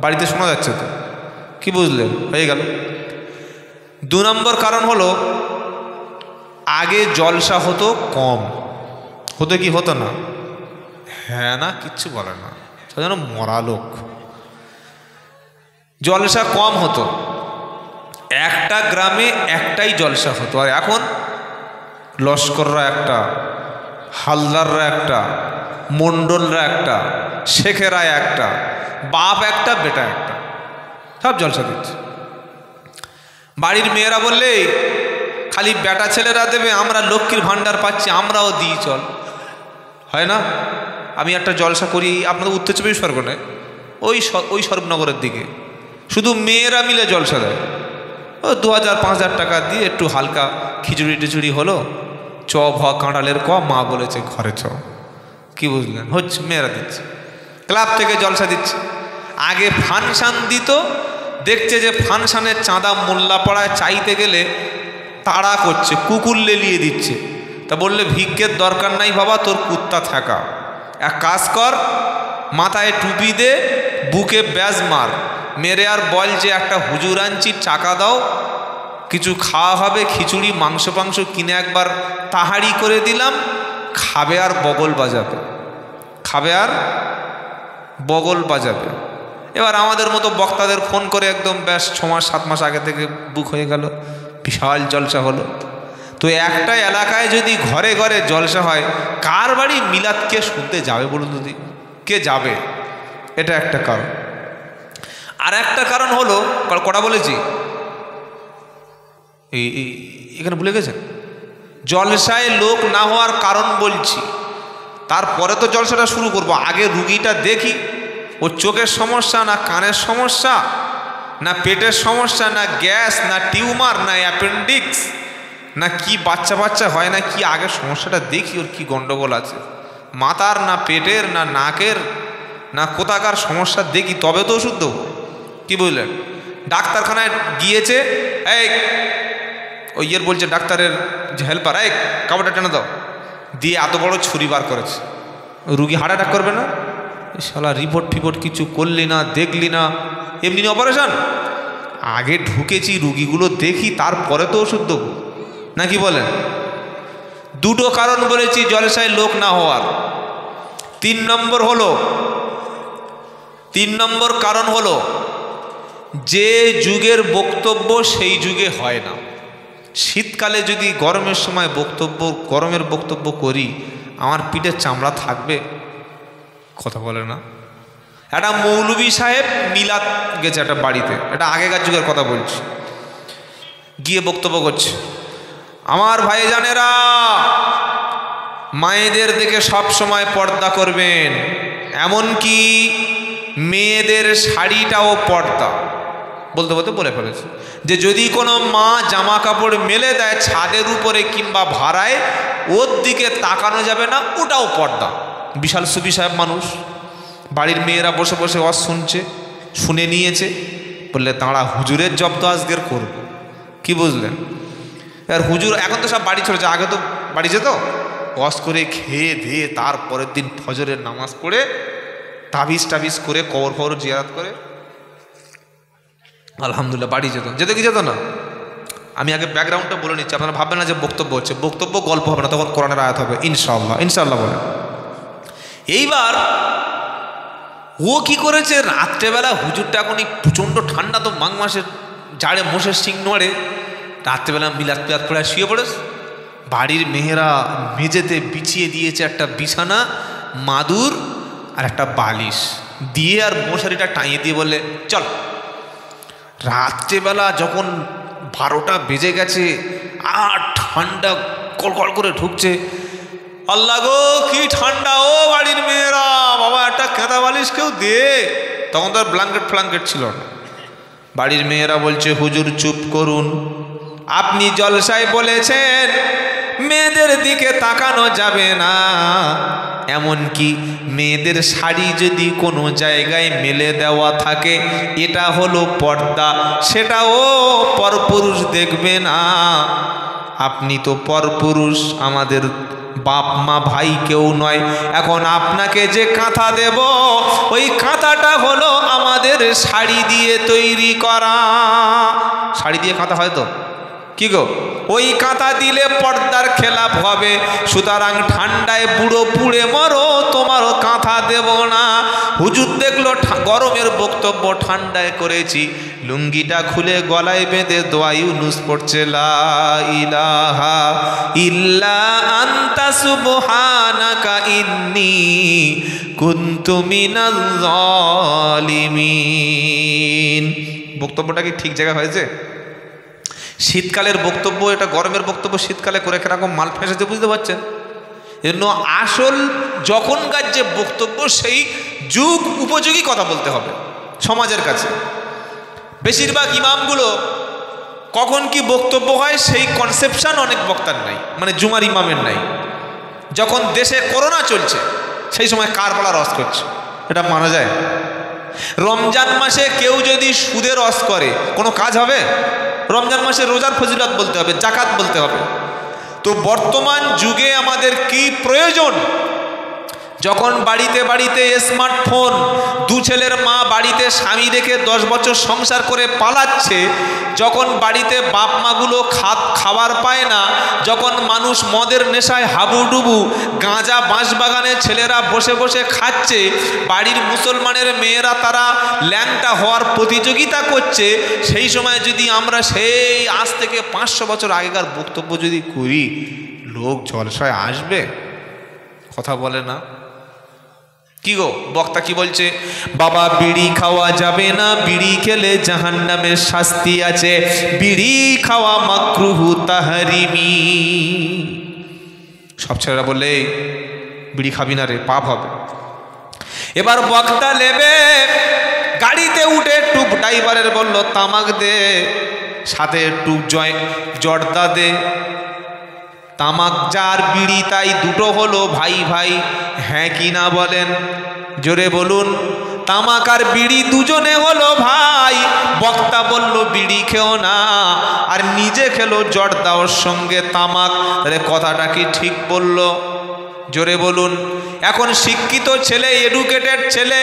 বাড়িতে শোনা যাচ্ছে তো, কি বুঝলেন? হয়ে গেল। 2 নম্বর কারণ হলো আগে জলসা হতো কম, হতো কি হতো না? হ্যাঁ না কিচ্ছু বলে না, যেন মরা লোক। জলসা কম হতো, একটা গ্রামে একটাই জলসা হতো। আর এখন লস্কররা একটা, হালদাররা একটা, মণ্ডলরা একটা, শেখেরা একটা, বাপ একটা, বেটা একটা, সব জলসা দিচ্ছে। বাড়ির মেয়েরা বললে খালি বেটা ছেলেরা দেবে, আমরা লক্ষ্মীর ভাণ্ডার পাচ্ছি, আমরাও দিই, চল। হয় না? আমি একটা জলসা করি আপনাদের উত্তর চব্বিশ পরগনায়, ওই সরবনগরের দিকে, শুধু মেয়েরা মিলে জলসা দেয়। ও 2000-5000 টাকা দিয়ে একটু হালকা খিচুড়ি টিচুড়ি হলো, চ ভ কাঁড়ালের ক, মা বলেছে ঘরে চ, কি বুঝলেন? হচ্ছে মেয়েরা দিচ্ছে, ক্লাব থেকে জলসা দিচ্ছে। আগে ফাংশান দিত, দেখছে যে ফাংশানের চাঁদা মোল্লাপাড়ায় চাইতে গেলে তাড়া করছে, কুকুর লেলিয়ে দিচ্ছে। তা বললে ভিক্ষের দরকার নাই বাবা, তোর কুত্তা থাকা, এক কাজ কর, মাথায় টুপি দে, বুকে ব্যাজ মার, মেরে আর বল যে একটা হুজুর আনছি, টাকা দাও, কিছু খাওয়া হবে, খিচুড়ি মাংস পাংস কিনে একবার তাহাড়ি করে দিলাম, খাবে আর বগল বাজাবে, খাবে আর বগল বাজাবে। এবার আমাদের মতো বক্তাদের ফোন করে একদম ব্যাস 6 মাস 7 মাস আগে থেকে বুক হয়ে গেল, বিশাল জলসা হলো। তো একটা এলাকায় যদি ঘরে ঘরে জলসা হয়, কার বাড়ি মিলাদ কে শুনতে যাবে বলুন যদি? কে যাবে? এটা একটা কারণ। আর একটা কারণ হলো, কটা বলেছি এখানে ভুলে গেছেন? জলসায় লোক না হওয়ার কারণ বলছি, তারপরে তো জলসাটা শুরু করব। আগে রুগীটা দেখি, ওর চোখের সমস্যা না কানের সমস্যা না পেটের সমস্যা না গ্যাস না টিউমার না অ্যাপেন্ডিক্স না কি বাচ্চা বাচ্চা হয় না কি, আগে সমস্যাটা দেখি ওর কি গন্ডগোল আছে, মাথার না পেটের না নাকের না কোথাকার সমস্যা দেখি, তবে তো ওষুধ দেবো, কি বুঝলেন? ডাক্তারখানায় গিয়েছে, এই ওই বলছে ডাক্তারের যে হেল্পার, এই কাপড়টা টেনে দাও, দিয়ে এত বড় ছুরি বার করেছে, রুগী হার্ট অ্যাটাক করবে না? শালা রিপোর্ট ফিপোর্ট কিছু করলি না, দেখলি না, এমনি অপারেশন। আগে ঢুকেছি রুগীগুলো দেখি, তারপরে তো ওষুধ দেবো, নাকি বলেন? 2টো কারণ বলেছি জলসায় লোক না হওয়ার। 3 নম্বর কারণ হলো যে যুগের বক্তব্য সেই যুগে হয় না। শীতকালে যদি গরমের সময় গরমের বক্তব্য করি, আমার পিঠের চামড়া থাকবে? কথা বলে না। একটা মৌলভী সাহেব মিলাদ গেছে একটা বাড়িতে, এটা আগেকার যুগের কথা বলছি, গিয়ে বক্তব্য করছে, আমার ভাইজানেরা মায়েদের দিকে সব সময় পর্দা করবেন, এমনকি মেয়েদের শাড়িটাও পর্দা। বলতে বলতে বলে ফেলেছে যে যদি কোনো মা জামা কাপড় মেলে দেয় ছাদের উপরে কিংবা ভাড়ায়, ওর দিকে তাকানো যাবে না, ওটাও পর্দা। বিশাল সুফি সাহেব মানুষ, বাড়ির মেয়েরা বসে বসে ওয়াজ শুনছে, শুনে নিয়েছে, বললে দাঁড়া হুজুরের জব্দ আজকের করব, কি বুঝলেন? আর হুজুর এখন তো সব বাড়ি চলেছে, আগে তো বাড়ি যেত, ওয়াজ করে খেয়ে দিয়ে তারপরের দিন ফজরের নামাজ পড়ে তাবিজ করে কবর ফবর জিয়ারত করে আলহামদুলিল্লাহ বাড়ি যেত কি যেত না? আমি আগে ব্যাকগ্রাউন্ডটা বলে নিচ্ছি, আপনারা ভাববেন না যে বক্তব্য হচ্ছে, বক্তব্য গল্প হবে না, তখন কোরআনের আয়াত হবে ইনশাআল্লাহ বলে। এইবার ও কি করেছে, রাত্রেবেলা হুজুরটা এখন এই প্রচণ্ড ঠান্ডা, তো মাঘ মাসের জাড়ে মোষের শিং নড়ে, রাত্রেবেলা মিলাদ পড়ে শুয়ে পড়েছে। বাড়ির মেয়েরা মেঝেতে বিছিয়ে দিয়েছে একটা বিছানা, মাদুর আর একটা বালিশ দিয়ে, আর মশারিটা টাঙিয়ে দিয়ে বললে চল। রাত্রেবেলা যখন 12টা বেজে গেছে, আর ঠান্ডা কলকল করে ঢুকছে, আল্লাহ গো কি ঠান্ডা, ও বাড়ির মেয়েরা বাবা একটা কেঁদা বালিশ কেউ দে। তখন তো আর ব্ল্যাঙ্কেট ছিল না। বাড়ির মেয়েরা বলছে হুজুর চুপ করুন, আপনি জলসায় বলেছেন মেয়েদের দিকে তাকানো যাবে না, এমনকি মেয়েদের শাড়ি যদি কোনো জায়গায় মেলে দেওয়া থাকে এটা হলো পর্দা, সেটাও পরপুরুষ দেখবে না। আপনি তো পরপুরুষ, আমাদের বাপ মা ভাই কেউ নয়। এখন আপনাকে যে কাঁথা দেব ওই কাঁথাটা হলো আমাদের শাড়ি দিয়ে তৈরি করা। শাড়ি দিয়ে কাঁথা হয় তো কি গো? ওই কাঁথা দিলে পর্দার খেলাপ হবে। সুতরাং ঠান্ডায় বুড়ো পুড়ে মরো, তোমারও কাঁথা দেব না। হুজুর দেখলো গরমের বক্তব্য ঠান্ডায় করেছি, লুঙ্গিটা খুলে গলায় বেঁধে দোয়া ইউনুস পড়ছে, লা ইলাহা ইল্লা আনতা সুবহানাকা ইন্নী কুনতু মিনাজ জালিমিন। বক্তব্যটা কি ঠিক জায়গা হয়েছে? শীতকালের বক্তব্য এটা গরমের বক্তব্য শীতকালে করে কিরকম মাল ফেঁসেছে বুঝতে পারছেন? এজন্য আসল যখনকার যে বক্তব্য সেই যুগ উপযোগী কথা বলতে হবে সমাজের কাছে। বেশিরভাগ ইমামগুলো কখন কি বক্তব্য হয় সেই কনসেপশন অনেক বক্তার নাই, মানে জুমার ইমামের নাই। যখন দেশে করোনা চলছে সেই সময় কারবালা রস করছে, এটা মানা যায়? রমজান মাসে কেউ যদি সুদের রস করে কোনো কাজ হবে? রমজান মাসে রোজার ফজিলত বলতে হবে, জাকাত বলতে হবে। তো বর্তমান যুগে আমাদের কি প্রয়োজন? যখন বাড়িতে বাড়িতে স্মার্টফোন, দু ছেলের মা বাড়িতে স্বামী রেখে 10 বছর সংসার করে পালাচ্ছে, যখন বাড়িতে বাপ মাগুলো খাবার পায় না, যখন মানুষ মদের নেশায় হাবুডুবু, গাঁজা বাঁশবাগানে ছেলেরা বসে বসে খাচ্ছে, বাড়ির মুসলমানের মেয়েরা তারা ল্যাংটা হওয়ার প্রতিযোগিতা করছে, সেই সময় যদি আমরা সেই আজ থেকে 500 বছর আগেকার বক্তব্য যদি করি, লোক জলসায় আসবে? কথা বলে না কি গো? বক্তা কি বলছে? বাবা বিড়ি খাওয়া যাবে না, বিড়ি খেলে জাহান্নামের শাস্তি আছে, বিড়ি খাওয়া মাকরুহু তাহরিমি। সব ছেলেরা বললে বিড়ি খাবি না রে, পাপ হবে। এবার বক্তা নেবে, গাড়িতে উঠে টুপ ড্রাইভারের বলল তামাক দে, সাথে টুপ জর্দা দে। তামাক যার বিড়ি তাই, দুটো হলো ভাই ভাই, হ্যাঁ কি না বলেন? জোরে বলুন। তামাক আর বিড়ি দুজনে হলো ভাই। বক্তা বলল বিড়ি খেও না, আর নিজে খেলো জর্দা ওর সঙ্গে তামাক। তাহলে কথাটা কি ঠিক বলল? জোরে বলুন। এখন শিক্ষিত ছেলে, এডুকেটেড ছেলে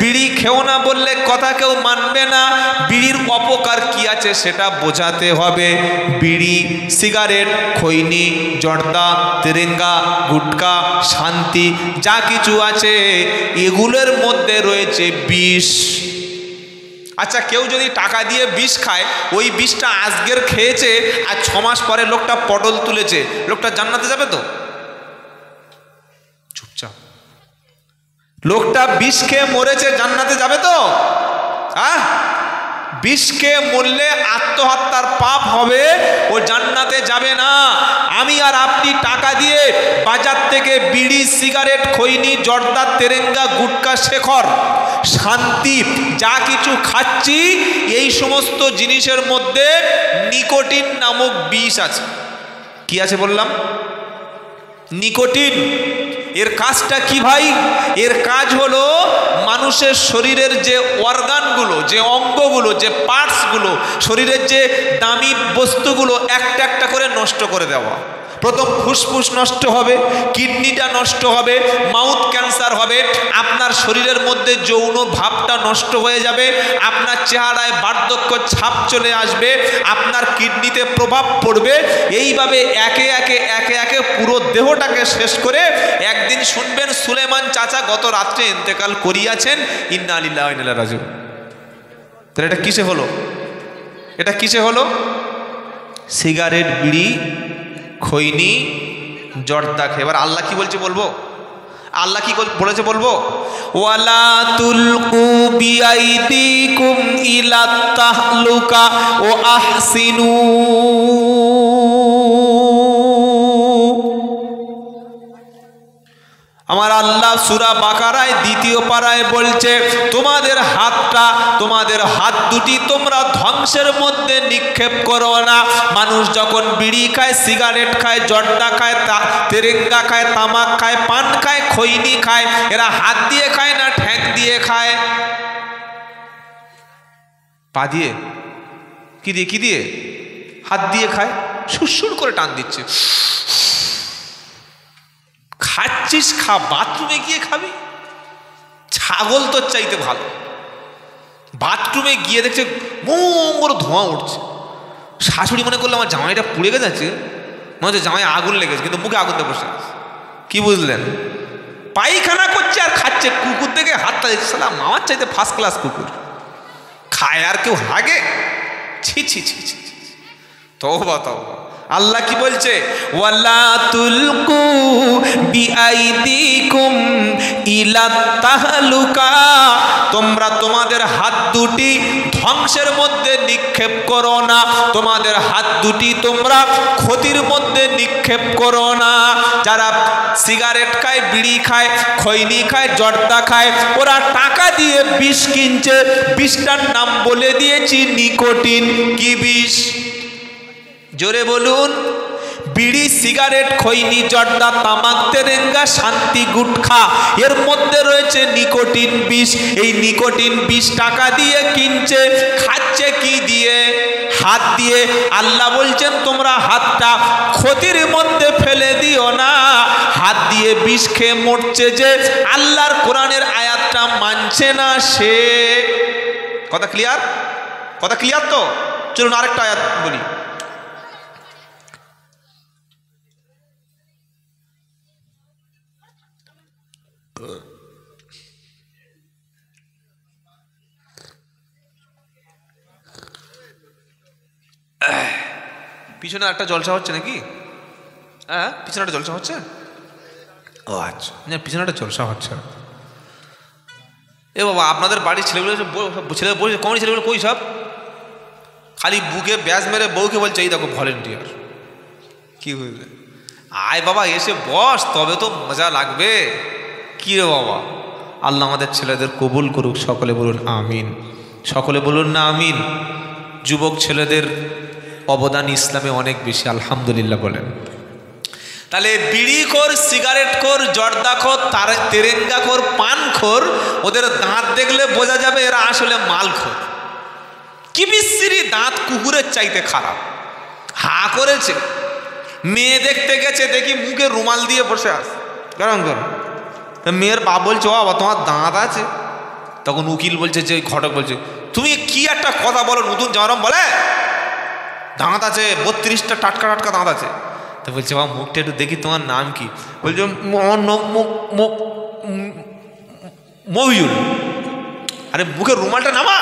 বিড়ি খেও না বললে কথা কেউ মানবে না। বিড়ির অপকার কি আছে সেটা বোঝাতে হবে। বিড়ি, সিগারেট, খৈনি, জর্দা, তেরেঙ্গা, গুটকা, শান্তি যা কিছু আছে এগুলোর মধ্যে রয়েছে বিষ। আচ্ছা, কেউ যদি টাকা দিয়ে বিষ খায়, ওই বিষটা আজকের খেয়েছে আর 6 মাস পরে লোকটা পটল তুলেছে, লোকটা জান্নাতে যাবে তো? চুপচাপ। লোকটা বিষ খেয়ে মরেছে, জান্নাতে যাবে তো? হ্যাঁ, বিষ খেয়ে মরলে আত্মহত্যার পাপ হবে, ও জান্নাতে যাবে না। আমি আর আপনি টাকা দিয়ে বাজার থেকে বিড়ি, সিগারেট, খৈনি, জর্দা, তেরেঙ্গা, গুটকা, শেখর, শান্তি যা কিছু খাচ্ছি, এই সমস্ত জিনিসের মধ্যে নিকোটিন নামক বিষ আছে। কি আছে বললাম? নিকোটিন। এর কাজটা কি ভাই? এর কাজ হলো মানুষের শরীরের যে অর্গানগুলো, যে অঙ্গগুলো, যে পার্টসগুলো, শরীরের যে দামি বস্তুগুলো একটা একটা করে নষ্ট করে দেওয়া। প্রথম ফুসফুস নষ্ট হবে, কিডনিটা নষ্ট হবে, মাউথ ক্যান্সার হবে, আপনার শরীরের মধ্যে যৌন ভাবটা নষ্ট হয়ে যাবে, আপনার চেহারায় বার্ধক্য ছাপ চলে আসবে, আপনার কিডনিতে প্রভাব পড়বে। এইভাবে একে একে একে একে পুরো দেহটাকে শেষ করে একদিন শুনবেন সুলেমান চাচা গত রাত্রে ইন্তেকাল করিয়াছেন, ইন্না লিল্লাহি ওয়া ইন্না ইলাইহি রাজিউন। তাহলে এটা কিসে হলো? এটা কিসে হলো? সিগারেট, বিড়ি, খৈনি, জর্দা খেয়ে। এবার আল্লাহ কি বলছে বলবো? আল্লাহ কি বলেছে বলবো? ওয়ালা তুলকু বিআইদিকুম ইলা তাহলুকা ও আহসিনু। আমার আল্লাহ সূরা বাকারায় 2য় পারায় বলছে, তোমাদের হাতটা, তোমাদের হাত দুটি তোমরা ধ্বংসের মধ্যে নিক্ষেপ করো না। মানুষ যখন বিড়ি খায়, সিগারেট খায়, জর্দা খায়, তেরেঙ্গা খায়, তামাক খায়, পান খায়, খৈনি খায়, এরা হাত দিয়ে খায় না ঠ্যাং দিয়ে খায়? পা দিয়ে? কি দিয়ে? কি দিয়ে? হাত দিয়ে খায়। সুরসুর করে টান দিচ্ছে। খাচ্ছিস খা, বাথরুমে গিয়ে খাবি? ছাগল তোর চাইতে ভালো। বাথরুমে গিয়ে দেখছে মোর ধোঁয়া উঠছে, শাশুড়ি মনে করলো আমার জামাইটা পুড়ে গেছে, মনে হচ্ছে জামাই আগুন লেগেছে, কিন্তু মুখে আগুন দিয়ে বসে আছে। কি বুঝলেন? পায়খানা করছে আর খাচ্ছে, কুকুর দেখে হাতটা দিচ্ছে, সালা মামার চাইতে ফার্স্ট ক্লাস কুকুর। খায় আর কেউ হাগে? ছি ছি ছি ছি। তওবা তওবা। আল্লাহ কি বলছে? ওয়ালা তুলকু বিআইদিকুম ইলা তাহলুকা, তোমরা তোমাদের হাত দুটি ধ্বংসের মধ্যে নিক্ষেপ করো না, তোমাদের হাত দুটি তোমরা ক্ষতির মধ্যে নিক্ষেপ করো না। যারা সিগারেট খায়, বিড়ি খায়, খৈনি খায়, জর্দা খায়, ওরা টাকা দিয়ে বিষ কিনছে, বিষটার নাম বলে দিয়েছি নিকোটিন। কি বিষ? জোরে বলুন। বিড়ি, সিগারেট, খৈনি, জর্দা, তামাক, তেরেঙ্গা, শান্তি, গুটখা, এর মধ্যে রয়েছে নিকোটিন বিষ। এই নিকোটিন বিষ টাকা দিয়ে কিনছে, খাচ্ছে কি দিয়ে? হাত দিয়ে। আল্লাহ বলছেন তোমরা হাতটা ক্ষতির মধ্যে ফেলে দিও না। হাত দিয়ে বিষ খেয়ে মরছে যে, আল্লাহর কোরআনের আয়াতটা মানছে না সে। কথা ক্লিয়ার? কথা ক্লিয়ার তো? চলুন আরেকটা আয়াত বলি। পিছনে একটা জলসা হচ্ছে নাকি? হ্যাঁ, পিছনে একটা জলসা হচ্ছে। ও আচ্ছা, পিছনে একটা জলসা হচ্ছে। এ বাবা, আপনাদের বাড়ির ছেলেগুলো ছেলেগুলো বলছে, কমেডি ছেলেগুলো কই সব? খালি বুকে ব্যাস মেরে বউকে বলছে এই দেখো ভলেন্টিয়ার। কি বুঝলে? আয় বাবা, এসে বস, তবে তো মজা লাগবে। কি রে বাবা? আল্লাহ আমাদের ছেলেদের কবুল করুক। সকলে বলুন আমিন। সকলে বলুন না আমিন। যুবক ছেলেদের অবদান ইসলামে অনেক বেশি, আলহামদুলিল্লাহ বলেন। তাহলে বিড়িখোর, সিগারেটখোর, জর্দাখোর, তেরেঙ্গাখোর, পানখোর, ওদের দাঁত দেখলে বোঝা যাবে এরা আসলে মালখোর। কি বিশ্রী দাঁত, কুকুরের চাইতে খারাপ। হা করেছে, মেয়ে দেখতে গেছে, দেখি মুখে রুমাল দিয়ে বসে আছে গরম গরম। মেয়ের বাপ বলছে ও বাবা তোমার দাঁত আছে? তখন উকিল বলছে, যে ঘটক বলছে, তুমি কি একটা কথা বলো, নতুন জামারম বলে দাঁত আছে 32টা টাটকা টাটকা দাঁত আছে। তো বলছে বাবা মুখটা একটু দেখি, তোমার নাম কি? বলছে মফিজুল। আরে মুখের রুমালটা নামা,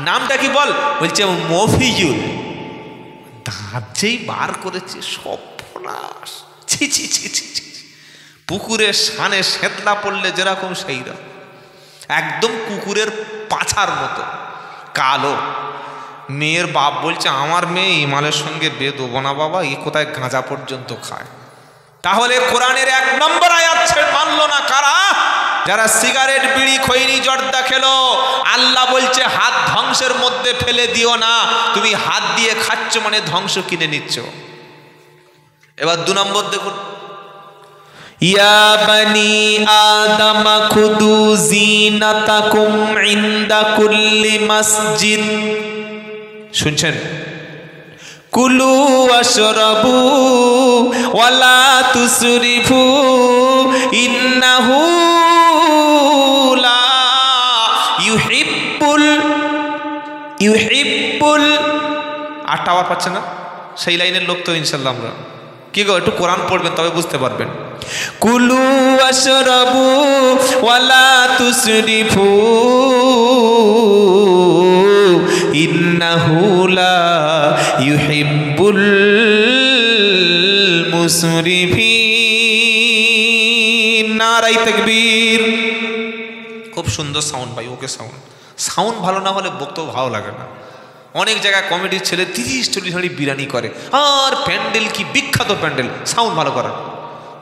নামটা কি বল? বলছে মফিজুল। দাঁত যেই বার করেছে সর্বনাশ। ছি ছি ছি ছি ছি। পুকুরের সানে সেতলা পড়লে যেরকম সেই রকম, একদম কুকুরের পাছার মতো কালো। মেয়ের বাপ বলছে আমার মেয়ে ইমালের সঙ্গে বিয়ে দেবো না বাবা, এ কোথায় গাঁজা পর্যন্ত খায়। তাহলে কোরআনের 1 নম্বর আয়াত মানলো না কারা? যারা সিগারেট, বিড়ি, খৈনি, জর্দা খেলো। আল্লাহ বলছে হাত ধ্বংসের মধ্যে ফেলে দিও না। তুমি হাত দিয়ে খাচ্ছ মানে ধ্বংস কিনে নিচ্ছ। এবার 2 নম্বর দেখুন, ইয়া বানি আদম খুদু জিনাতাকুম ইনদা কুল্লি মসজিদ। শুনছেন? কুলু ওয়াশরাবু ওয়ালা তুসরিফু ইন্নাহু লা ইউহিব্বুল। 8টা আবার পাচ্ছে না? সেই লাইনের লোক তো ইনশাল্লাহ আমরা। কি গো, একটু কোরআন পড়বেন তবে বুঝতে পারবেন। কুলু ওয়াশরাবু ওয়ালা তুসরিফু ইন্নাহু লা ইউহিব্বুল মুসরিফিন। নারায়ে তাকবীর। খুব সুন্দর সাউন্ড ভাই, ওকে সাউন্ড। সাউন্ড ভালো না হলে বক্তব্য ভালো লাগে না। অনেক জায়গায় কমেডির ছেলে 30-40 হাঁড়ি বিরিয়ানি করে, আর প্যান্ডেল কি বিখ্যাত প্যান্ডেল, সাউন্ড ভালো করা।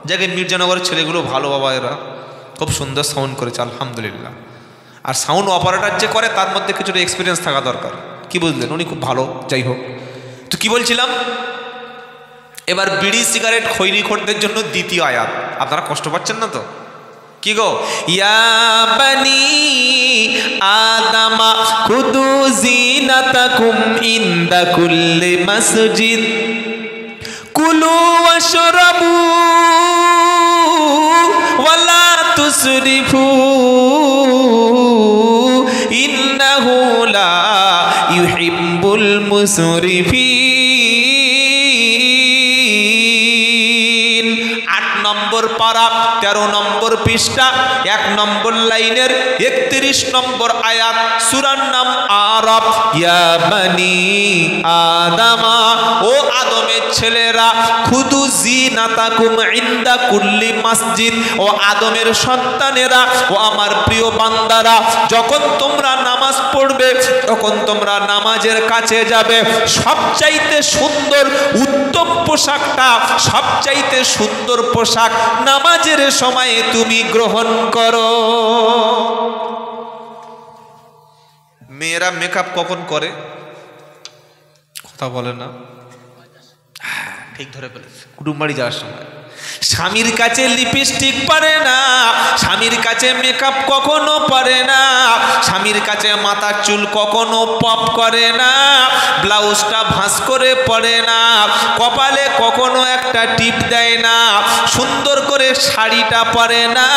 জায়গায় মির্জানগরের ছেলেগুলো ভালো বাবা, এরা খুব সুন্দর সাউন্ড করেছে আলহামদুলিল্লাহ। আর সাউন্ড অপারেটর যে করে তার মধ্যে কিছুটা এক্সপিরিয়েন্স থাকা দরকার। কি বুঝলেন? উনি খুব ভালো। যাই হোক, তো কি বলছিলাম? এবার বিড়ি, সিগারেট, খৈনিখোরদের জন্য 2য় আয়াত। আপনারা কষ্ট পাচ্ছেন না তো? কি গো, ইয়া বানি আদম খুদু জিনাতাকুম ইনদা কুল্লি মসজিদ কুলু ওয়াশরাবু ওয়ালা তুসরিফু ইন্নাহু লা ইউহিব্বুল মুসরিফিন। 8 নম্বর পারা 13 নম্বর পৃষ্ঠা 1 নম্বর লাইনের 31 নম্বর আয়াত, সূরার নাম আরাফ। ইয়া বানি আদামা, ও আদমের ছেলেরা, খুদু জিনাতাকুম ইনদা কুল্লি মসজিদ, ও আদমের সন্তানেরা, ও আমার প্রিয় বান্দারা, যখন তোমরা নামাজ পড়বে, যখন তোমরা নামাজের কাছে যাবে, সবচাইতে সুন্দর উত্তম পোশাকটা, সবচাইতে সুন্দর পোশাক নামাজের সময়ে তুমি গ্রহণ করো। মেয়েরা মেকআপ কখন করে? কথা বলে না, ঠিক ধরে ফেলেছে, কুটুম বাড়ি যাওয়ার সময়। স্বামীর কাছে লিপস্টিক পারে না, স্বামীর কাছে মেকআপ কখনো পারে না, স্বামীর কাছে মাথার চুল কখনো পপ করে না, ব্লাউজটা ভাঁজ করে পরে না, কপালে কখনো একটা টিপ দেয় না, সুন্দর করে শাড়িটা পরে না।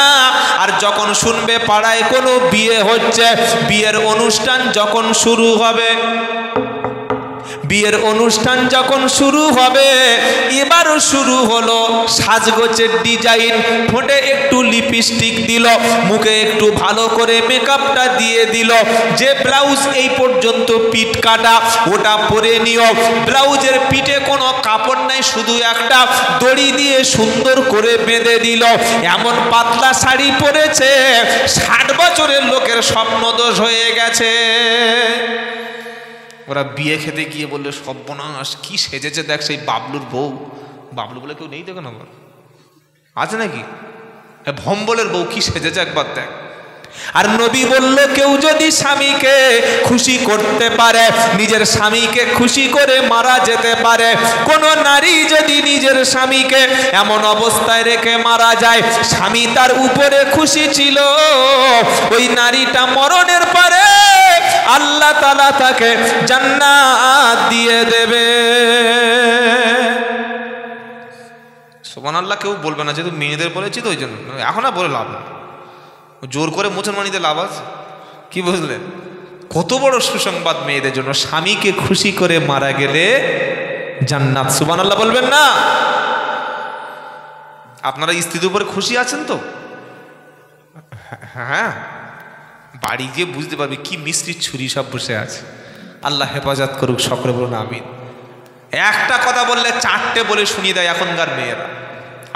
আর যখন শুনবে পাড়ায় কোনো বিয়ে হচ্ছে, বিয়ের অনুষ্ঠান যখন শুরু হবে, বিয়ের অনুষ্ঠান যখন শুরু হবে, এবারও শুরু হলো সাজগোজের ডিজাইন, ঠোঁটে একটু লিপস্টিক দিল, মুখে একটু ভালো করে মেকআপটা দিয়ে দিল, যে ব্লাউজ এই পর্যন্ত পিঠ কাটা ওটা পরে নিও, ব্লাউজের পিঠে কোনো কাপড় নাই, শুধু একটা দড়ি দিয়ে সুন্দর করে বেঁধে দিল, এমন পাতলা শাড়ি পরেছে 60 বছরের লোকের স্বপ্নদোষ হয়ে গেছে। ওরা বিয়ে খেতে গিয়ে বললে সর্বনাশ কি সেজেছে দেখ সেই বাবলুর বউ। বাবলু বলে কেউ নেই, দেখো না, আমার আছে নাকি? ভম্বলের বউ কি সেজেছে একবার দেখ। আর নবী বলল, কেউ যদি স্বামীকে খুশি করতে পারে, নিজের স্বামীকে খুশি করে মারা যেতে পারে। কোন নারী যদি নিজের স্বামীকে এমন অবস্থায় রেখে মারা যায়, স্বামী তার উপরে খুশি ছিল, ওই নারীটা মরণের পরে আল্লাহ তাআলা তাকে জান্নাত দিয়ে দেবে। সুবহানাল্লাহ। কেউ বলবে না, যেহেতু মেয়েদের বলেছি তো ওই জন্য, এখন আর বলে লাভ না, জোর করে মুসলমানিতে লাভ আছে। কি বুঝলেন? কত বড় সুসংবাদ মেয়েদের জন্য, স্বামীকে খুশি করে মারা গেলে জান্নাত। সুবহানাল্লাহ বলবেন না? আপনারা স্ত্রীর উপরে খুশি আছেন তো? হ্যাঁ, বাড়ি গিয়ে বুঝতে পারবে কি মিস্ত্রির ছুরি সব বসে আছে। আল্লাহ হেফাজত করুক, সকলে বলুন আমিন। একটা কথা বললে 4টে বলে শুনিয়ে দেয় এখনকার মেয়েরা।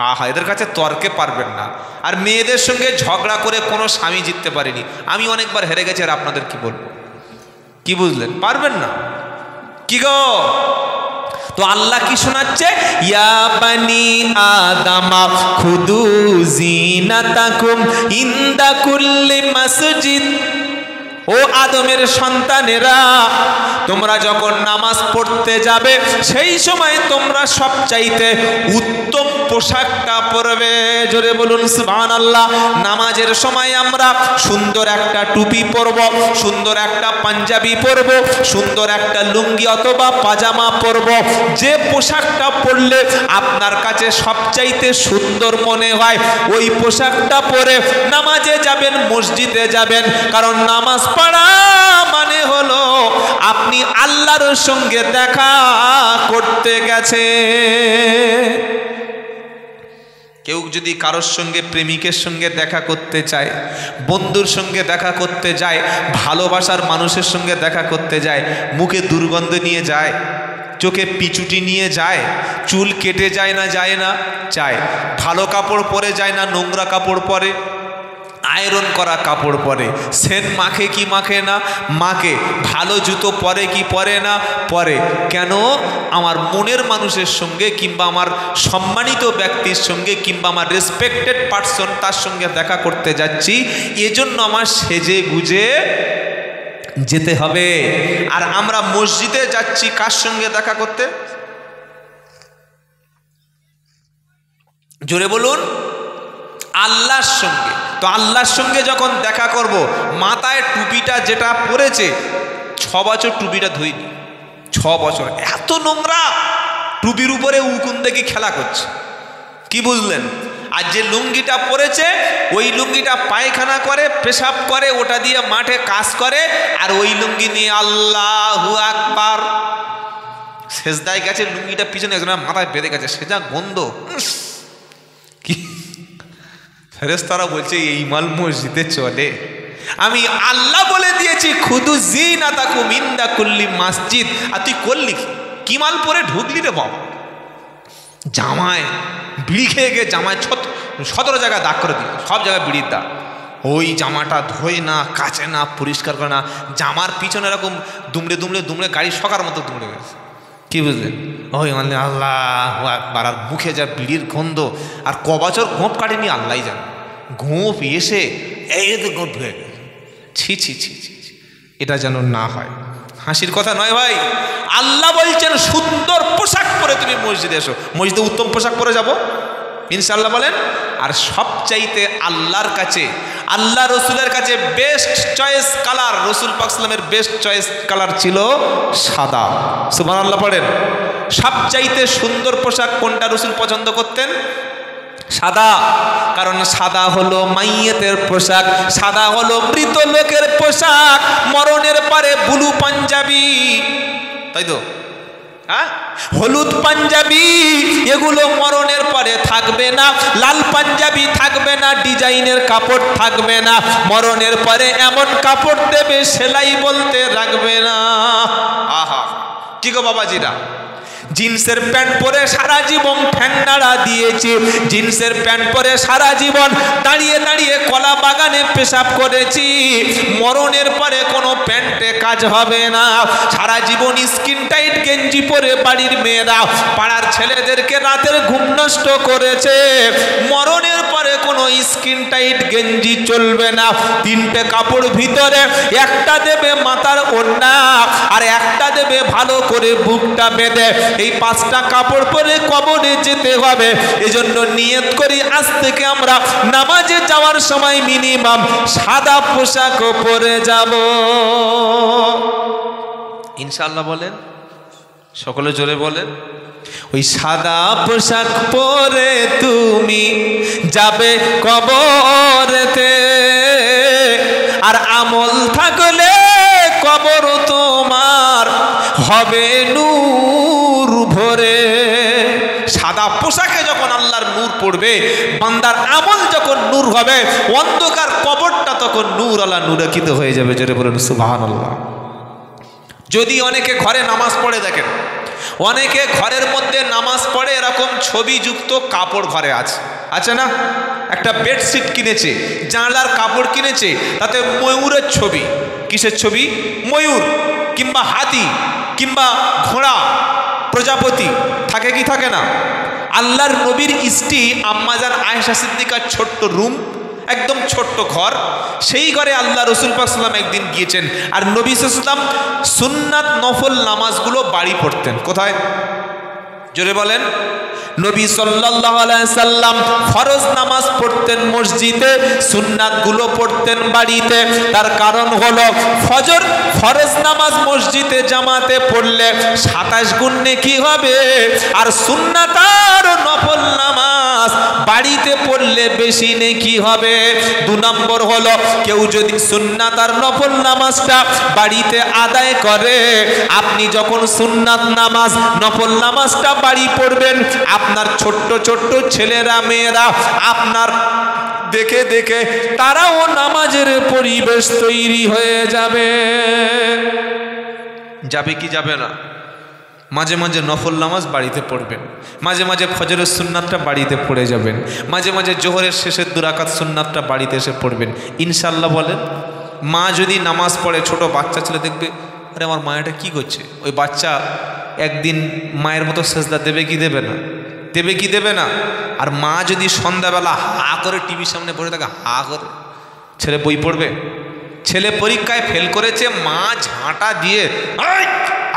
আহা, এদের কাছে তর্কে পারবেন না। আর মেয়েদের সঙ্গে ঝগড়া করে কোনো স্বামী জিততে পারেনি। আমি অনেকবার হেরে গেছি, আর আপনাদের কি বলবো? কি বুঝলেন? পারবেন না। কি গো? তো আল্লাহ কি শোনাচ্ছে? ইয়া বানি আদামা খুদু জিনাতাকুম ইনদা কুল্লি মসজিদ, ও আদমের সন্তানেরা, তোমরা যখন নামাজ পড়তে যাবে, সেই সময় তোমরা সবচাইতে উত্তম পোশাকটা পরবে। জোরে বলুন সুবহানাল্লাহ। নামাজের সময় আমরা সুন্দর একটা টুপি পরব, সুন্দর একটা পাঞ্জাবি পরব, সুন্দর একটা লুঙ্গি অথবা পাজামা পরব। যে পোশাকটা পরলে আপনার কাছে সবচাইতে সুন্দর মনে হয়, ওই পোশাকটা পরে নামাজে যাবেন, মসজিদে যাবেন। কারণ নামাজ পড়া মানে হলো আপনি আল্লাহর সঙ্গে দেখা করতে গেছে। কেউ যদি কারোর সঙ্গে, প্রেমিকের সঙ্গে দেখা করতে চায়, বন্ধুর সঙ্গে দেখা করতে যায়, ভালোবাসার মানুষের সঙ্গে দেখা করতে যায়, মুখে দুর্গন্ধ নিয়ে যায়, চোখে পিচুটি নিয়ে যায়, চুল কেটে যায় না? যায় না? যায়। ভালো কাপড় পরে যায় না, নোংরা কাপড় পরে, আয়রন করা কাপড় পরে, সেন্ট মাখে কি মাখে না? মাখে। ভালো জুতো পরে কি পরে না? পরে। কেন? আমার মনের মানুষের সঙ্গে, কিংবা আমার সম্মানিত ব্যক্তির সঙ্গে, কিংবা আমার রেসপেক্টেড পার্সন, তার সঙ্গে দেখা করতে যাচ্ছি, এজন্য আমার সেজে গুজে যেতে হবে। আর আমরা মসজিদে যাচ্ছি কার সঙ্গে দেখা করতে? জোরে বলুন, আল্লাহর সঙ্গে। তো আল্লাহর সঙ্গে যখন দেখা করব, মাথায় টুপিটা যেটা পরেছে, 6 বছর টুপিটা ধুইনি, 6 বছর, এত নোংরা, টুপির উপরে উকুন দেখি খেলা করছে। কি বুঝলেন? আর যে লুঙ্গিটা পরেছে ওই লুঙ্গিটা পায়খানা করে, পেশাব করে, ওটা দিয়ে মাঠে কাজ করে, আর ওই লুঙ্গি নিয়ে আল্লাহু আকবার সেজদায় গেছে, লুঙ্গিটা পিছনে একজনের মাথায় বেঁধে গেছে, সে যা গন্ধ। কি ফেরেশতারা বলছে এই মাল মসজিদে চলে? আমি আল্লাহ বলে দিয়েছি খুদু জিনাতাকুম ইনদা কুল্লি মসজিদ, আর তুই করলি কি? মাল পরে ঢুকলি রে বাবা? জামায় বিড়ি খেয়ে গিয়ে জামায় 17 জায়গায় দাগ করে দিল, সব জায়গায় বিড়ির দাগ। ওই জামাটা ধোয় না, কাচে না, পরিষ্কার করে না, জামার পিছনে এরকম দুমড়ে দুমড়ে দুমড়ে গাড়ি সকার মতো দুমড়ে গেছে। কি বুঝলেন? ওই মানে আল্লাহ আকবার, আর মুখে যা বিড়ির গন্ধ, আর কবছর গোঁপ কাটেনি আল্লাহ জানে। গোঁপ এসে এই তো গোঁপ ধুয়ে গেছে। ছি ছি ছি ছি, এটা যেন না হয়। হাসির কথা নয় ভাই। আল্লাহ বলছেন সুন্দর পোশাক পরে তুমি মসজিদে এসো। মসজিদে উত্তম পোশাক পরে যাব ইনশাআল্লাহ বলেন। আর সবচাইতে আল্লাহর কাছে, আল্লাহ রসুলের কাছে বেস্ট চয়েস কালার, রসুল পাক সাল্লামের বেস্ট চয়েস কালার ছিল সাদা। সুবহানাল্লাহ পড়েন। সবচাইতে সুন্দর পোশাক কোনটা রসুল পছন্দ করতেন? সাদা। কারণ সাদা হলো মাইয়েতের পোশাক, সাদা হলো মৃত লোকের পোশাক। মরণের পরে ব্লু পাঞ্জাবি, তাই তো, হ্যাঁ, হলুদ পাঞ্জাবি, এগুলো মরণের পরে থাকবে না। লাল পাঞ্জাবি থাকবে না, ডিজাইনের কাপড় থাকবে না। মরণের পরে এমন কাপড় দেবে সেলাই বলতে রাখবে না। আহা, কি গো বাবাজিরা, জিন্সের প্যান্ট পরে সারা জীবন ঠ্যাং নাড়া দিয়েছি, জিন্সের প্যান্ট পরে সারা জীবন দাঁড়িয়ে দাঁড়িয়ে কলা বাগানে পেশাব করেছি। মরণের পরে কোনো প্যান্টে কাজ হবে না। সারা জীবন স্কিন টাইট গেঞ্জি পরে বাড়ির মেয়েরা পাড়ার ছেলেদেরকে রাতের ঘুম নষ্ট করেছে। মরণের পরে কোনো স্কিন টাইট গেঞ্জি চলবে না। 3টে কাপড় ভিতরে, একটা দেবে মাথার ওড়না, আর একটা দেবে ভালো করে বুকটা বেঁধে। এই 5টা কাপড় পরে কবরে যেতে হবে। এজন্য নিয়ত করি আজ থেকে আমরা নামাজে যাওয়ার সময় মিনিমাম সাদা পোশাক পরে যাব ইনশাআল্লাহ বলেন। সকলে জোরে বলেন। ওই সাদা পোশাক পরে তুমি যাবে কবরেতে, আর আমল থাকলে কবর তোমার হবে নূর ভরে। সাদা পোশাকে যখন আল্লাহর নূর পড়বে, বান্দার আমল যখন নূর হবে, অন্ধকার কবরটা তখন নূর আল্লাহ নূরান্বিত হয়ে যাবে। জোরে বলেন সুবহানাল্লাহ। যদি অনেকে ঘরে নামাজ পড়ে, দেখেন অনেকে ঘরের মধ্যে নামাজ পড়ে এরকম ছবিযুক্ত কাপড় ঘরে আছে না? একটা বেডশিট কিনেছে, জানলার কাপড় কিনেছে, তাতে ময়ূরের ছবি। কিসের ছবি? ময়ূর কিংবা হাতি কিংবা ঘোড়া, প্রজাপতি থাকে কি থাকে না? আল্লাহর নবীর স্ত্রী আম্মাজান আয়েশা সিদ্দিকার ছোট্ট রুম, একদম ছোট্ট ঘর, সেই ঘরে আল্লাহ রসুল পাক সাল্লাম একদিন গিয়েছেন। আর নবী সাল্লাম সুন্নাত নফল নামাজগুলো বাড়ি পড়তেন। কোথায়? জোরে বলেন। নবী সাল্লাল্লাহু আলাইহি সাল্লাম ফরজ নামাজ পড়তেন মসজিদে, সুন্নাতগুলো পড়তেন বাড়িতে। তার কারণ হলো ফজর ফরজ নামাজ মসজিদে জামাতে পড়লে 27 গুণ নেকি হবে, আর সুন্নাত আর নফল নামাজ বাড়িতে পড়লে বেশি নেকি হবে। 2 নম্বর হলো কেউ যদি সুন্নাত আর নফল নামাজটা বাড়িতে আদায় করে, আপনি যখন সুন্নাত নামাজ নফল নামাজটা বাড়ি পড়বেন, আপনার ছোট্ট ছোট্ট ছেলেরা মেয়েরা আপনার দেখে দেখে তারাও নামাজের পরিবেশ তৈরি হয়ে যাবে। যাবে কি যাবে না? মাঝে মাঝে নফল নামাজ বাড়িতে পড়বেন, মাঝে মাঝে ফজরের সুন্নাতটা বাড়িতে পড়ে যাবেন, মাঝে মাঝে জোহরের শেষের 2 রাকাত সুন্নাতটা বাড়িতে এসে পড়বেন ইনশাআল্লাহ বলেন। মা যদি নামাজ পড়ে, ছোট বাচ্চা ছেলে দেখবে, আরে আমার মা এটা কী করছে, ওই বাচ্চা একদিন মায়ের মতো সেজদা দেবে কি দেবে না? দেবে কি দেবে না? আর মা যদি সন্ধ্যাবেলা হা করে টিভির সামনে বসে থাকে, হা করে, ছেলে বই পড়বে? ছেলে পরীক্ষায় ফেল করেছে, মা ঝাঁটা দিয়ে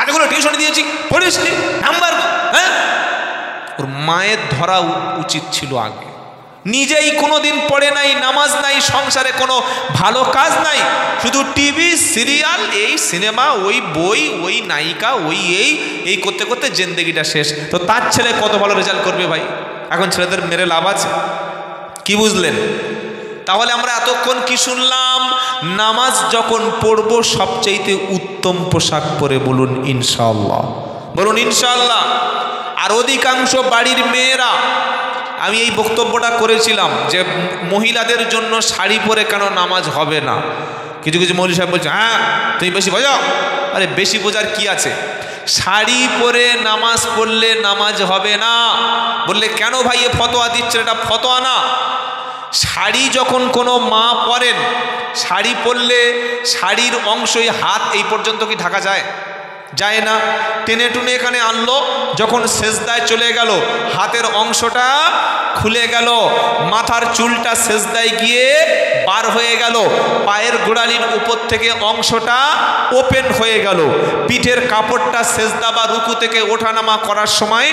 আজগুলো টিউশনে দিয়েছি, পড়িস নি নাম্বার, হ্যাঁ? ওর মায়ের ধরা উচিত ছিল আগে। নিজেই কোনোদিন পড়ে নাই, নামাজ নাই, সংসারে কোনো ভালো কাজ নাই, শুধু টিভি সিরিয়াল, এই সিনেমা, ওই বই, ওই নায়িকা, ওই এই করতে করতে জিন্দেগিটা শেষ। তো তার ছেলে কত ভালো রেজাল্ট করবে ভাই? এখন ছেলেদের মেরে লাভ আছে? কি বুঝলেন? তাহলে আমরা এতক্ষণ কি শুনলাম? নামাজ যখন পড়ব সবচাইতে উত্তম পোশাক পরে বলুন ইনশাআল্লাহ, বলুন ইনশাআল্লাহ। আর অধিকাংশ বাড়ির মেয়েরা, আমি এই বক্তব্যটা করেছিলাম যে মহিলাদের জন্য শাড়ি পরে কেন নামাজ হবে না। কিছু কিছু মৌলভী সাহেব বলছে হ্যাঁ তুমি বেশি বোঝো। আরে বেশি বোঝার কি আছে? শাড়ি পরে নামাজ পড়লে নামাজ হবে না বললে কেন ভাই এ ফতোয়া দিচ্ছেন? এটা ফতোয়া না। শাড়ি যখন কোনো মা পরেন, শাড়ি পরলে শাড়ির অংশই হাত এই পর্যন্ত কি ঢাকা যায়? যায় না। টেনে টুনে এখানে আনলো, যখন সেজদায় চলে গেল হাতের অংশটা খুলে গেল, মাথার চুলটা সেজদায় গিয়ে বার হয়ে গেল, পায়ের গোড়ালির উপর থেকে অংশটা ওপেন হয়ে গেল, পিঠের কাপড়টা সেজদা বা রুকু থেকে ওঠানামা করার সময়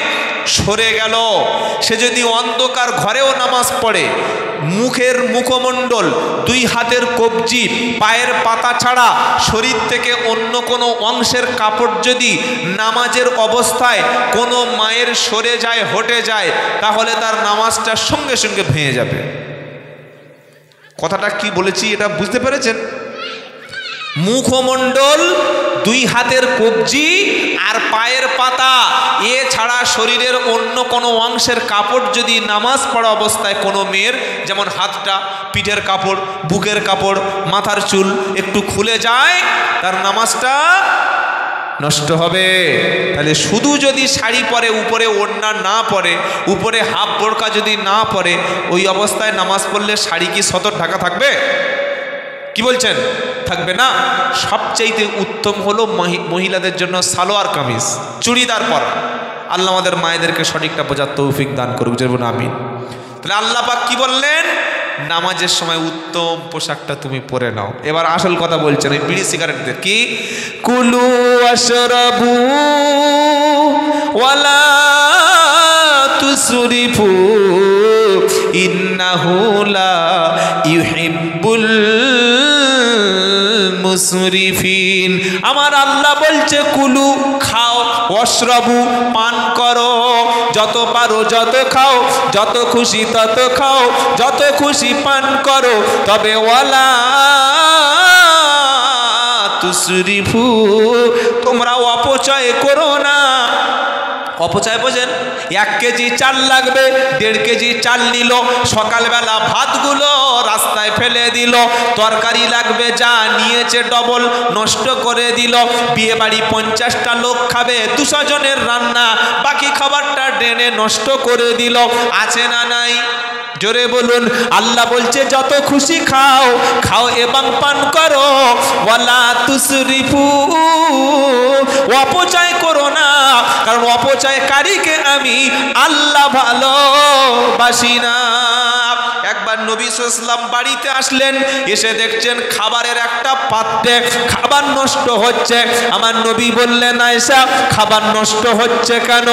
সরে গেল। সে যদি অন্ধকার ঘরেও নামাজ পড়ে, মুখের মুখমণ্ডল, দুই হাতের কবজি, পায়ের পাতা ছাড়া শরীর থেকে অন্য কোনো অংশের কাপড় যদি নামাজের অবস্থায় কোনো মায়ের সরে যায়, হটে যায়, তাহলে তার নামাজটা সঙ্গে সঙ্গে ভেঙে যাবে। কথাটা কি বলেছি এটা বুঝতে পেরেছেন? মুখমণ্ডল, দুই হাতের কবজি আর পায়ের পাতা এছাড়া শরীরের অন্য কোনো অংশের কাপড় যদি নামাজ পড়া অবস্থায় কোনো মেয়ের, যেমন হাতটা, পিঠের কাপড়, বুকের কাপড়, মাথার চুল একটু খুলে যায়, তার নামাজটা নষ্ট হবে। তাহলে শুধু যদি শাড়ি পরে, উপরে ওড়না না পরে, উপরে হাফ বোরকা যদি না পরে, ওই অবস্থায় নামাজ পড়লে শাড়ি কি সতর ঢাকা থাকবে? কি বলছেন? থাকবে না। সবচাইতে উত্তম হলো মহিলাদের জন্য সালোয়ার কামিজ, চুড়িদার পরা। আল্লাহ আমাদের মায়েদেরকে সঠিকটা বোঝার তৌফিক দান করুক, যেমন আমিন। তাহলে আল্লাহ পাক কি বললেন? নামাজের সময় উত্তম পোশাকটা তুমি পরে নাও। এবার আসল কথা বলছেন এই বিড়ি সিগারেটদের, কি কুলু ওয়াশরাবু ওয়ালা তুসরিফু ইন্নাহু লা ইউহিব্বুল মুসরিফিন। আমার আল্লাহ বলছে কুলু, খাও, ওয়াশরাবু, পান করো, যত পারো যত খাও, যত খুশি তত খাও, যত খুশি পান করো, তবে ওয়ালা তুসরিফু, তোমরা অপচয় করো না। অপচয় বোঝেন? 1 কেজি চাল লাগবে, 1.5 কেজি চাল নিল, সকালবেলা ভাতগুলো রাস্তায় ফেলে দিল। তরকারি লাগবে, যা নিয়েছে ডবল নষ্ট করে দিল। বিয়ে বাড়ি 50টা লোক খাবে, 200 জনের রান্না, বাকি খাবারটা ড্রেনে নষ্ট করে দিল। আছে না নাই? জোরে বলুন। আল্লাহ বলছে যত খুশি খাও, খাও এবং পান করো, ওয়ালা তুসরিফু, অপচয় করো না, কারণ অপচয়কারীকে আমি আল্লাহ ভালোবাসি না। একবার নবী সাল্লাল্লাহু আলাইহি ওয়াসাল্লাম বাড়িতে আসলেন, এসে দেখছেন খাবারের একটা পাত্রে খাবার নষ্ট হচ্ছে। আমার নবী বললেন আয়েশা, খাবার নষ্ট হচ্ছে কেন?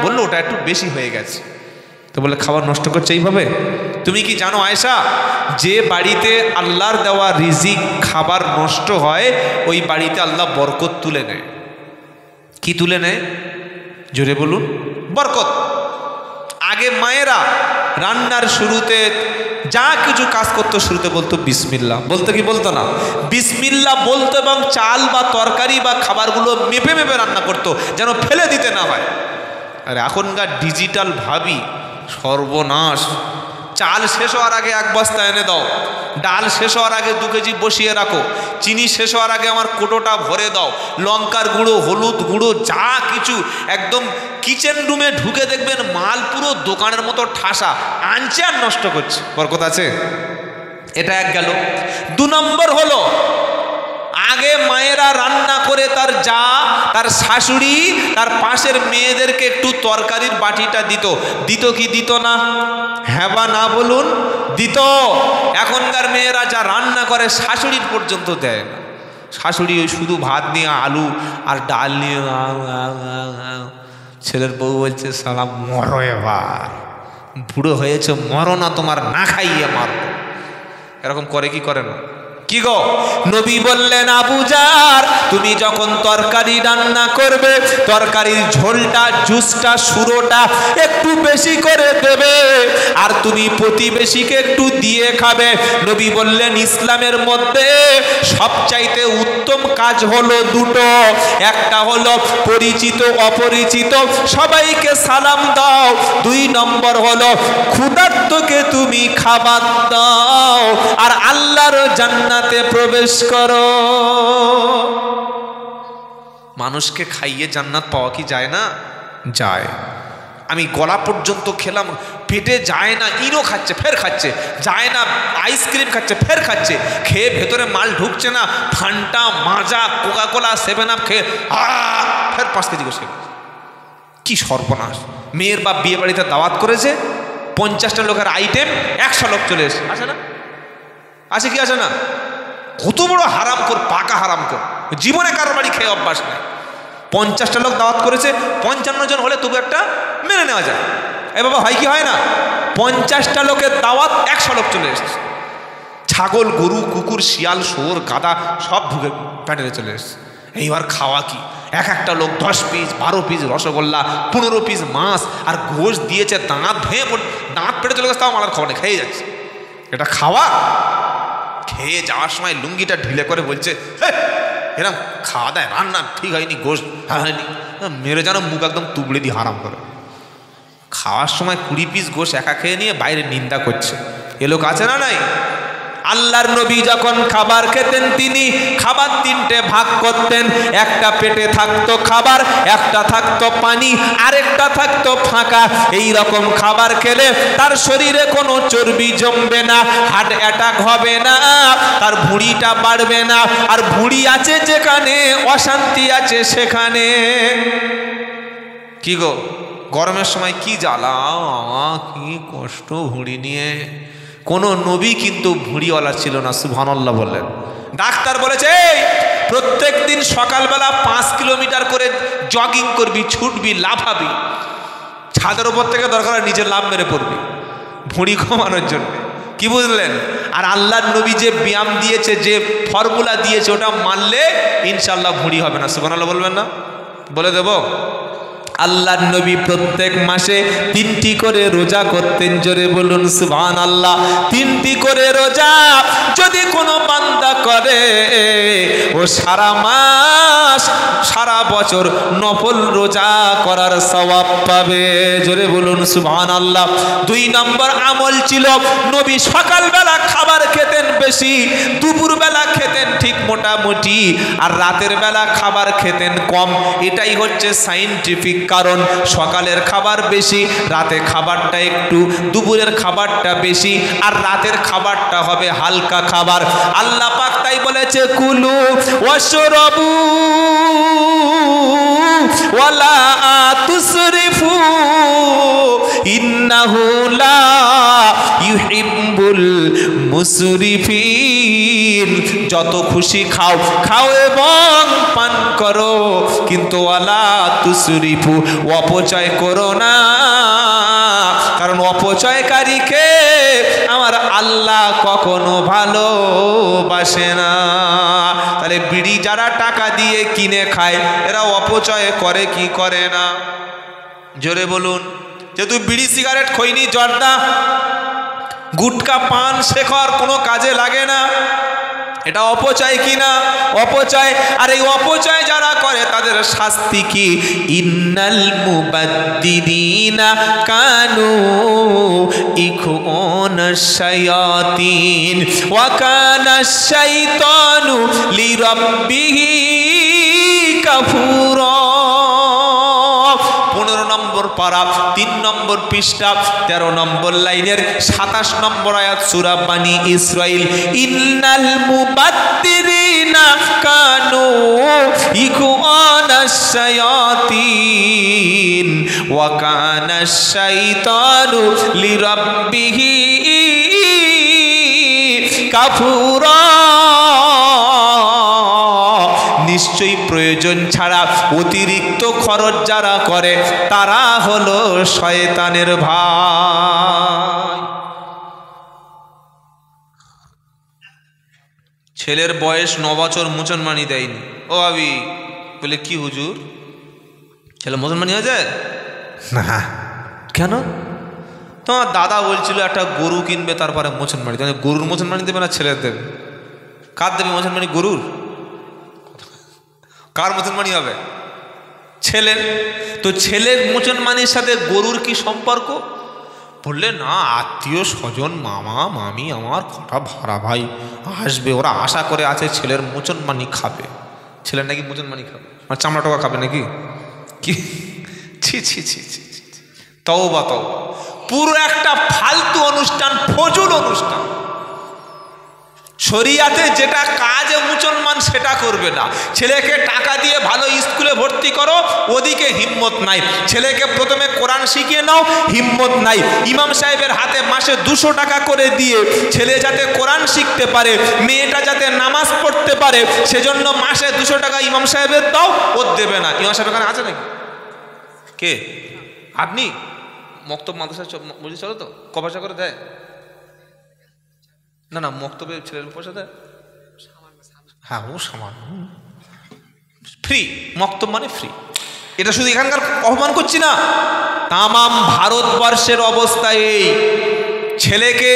বললো ওটা একটু বেশি হয়ে গেছে। তো বলে খাবার নষ্ট করছে এইভাবে? তুমি কি জানো আয়েশা, যে বাড়িতে আল্লাহর দেওয়া রিজিক খাবার নষ্ট হয়, ওই বাড়িতে আল্লাহ বরকত তুলে নেয়। কি তুলে নেয়? জোরে বলুন। বরকত। আগে মায়েরা রান্নার শুরুতে যা কিছু কাজ করতো, শুরুতে বলতো বিসমিল্লাহ। বলতো কি বলতো না? বিসমিল্লাহ বলতো, এবং চাল বা তরকারি বা খাবারগুলো মেপে মেপে রান্না করতো, যেন ফেলে দিতে না হয়। আর এখনকার ডিজিটাল ভাবি সর্বনাশ। চাল শেষ হওয়ার আগে 1 বস্তা এনে দাও, ডাল শেষ হওয়ার আগে 2 কেজি বসিয়ে রাখো, চিনি শেষ হওয়ার আগে আমার কোটোটা ভরে দাও, লঙ্কার গুঁড়ো, হলুদ গুঁড়ো, যা কিছু একদম কিচেন রুমে ঢুকে দেখবেন মাল পুরো দোকানের মতো ঠাসা, আনছে আর নষ্ট করছে। বরকত আছে? এটা এক গেল। 2 নম্বর হলো, আগে মায়েরা রান্না করে তার যা, তার শাশুড়ি, তার পাশের মেয়েদেরকে একটু তরকারির বাটিটা দিত। দিত কি দিত না? হ্যাঁ বা না বলুন। দিত। এখনকার মেয়েরা যা রান্না করে শাশুড়ির পর্যন্ত দেয় না। শাশুড়ি ওই শুধু ভাত নিয়ে আলু আর ডাল নিয়ে, ছেলের বউ বলছে সালা মরো, এবার বুড়ো হয়েছে, মরো না, তোমার না খাইয়ে মারবো। এরকম করে কি করে না? কি গো, নবী বললেন আবু জার, তুমি যখন তরকারি রান্না করবে, তরকারির ঝোলটা, জুসটা, সুরোটা একটু বেশি করে দেবে, আর তুমি প্রতিবেশীকে একটু দিয়ে খাবে। নবী বললেন ইসলামের মধ্যে সবচাইতে উত্তম কাজ হলো দুটো, একটা হলো পরিচিত অপরিচিত সবাইকে সালাম দাও, 2 নম্বর হলো ক্ষুধার্তকে তুমি খাবার দাও, আর আল্লাহর জান্নাতে প্রবেশ করো। মানুষকে খাইয়ে জান্নাত পাওয়া কি যায় না? যায়। আমি গলা পর্যন্ত খেলাম, পেটে যায় না, ইনো খাচ্ছে ফের খাচ্ছে, যায় না, আইসক্রিম খাচ্ছে ফের খাচ্ছে, খেয়ে ভেতরে মাল ঢুকছে না, ফান্টা, মাজা, কোকাকোলা, 7 আপ খেয়ে ফের 5 কেজি বসে। কি সর্বনাশ! মেয়ের বাপ বিয়ে বাড়িতে দাওয়াত করেছে, 50টা লোকের আইটেম, 100 লোক চলে এসে, আসে না? আছে কি আসে না? কত বড় হারাম কর, পাকা হারাম কর, জীবনে কারোর বাড়ি খেয়ে অভ্যাস নেই। 50টা লোক দাওয়াত করেছে, 55 জন হলে তবু একটা মেনে নেওয়া যায়। এ বাবা, হয় কি হয় না? 50টা লোকের দাওয়াত, 100 লোক চলে এসেছে। ছাগল, গরু, কুকুর, শিয়াল, শুয়োর, গাদা সব ঢুকে প্যান্ডেলে চলে এসেছে। এইবার খাওয়া কি, একটা লোক 10 পিস 12 পিস রসগোল্লা, 15 পিস মাছ, আর গোশ দিয়েছে, দাঁত ভেঙে দাঁত পেটে চলে গেছে, তাও আমার খাওয়া নেই, খেয়ে যাচ্ছে। এটা খাওয়া? খেয়ে যাওয়ার সময় লুঙ্গিটা ঢিলে করে বলছে, এরকম খাওয়া দায় রান্না ঠিক হয়নি, গোশ হয়নি, মেরে যেন মুখ একদম তুবড়ে দিয়ে হারাম করে। খাওয়ার সময় 20 পিস গোশ একা খেয়ে নিয়ে বাইরে নিন্দা করছে। এ লোক আছে না নাই? আল্লাহর নবী যখন খাবার খেতেন, তিনি খাবার 3টে ভাগ করতেন। একটা পেটে থাকতো খাবার, একটা থাকতো পানি, আরেকটা থাকতো ফাঁকা। এই রকম খাবার খেলে তার শরীরে কোনো চর্বি জমবে না, হার্ট অ্যাটাক হবে না, তার ভুঁড়িটা বাড়বে না। আর ভুঁড়ি আছে যেখানে, অশান্তি আছে সেখানে। কি গো, গরমের সময় কি জ্বালা, কি কষ্ট ভুঁড়ি নিয়ে। কোনো নবী কিন্তু ভুঁড়িওয়ালা ছিল না, সুবহানাল্লাহ বললেন। ডাক্তার বলেছে প্রত্যেক দিন সকালবেলা 5 কিলোমিটার করে জগিং করবি, ছুটবি, লাফাবি, ছাদের উপর থেকে দরকার নিজের লাভ মেরে পড়বি, ভুঁড়ি কমানোর জন্য। কি বুঝলেন? আর আল্লাহর নবী যে ব্যায়াম দিয়েছে, যে ফর্মুলা দিয়েছে, ওটা মানলে ইনশাআল্লাহ ভুঁড়ি হবে না। সুবহানাল্লাহ বলবেন না? বলে দেব। আল্লাহর নবী প্রত্যেক মাসে 3টি করে রোজা করতেন। জোরে বলুন সুবহানাল্লাহ। 3টি করে রোজা যদি কোনো বান্দা করে, ও সারা মাস, সারা বছর নফল রোজা করার সওয়াব পাবে। জোরে বলুন সুবহানাল্লাহ। 2 নম্বর আমল ছিল, নবী সকালবেলা খাবার খেতেন বেশি, দুপুরবেলা খেতেন ঠিক মোটামুটি, আর রাতের বেলা খাবার খেতেন কম। এটাই হচ্ছে সাইন্টিফিক কারণ। সকালের খাবার বেশি, রাতে খাবারটা একটু, দুপুরের খাবারটা বেশি, আর রাতের খাবারটা হবে হালকা খাবার। আল্লাহ পাক তাই বলেছে, কুলু ওয়াশরাবু ওয়ালা তুসরিফু ইন্নাহু লা ইউহিব্বুল মুসরিফিন। যত খুশি খাও, খাও এবং পান করো, কিন্তু ওয়ালা তুসরিফু, অপচয় করো না, কারণ অপচয়কারীকে আমার আল্লাহ কখনো ভালোবাসে না। তাহলে বিড়ি যারা টাকা দিয়ে কিনে খায়, এরা অপচয় করে কি করে না? জোরে বলুন। যেহেতু বিড়ি, সিগারেট, খৈনি, জর্দা, গুটকা, পান, শেখর কোনো কাজে লাগে না, এটা অপচয় কিনা? অপচয়। আর এই অপচয় যারা করে তাদের শাস্তি কি? ইন্নাল মুবাদ্দিরিনা কানু ইখওয়ানাশ শায়াতিন ওয়া কানাশ শাইতানু লিরাব্বিহি কাফুরা। 15 নম্বর পারা, 3 নম্বর পৃষ্ঠা, 13 নম্বর লাইনের 27 নম্বর আয়াত, সূরা বানী ইসরাইল। ইন্নাল মুবাদ্দিরিনা কানু ইখওয়ানাশ শায়াতিন ওয়া কানাশ শাইতানু লিরাব্বিহি কাফুরা। নিশ্চয়ই প্রয়োজন ছাড়া অতিরিক্ত খরচ যারা করে, তারা হলো শয়তানের ভাই। ছেলের বয়স 9 বছর মুসলমানি দেয়নি। ও ভাবি বলে কি হুজুর ছেলে মুসলমানি হয়ে যায় না? কেন? তোমার দাদা বলছিল একটা গরু কিনবে তারপরে মুসলমানি। গরুর মুসলমানি দেবে না ছেলের দেবে? কার দেবে মুসলমানি? গরুর। কার মুসলমানি হবে? ছেলের। তো ছেলের মুসলমানির সাথে গরুর কি সম্পর্ক? বললে না, আত্মীয় স্বজন মামা মামি আমার কটা ভাড়া ভাই আসবে, ওরা আশা করে আছে ছেলের মুসলমানি খাবে। ছেলের নাকি মুসলমানি খাবে, আর চামড়া টোকা খাবে নাকি? কি ছি ছি ছি ছি, তওবা তওবা। পুরো একটা ফালতু অনুষ্ঠান, ফজল অনুষ্ঠান। শরিয়াতে যেটা কাজ মুসলমান সেটা করবে না। ছেলেকে টাকা দিয়ে ভালো স্কুলে ভর্তি করো, ওদিকে হিম্মত নাই। ছেলেকে প্রথমে কোরআন শিখিয়ে নাও, হিম্মত নাই। ইমাম সাহেবের হাতে মাসে 200 টাকা করে দিয়ে ছেলে যাতে কোরআন শিখতে পারে, মেয়েটা যাতে নামাজ পড়তে পারে, সেজন্য মাসে 200 টাকা ইমাম সাহেবের দাও, ও দেবে না। ইমাম সাহেব এখানে আছে নাকি? কে? আপনি? মক্তব মাদ্রাসা বুঝে চলো তো, ক পয়সা করে দেয়? না না, মক্তবে ছেলের পয়সা দেয়? হ্যাঁ, ও সামান ফ্রি। মক্তব মানে ফ্রি। এটা শুধু এখানকার অপমান করছি না, তামাম ভারতবর্ষের অবস্থা এই। ছেলেকে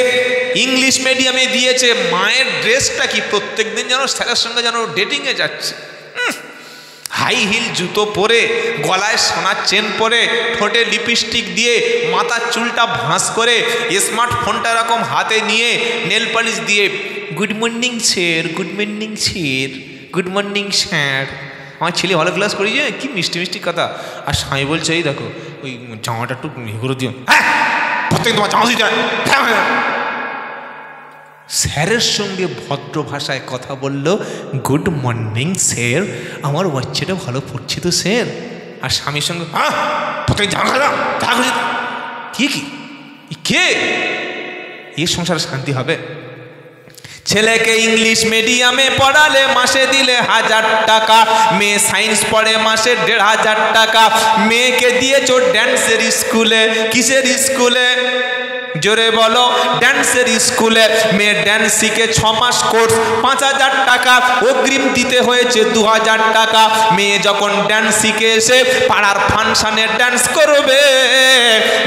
ইংলিশ মিডিয়ামে দিয়েছে, মায়ের ড্রেসটা কি প্রত্যেক দিন যেন স্যারের সঙ্গে যেন ডেটিংয়ে যাচ্ছে। হাই হিল জুতো পরে, গলায় সোনার চেন পরে, ঠোঁটে লিপস্টিক দিয়ে, মাথার চুলটা ভাঁজ করে, স্মার্টফোনটা এরকম হাতে নিয়ে, নেল পালিশ দিয়ে, good morning sir, good morning sir, good morning sir. আমার ছেলে ভালো ক্লাস করেছে, কি মিষ্টি মিষ্টি কথা। আর স্বামী বলছে এই দেখো ওই জামাটা একটু করে দিও। হ্যাঁ, প্রত্যেক তোমার জামা দিয়ে যায়। স্যারের সঙ্গে ভদ্র ভাষায় কথা বলল, গুড মর্নিং স্যার, আমার বাচ্চাটা ভালো পড়ছে তো স্যার। আর স্বামীর সঙ্গে হ্যাঁ প্রত্যেক জামা কি কি কে? এই সংসারে শান্তি হবে? ছেলেকে ইংলিশ মিডিয়ামে পড়ালে মাসে দিলে 1000 টাকা, মেয়ে সায়েন্স পড়ে মাসে 1500 টাকা। মেয়েকে দিয়েছ ড্যান্সের স্কুলে। কিসের স্কুলে? জোরে বলো। ড্যান্সের স্কুলে। মেয়ে ড্যান্স শিখে 6 মাস কোর্স, 5000 টাকা। অগ্রিম দিতে হয়েছে 2000 টাকা। মেয়ে যখন ড্যান্স শিখে এসে পাড়ার ফাংশনে ড্যান্স করবে,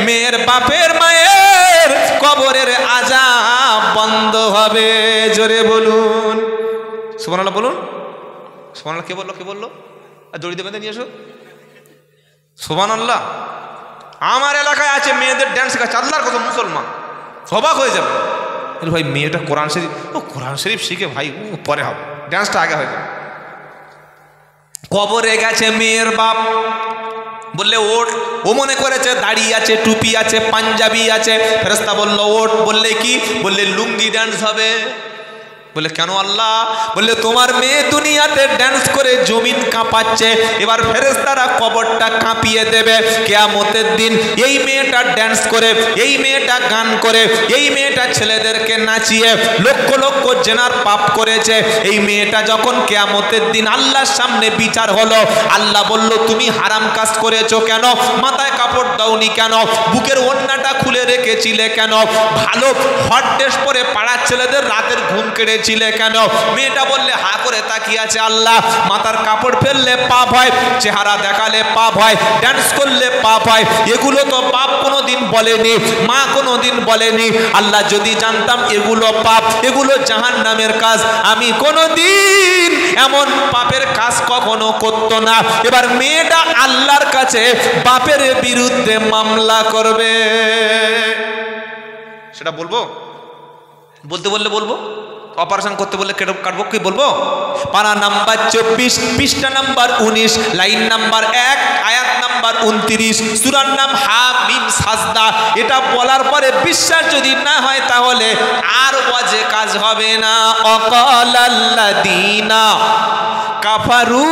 মেয়ের বাপের মায়ের কবরের আযাব বন্ধ হবে। জোরে বলুন সুবহানাল্লাহ, বলুন সুবহানাল্লাহ। কে বললো? কে বললো? আর দড়িতে বেঁধে নিয়ে এসো। সুবহানাল্লাহ। আমার এলাকায় আছে মেয়েদের ড্যান্স শেখাচ্ছে, আল্লাহর কথা, মুসলমান, অবাক হয়ে যাবে। ভাই মেয়েটা কোরআন শরীফ, ও কোরআন শরীফ শিখে ভাই পরে হবে, ড্যান্সটা আগে হয়ে যাবে। কবরে গেছে মেয়ের বাপ, বললে ওঠ। ও মনে করেছে দাড়ি আছে, টুপি আছে, পাঞ্জাবি আছে। ফেরেশতা বলল ওঠ। বললে কি? বললে লুঙ্গি ড্যান্স হবে। বলে কেন আল্লাহ? বললে তোমার মেয়ে দুনিয়াতে ড্যান্স করে জমিন কাঁপাচ্ছে, এবার ফেরেশতারা কবরটা কাঁপিয়ে দেবে। কিয়ামতের দিন এই মেয়েটা ড্যান্স করে, এই মেয়েটা গান করে, এই মেয়েটা ছেলেদেরকে নাচিয়ে লক্ষ লক্ষ জেনার পাপ করেছে। এই মেয়েটা যখন কিয়ামতের দিন আল্লাহর সামনে বিচার হলো, আল্লাহ বলল তুমি হারাম কাজ করেছো কেন? মাথায় কাপড় দাওনি কেন? বুকের ওড়নাটা খুলে রেখেছিলে কেন? ভালো হট ড্রেস পরে পাড়ার ছেলেদের রাতের ঘুম কেড়ে ছিলে কেন? মেয়েটা বললে হা করে তাকিয়ে আছে, আল্লাহ মাথার কাপড় ফেললে পাপ হয়, চেহারা দেখালে পাপ হয়, ডান্স করলে পাপ হয়। এগুলো তো পাপ কোনোদিন বলেনি, মা কোনোদিন বলেনি। আল্লাহ যদি জানতাম এগুলো পাপ, এগুলো জাহান্নামের কাজ, আমি কোনোদিন এমন পাপের কাজ কখনো করতো না। এবার মেয়েটা আল্লাহর কাছে বাপের বিরুদ্ধে মামলা করবে। সেটা বলবো? বলতে বললে বলবো, অপারেশন করতে বললে কাটবো, কি বলবো? পারা নাম্বার 24, পৃষ্ঠা নাম্বার 19, লাইন নাম্বার 1, আয়াত নাম্বার 29, সূরার নাম হামিম সাজদা। এটা বলার পরে বিশ্বাস যদি না হয় তাহলে আর ওয়াজে কাজ হবে না। অকালাল্লাযীনা কাফারু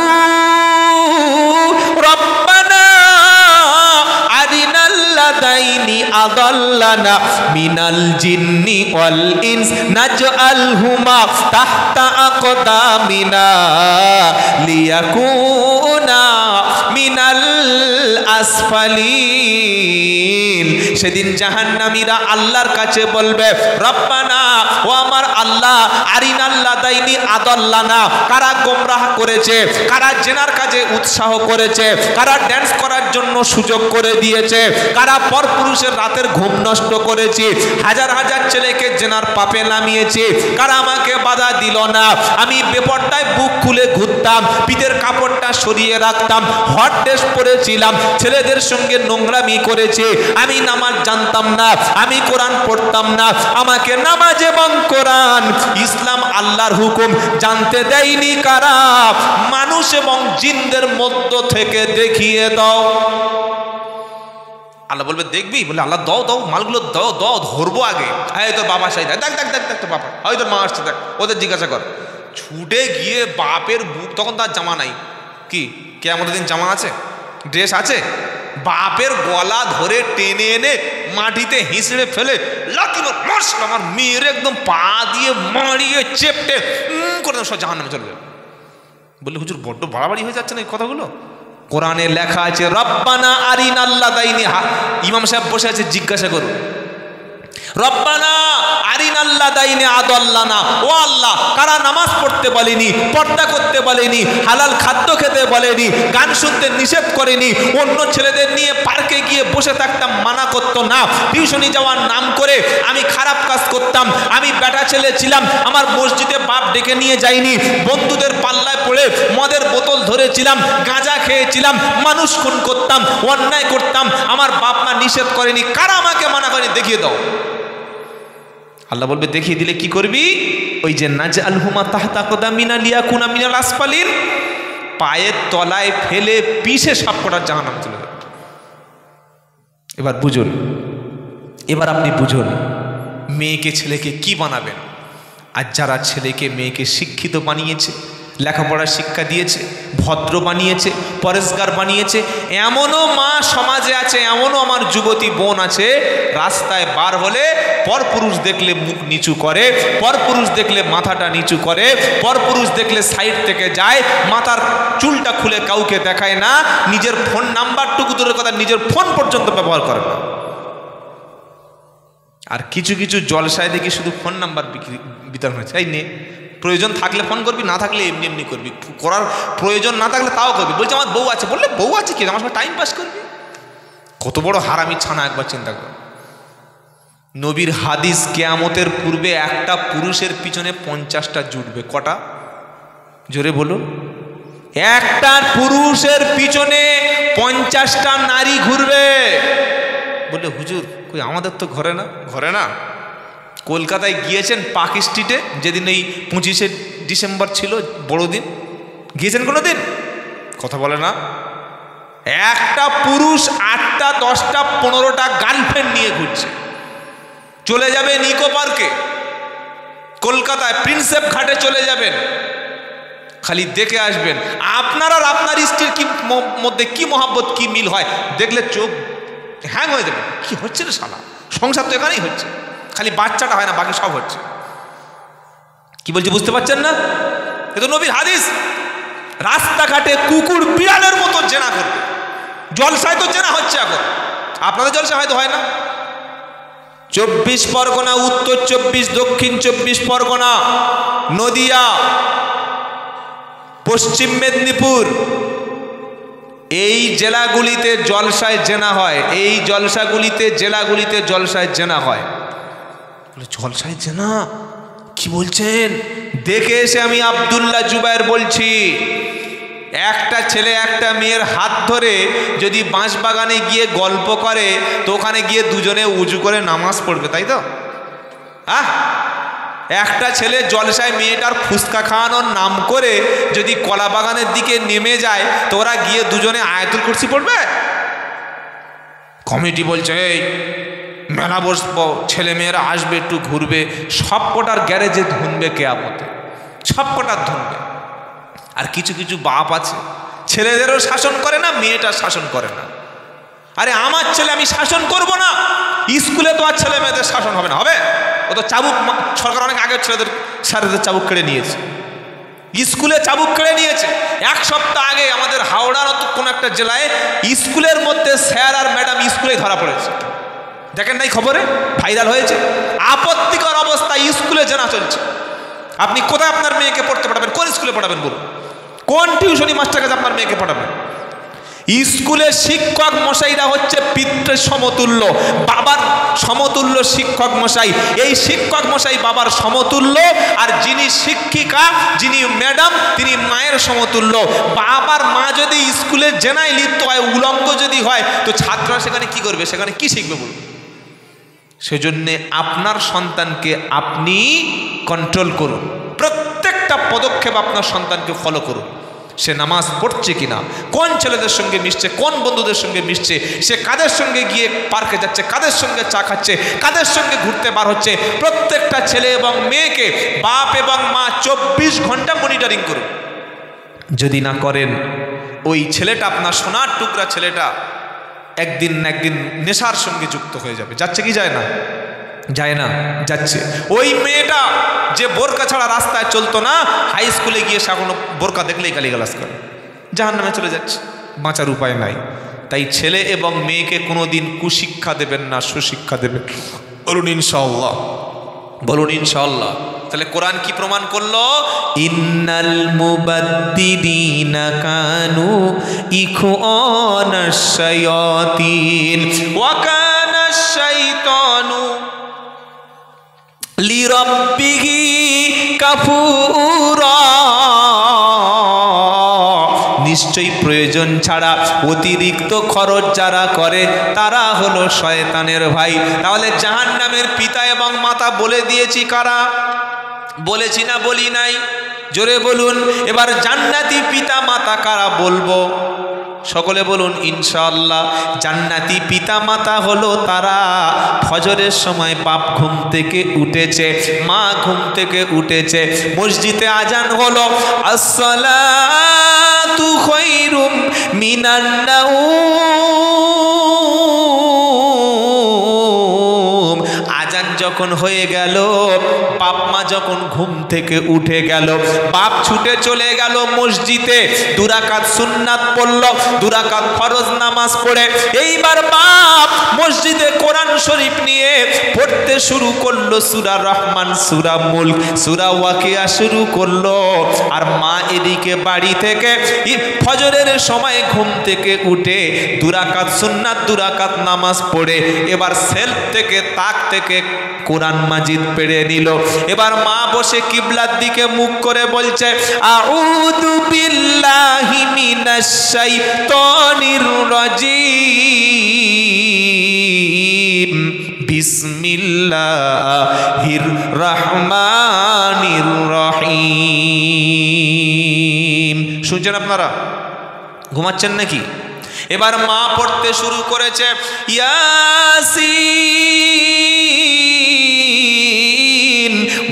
রব্বানা আরিনাল্লাযাইনি আযাল্লানা মিনাল জিন্নি ওয়াল ইনস নাজআলহুমা তাহতা আকদামিনা লিয়াকুনা মিনাল আসফালিন। সেদিন জাহান্নামীরা আল্লাহর কাছে বলবে, রব্বানা ও আমার আল্লাহ, আরিনাল্লাদাইনি আদাল্লানা, কারা গোমরাহ করেছে, কারা জেনার কাজে উৎসাহ করেছে, কারা ড্যান্স করার জন্য সুযোগ করে দিয়েছে, কারা পরপুরুষের রাতের ঘুম নষ্ট করেছে, হাজার হাজার ছেলেকে জেনার পাপে নামিয়েছে, কারা আমাকে বাধা দিল না। আমি বেপরদায় বুক খুলে ঘুরতাম, পিঠের কাপড়টা সরিয়ে রাখতাম, হট ড্রেস পরেছিলাম, ছেলেদের সঙ্গে নোংরামি করেছে, আমি নামাজ জানতাম না, আমি কোরআন পড়তাম না, আমাকে নামাজ এবং কোরআন ইসলাম আল্লাহর হুকুম জানতে দেয়নি কারা? মানুষ এবং জিনদের মধ্য থেকে দেখিয়ে দাও। আল্লাহ বলবে দেখবি, বলে আল্লাহ দাও দাও মালগুলো দাও দাও, ধরবো আগে। হ্যাঁ তোর বাবা সাই দেখ দেখ দেখ দেখ তোর বাবা, হয় তোর মা আসছে দেখ, ওদের জিজ্ঞাসা কর। ছুটে গিয়ে বাপের বুক, তখন তার জামা নাই, কি কিয়ামতের দিন জামা আছে, ড্রেস আছে, বাপের গলা ধরে টেনে এনে মাটিতে হিঁচড়ে ফেলে লাথি মারছিল, আমার মেয়ের একদম পা দিয়ে মারিয়ে চেপটে করে সব জাহান্নামে চলে যাবে। বললে হুজুর বড্ড বাড়াবাড়ি হয়ে যাচ্ছে না এই কথাগুলো? কোরআনে লেখা আছে রব্বানা আরিনাল্লাদাইনি, ইমাম সাহেব বসে আছে, জিজ্ঞাসা করুন রব্বানা আরিনাল্লাদাইনি আদাল্লানা, ও আল্লাহ, কারা নামাজ পড়তে বলেনি, পর্দা করতে বলেনি, হালাল খাদ্য খেতে বলেনি, গান শুনতে নিষেধ করেনি, অন্য ছেলেদের নিয়ে পার্কে গিয়ে বসে থাকতাম মানা করতো না, টিউশনি যাওয়ার নাম করে আমি খারাপ কাজ করতাম, আমি বেটা ছেলে ছিলাম, আমার মসজিদে বাপ ডেকে নিয়ে যায়নি, বন্ধুদের পাল্লায় পড়ে মদের বোতল ধরেছিলাম, গাঁজা খেয়েছিলাম, মানুষ খুন করতাম, অন্যায় করতাম, আমার বাপ মা নিষেধ করেনি, কারা আমাকে মানা করেনি, দেখিয়ে দাও। আল্লাহ বলবে দেখিয়ে দিলে কি করবি? ওই যে নাজআলহুমা তাহতা আকদামিনা লিয়াকুনা মিনাল আসফালিন, পায়ের তলায় ফেলে পিষে সব কটার জাহান্নামে চলে যাবে। এবার বুঝুন, এবার আপনি বুঝুন মেয়েকে ছেলেকে কি বানাবেন। আর যারা ছেলেকে মেয়েকে শিক্ষিত বানিয়েছে, লেখাপড়ার শিক্ষা দিয়েছে, ভদ্র বানিয়েছে, পরেশগার বানিয়েছে, এমনও মা সমাজে আছে, এমনও আমার যুবতী বোন আছে, রাস্তায় বার হলে পরপুরুষ দেখলে মুখ নিচু করে, পরপুরুষ দেখলে মাথাটা নিচু করে, পরপুরুষ দেখলে সাইড থেকে যায়, মাথার চুলটা খুলে কাউকে দেখায় না, নিজের ফোন নাম্বারটুকু দূরের কথা নিজের ফোন পর্যন্ত ব্যবহার করে না। আর কিছু কিছু জলসায় দেখি শুধু ফোন নাম্বার বিতরণ হয়েছে, এই নে, প্রয়োজন থাকলে ফোন করবি, না থাকলে এমনি এমনি করবি, করার প্রয়োজন না থাকলে তাও করবি। বলছে আমার বউ আছে, বললে বউ আছে কি, আমার সঙ্গে টাইম পাস করবি। কত বড় হারামি ছানা, একবার চিন্তা কর। নবীর হাদিস, কিয়ামতের পূর্বে একটা পুরুষের পিছনে 50টা জুটবে। কটা? জোরে বলুন। একটা পুরুষের পিছনে 50টা নারী ঘুরবে। বললে হুজুর কই আমাদের তো ঘরে না। ঘরে না? কলকাতায় গিয়েছেন পার্ক স্ট্রিটে, যেদিন এই 25শে ডিসেম্বর ছিল বড়দিন, গিয়েছেন কোনো দিন? কথা বলে না। একটা পুরুষ 8টা 10টা 15টা গার্লফ্রেন্ড নিয়ে ঘুরছে। চলে যাবেন ইকো পার্কে, কলকাতায় প্রিন্সেপ ঘাটে চলে যাবেন, খালি দেখে আসবেন আপনার আর আপনার স্ত্রীর কি মধ্যে কি মহাব্বত, কি মিল হয়, দেখলে চোখ হ্যাং হয়ে যাবে। কি হচ্ছে রে শালা, সংসার তো এখানেই হচ্ছে, খালি বাচ্চাটা হয় না, বাকি সব হচ্ছে। কি বলছি বুঝতে পারছেন না? এ তো নবীর হাদিস। রাস্তাঘাটে কুকুর বিড়ালের মতো জেনা করবে। জলসায় তো জেনা হচ্ছে এখন, আপনাদের জলসায় হয়তো হয় না। 24 পরগনা, উত্তর 24, দক্ষিণ 24 পরগনা, নদিয়া, পশ্চিম মেদিনীপুর, এই জেলাগুলিতে জলসায় জেনা হয়। এই জলসাগুলিতে, জেলাগুলিতে জলসায় জেনা হয়। জলসায় জেনা কি বলছেন? দেখে এসে আমি আব্দুল্লাহ জুবায়ের বলছি, একটা ছেলে একটা মেয়ের হাত ধরে যদি বাঁশবাগানে গিয়ে গল্প করে, তো ওখানে গিয়ে দুজনে উজু করে নামাজ পড়বে, তাই তো? হ্যাঁ, একটা ছেলে জলসায় মেয়েটার ফুসকা খাওয়ানোর নাম করে যদি কলা বাগানের দিকে নেমে যায়, তো ওরা গিয়ে দুজনে আয়াতুল কুরসি পড়বে? কমিটি বলছে এই মেলা বসবো, ছেলে মেয়েরা আসবে, একটু ঘুরবে, সব কটার গ্যারেজে ধুনবে কিয়ামতে, সব কটার ধুনবে। আর কিছু কিছু বাপ আছে, ছেলেদেরও শাসন করে না, মেয়েটার শাসন করে না। আরে আমার ছেলে আমি শাসন করব না, স্কুলে তো আর ছেলে মেয়েদের শাসন হবে না? হবে? ও তো চাবুক, সরকার অনেক আগে ছেলেদের স্যারেদের চাবুক কেড়ে নিয়েছে, স্কুলে চাবুক কেড়ে নিয়েছে। 1 সপ্তাহ আগে আমাদের হাওড়ার কোন একটা জেলায় স্কুলের মধ্যে স্যার আর ম্যাডাম স্কুলে ধরা পড়েছে। দেখেন নাই খবরে ভাইরাল হয়েছে, আপত্তিকর অবস্থায় স্কুলে জেনা চলছে। আপনি কোথায় আপনার মেয়েকে পড়তে পাঠাবেন? কোন স্কুলে পড়াবেন বলুন? কোন টিউশনি মাস্টার কাছে আপনার মেয়েকে পড়াবেন? স্কুলের শিক্ষক মশাইরা হচ্ছে পিতৃ সমতুল্য, বাবার সমতুল্য শিক্ষক মশাই। এই শিক্ষক মশাই বাবার সমতুল্য, আর যিনি শিক্ষিকা, যিনি ম্যাডাম, তিনি মায়ের সমতুল্য। বাবার মা যদি স্কুলে জেনায় লিপ্ত হয়, উলঙ্গ যদি হয়, তো ছাত্ররা সেখানে কি করবে? সেখানে কি শিখবে বলুন? সেজন্যে আপনার সন্তানকে আপনি কন্ট্রোল করুন, প্রত্যেকটা পদক্ষেপ আপনার সন্তানকে ফলো করুন। সে নামাজ পড়ছে কিনা, কোন ছেলেদের সঙ্গে মিশছে, কোন বন্ধুদের সঙ্গে মিশছে, সে কাদের সঙ্গে গিয়ে পার্কে যাচ্ছে, কাদের সঙ্গে চা খাচ্ছে, কাদের সঙ্গে ঘুরতে বার হচ্ছে, প্রত্যেকটা ছেলে এবং মেয়েকে বাপ এবং মা 24 ঘন্টা মনিটরিং করুন। যদি না করেন, ওই ছেলেটা, আপনার সোনার টুকরা ছেলেটা, একদিন না একদিন নেশার সঙ্গে যুক্ত হয়ে যাবে। যাচ্ছে কি যায় না? যায় না, যাচ্ছে। ওই মেয়েটা যে বোরকা ছাড়া রাস্তায় চলতো না, হাই স্কুলে গিয়ে সে এখনো বোরকা দেখলেই গালিগালাজ করে, জাহান্নামে চলে যাচ্ছে, বাঁচার উপায় নাই। তাই ছেলে এবং মেয়েকে কোনোদিন কুশিক্ষা দেবেন না, সুশিক্ষা দেবেন। বলুন ইনশাআল্লাহ, বলুন ইনশাআল্লাহ। তাহলে কোরআন কি প্রমাণ করলো? ইন্নাল মুবাদ্দিরিনা কানু ইখওয়ানাশ শায়াতিন ওয়া কানাশ শাইতানু লিরাব্বিহি কাফুরা। নিশ্চয়ই প্রয়োজন ছাড়া অতিরিক্ত খরচ যারা করে তারা হলো শয়তানের ভাই। তাহলে জাহান্নামের পিতা এবং মাতা বলে দিয়েছি কারা? বলেছি না বলি নাই? জোরে বলুন। এবার জান্নাতি পিতা মাতা কারা বলবো? সকলে বলুন ইনশাআল্লাহ। জান্নাতি পিতা মাতা হলো তারা ফজরের সময় বাপ ঘুম থেকে উঠেছে, মা ঘুম থেকে উঠেছে, মসজিদে আজান হলো, আসসালাতু খায়রুম মিনান নাওম। আজান যখন হয়ে গেল, বাপ মা যখন ঘুম থেকে উঠে গেল, বাপ ছুটে চলে গেল মসজিদে, 2 রাকাত সুন্নাত পড়ল, 2 রাকাত ফরজ নামাজ পড়ে এইবার বাপ মসজিদে কোরআন শরীফ নিয়ে পড়তে শুরু করলো, সূরা রহমান, সূরা মুলক, সূরা ওয়াকিয়া শুরু করলো। আর মা এদিকে বাড়ি থেকে ফজরের সময় ঘুম থেকে উঠে 2 রাকাত সুন্নাত, 2 রাকাত নামাজ পড়ে এবার সেলফ থেকে, তাক থেকে কোরআন মাজিদ পেড়ে নিল। এবার মা বসে কিবলার দিকে মুখ করে বলছে, আউযু বিল্লাহি মিনাশ শাইতানির রাজিম, বিসমিল্লাহির রহমানির রহিম। শুনছেন আপনারা? ঘুমাচ্ছেন নাকি? এবার মা পড়তে শুরু করেছে, ইয়াসিন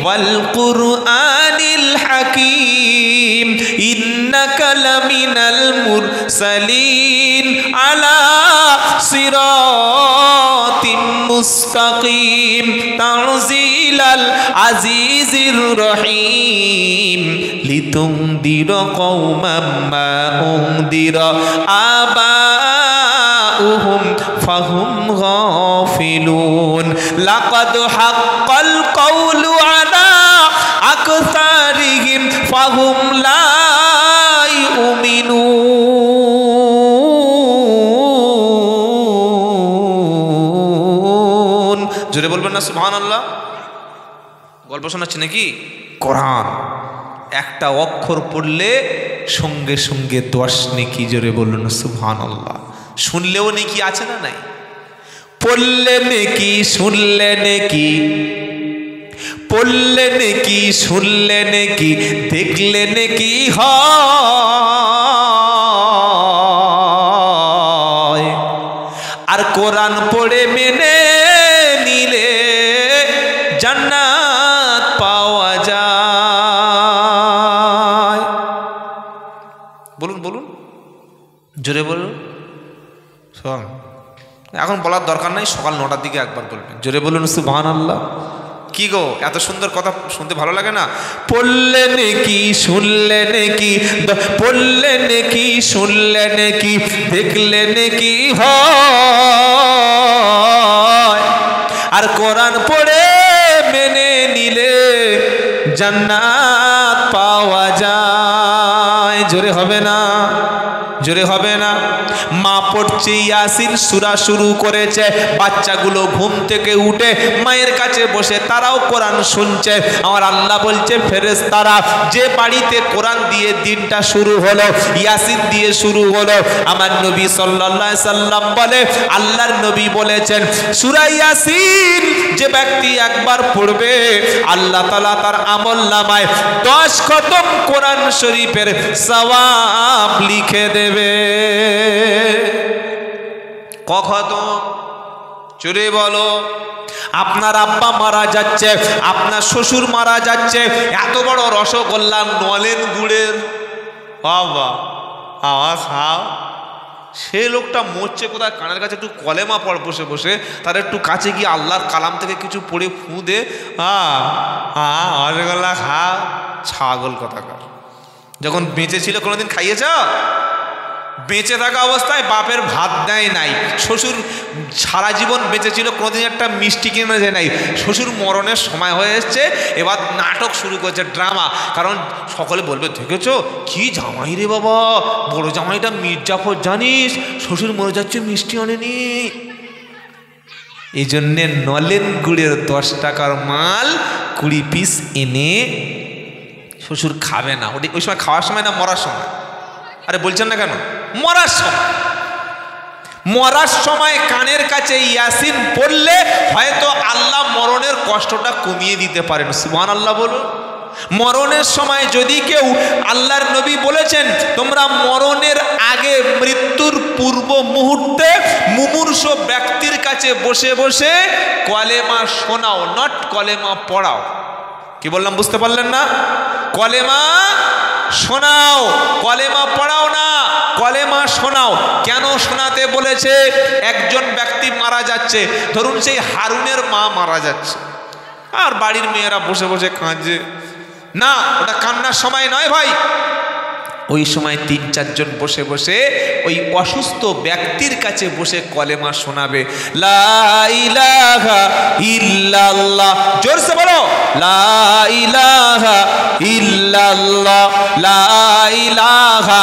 ওয়াল কুরআনিল হাকীম ইন্নাকা লামিনাল মুরসালিন আলা সিরাতিম মুস্তাকিম তানজিলাল আজিজির রহিম লিতুনদিরা কওমান মা উনদিরা আবাউহুম ফাহুম গাফিলুন লাকাদ হাক্কাল কওলু আলা আকসারিহিম ফাহুম লা ইউমিনুন। জোরে বলবেন না সুবহানাল্লাহ? গল্প শোনাচ্ছি নাকি? কোরআন একটা অক্ষর পড়লে সঙ্গে সঙ্গে 10 নেকি। জোরে বলুন সুবহানাল্লাহ। শুনলেও নেকি আছে না নাই? পড়লে নেকি, শুনলে নেকি, পড়লে নেকি, শুনলে নেকি, দেখলে নেকি হয়। আর কোরআন পড়ে মেনে নিলে জান্নাত পাওয়া যায়। বলুন বলুন, জোরে বলুন। শোন, এখন বলার দরকার নাই, সকাল 9টার দিকে একবার বলবেন। জোরে বলুন সুবহানাল্লাহ। কি গো, এত সুন্দর কথা শুনতে ভালো লাগে না? পড়লে নেকি, শুনলে নেকি, পড়লে নেকি, শুনলে নেকি, দেখলে নেকি হয়। কোরআন পড়ে মেনে নিলে জান্নাত পাওয়া যায়। জোরে হবে না, জোরে হবে না। মা পড়ছে ইয়াসিন সূরা শুরু করেছে, বাচ্চাগুলো ঘুম থেকে উঠে মায়ের কাছে বসে তারাও কোরআন শুনছে। আমার আল্লাহ বলছে ফেরেশতারা, যে বাড়িতে কোরআন দিয়ে দিনটা শুরু হলো, ইয়াসিন দিয়ে শুরু হলো, আমার নবী সাল্লাল্লাহু আলাইহি সাল্লাম বলে, আল্লাহর নবী বলেছেন সূরা ইয়াসিন যে ব্যক্তি একবার পড়বে আল্লাহ তাআলা তার আমলনামায় 10 খতম কোরআন শরীফের সওয়াব লিখে দেবে। ক খতম? চুরে বলো। আপনার আব্বা মারা যাচ্ছে, আপনার শ্বশুর মারা যাচ্ছে, এত বড় রসগোল্লা নলেন গুড়ের, বাবা আওয়াজ খাও। সে লোকটা মরছে কোথায়, কানের কাছে একটু কলেমা পড় বসে বসে, তার একটু কাছে গিয়ে আল্লাহর কালাম থেকে কিছু পড়ে ফু দে, রসগোল্লা খা। ছাগল কথাকার। যখন বেঁচে ছিল কোনোদিন খাইয়েছ? বেঁচে থাকা অবস্থায় বাপের ভাত দেয় নাই, শ্বশুর সারা জীবন বেঁচে ছিল কোনোদিন একটা মিষ্টি কিনে দেয় নাই, শ্বশুর মরণের সময় হয়ে এসছে, এবার নাটক শুরু করেছে, ড্রামা। কারণ সকলে বলবে দেখেছো কি জামাই রে বাবা, বড় জামাইটা মির্জাফর জানিস, শ্বশুর মরে যাচ্ছে মিষ্টি আনেনি। এই জন্যে নলেন গুড়ের 10 টাকার মাল 20 পিস এনে শ্বশুর খাবে না। ওই সময় খাওয়ার সময় না মরার সময়? আরে বলছেন না কেন? মরার সময়। মরার সময় কানের কাছে ইয়াসিন পড়লে হয়তো আল্লাহ মরণের কষ্টটা কমিয়ে দিতে পারেন। সুবহানাল্লাহ বলুন। মরণের সময় যদি কেউ, আল্লাহর নবী বলেছেন তোমরা মরণের আগে মৃত্যুর পূর্ব মুহূর্তে মুমূর্ষ ব্যক্তির কাছে বসে বসে কলেমা শোনাও, নট কলেমা পড়াও। কি বললাম বুঝতে পারলেন না? কলেমা শোনাও, কলেমা পড়াও না, কলেমা শোনাও। কেন শোনাতে বলেছে? একজন ব্যক্তি মারা যাচ্ছে, ধরুন সেই হারুনের মা মারা যাচ্ছে, আর বাড়ির মেয়েরা বসে বসে কাঁদছে। না, ওটা কান্নার সময় নয় ভাই। ওই সময় 3-4 জন বসে বসে ওই অসুস্থ ব্যক্তির কাছে বসে কলেমা শোনাবে। লা ইলাহা ইল্লাল্লাহ, জোরসে বলো, লা ইলাহা ইল্লাল্লাহ, লা ইলাহা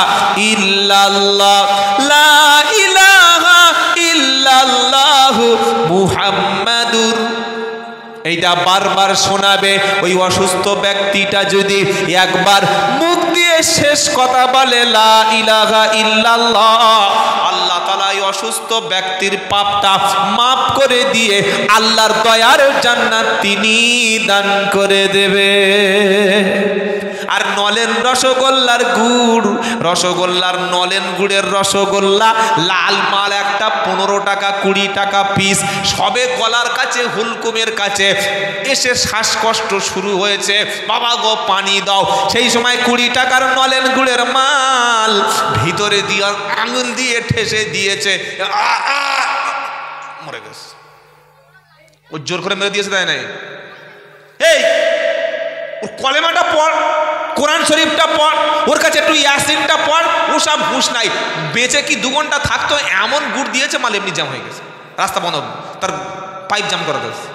ইল্লাল্লাহ, লা ইলাহা ইল্লাল্লাহ মুহাম্মাদুর। এইটা বারবার শোনাবে। ওই অসুস্থ ব্যক্তিটা যদি একবার মুখ দিয়ে শেষ কথা বলে লা ইলাহা ইল্লাল্লাহ, আল্লাহ তাআলা এই অসুস্থ ব্যক্তির পাপটা মাফ করে দিয়ে আল্লাহর দয়ার জান্নাত তিনি দান করে দেবে। আর নলেন রসগোল্লার গুড়, রসগোল্লার নলেন গুড়ের রসগোল্লা, লাল মাল একটা 15 টাকা 20 টাকা পিস। সবে গলার কাছে হুলকুমের কাছে এসে শ্বাসকষ্ট শুরু হয়েছে, বাবা গো পানি দাও। সেই সময় 20 টাকার নলেন গুড়ের মাল ভিতরে দিয়ে আঙুল দিয়ে ঠেসে দিয়েছে, মরে গেছে। ও জোর করে মেরে দিয়েছে, তাই নাই? এই ওর কলেমাটা পড়, কোরআন শরীফটা পড়, ওর কাছে একটু ইয়াসিনটা পড়, ও সব হুঁশ নাই। বেঁচে কি 2 ঘন্টা থাকতো, এমন গুড় দিয়েছে মাল এমনি জাম হয়ে গেছে, রাস্তা বন্ধ, তার পাইপ জাম করা গেছে।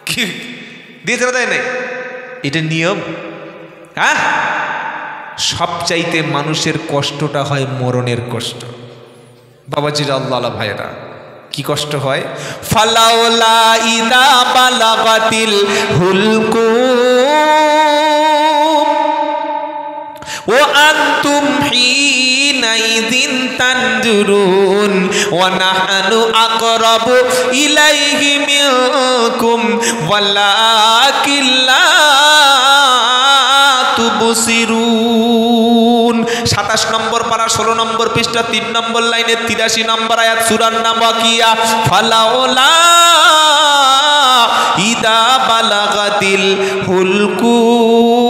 কি দিয়েছে না, তাই নাই? এটা নিয়ম। হ্যাঁ, সবচাইতে মানুষের কষ্টটা হয় মরণের কষ্ট। বাবাজিরা, আল্লাহ ভাইয়েরা, কি কষ্ট হয়? ফালাউলা ইদা বালাগাতিল হুলকুম ওয়া আনতুম হিনাইযিন তানজুরুন ওয়া নাহনু আকরাবু ইলাইহি মিনকুম ওয়ালাকিন লা তুবসিরুন। 27 নম্বর পারা 16 নম্বর পৃষ্ঠা 3 নম্বর লাইনে 83 নম্বর আয়াত, সূরার নাম ওয়াকিয়া। ফালাউলা ইদা বালাগাতিল হুলকুম,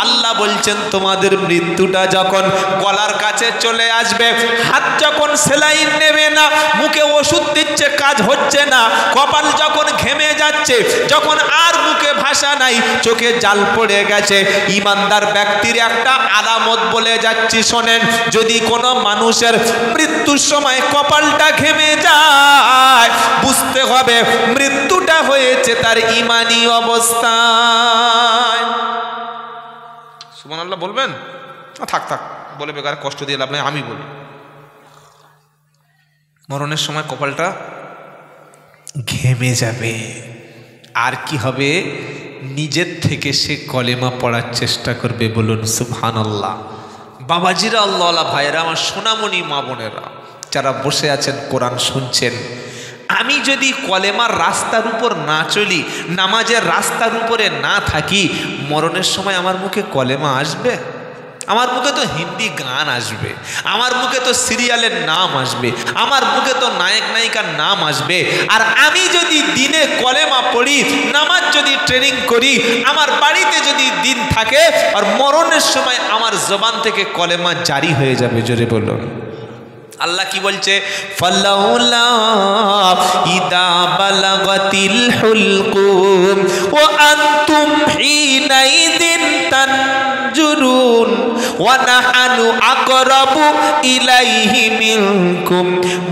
আল্লাহ বলছেন তোমাদের মৃত্যুটা যখন গলার কাছে চলে আসবে, হাত যখন সেলাইন নেবে না, মুখে ওষুধ দিচ্ছে কাজ হচ্ছে না, কপাল যখন ঘেমে যাচ্ছে, যখন আর মুখে মুখে ভাষা নাই, চোখে জাল পড়ে গেছে। ইমানদার ব্যক্তির একটা আলামত বলে যাচ্ছি শোনেন, যদি কোনো মানুষের মৃত্যুর সময় কপালটা ঘেমে যায়, বুঝতে হবে মৃত্যুটা হয়েছে তার ঈমানি অবস্থায়। সুবহানাল্লাহ বলবেন? থাক থাক, বলে বেকার কষ্ট দিয়ে লাভ নেই, আমি বলি। মরণের সময় কপালটা ঘেমে যাবে, আর কি হবে? নিজের থেকে সে কলেমা পড়ার চেষ্টা করবে। বলুন সুবহানাল্লাহ। বাবাজিরা, আল্লাহ ভাইয়েরা, আমার সোনামণি মা বোনেরা যারা বসে আছেন কোরআন শুনছেন, আমি যদি কলেমার রাস্তার উপর না চলি, নামাজের রাস্তার উপরে না থাকি, মরণের সময় আমার মুখে কলেমা আসবে? আমার মুখে তো হিন্দি গান আসবে, আমার মুখে তো সিরিয়ালের নাম আসবে, আমার মুখে তো নায়ক নায়িকার নাম আসবে। আর আমি যদি দিনে কলেমা পড়ি, নামাজ যদি ট্রেনিং করি, আমার বাড়িতে যদি দিন থাকে, আর মরণের সময় আমার জবান থেকে কলেমা জারি হয়ে যাবে। জোরে বলুন। আল্লাহ কি বলছে? ফালাউলা ইদা বালাগাতিল হুলকুম ওয়া আনতুম হিনাইদিন তানজুরুন ওয়া নাহানু আকরাবু ইলাইহি মিনকুম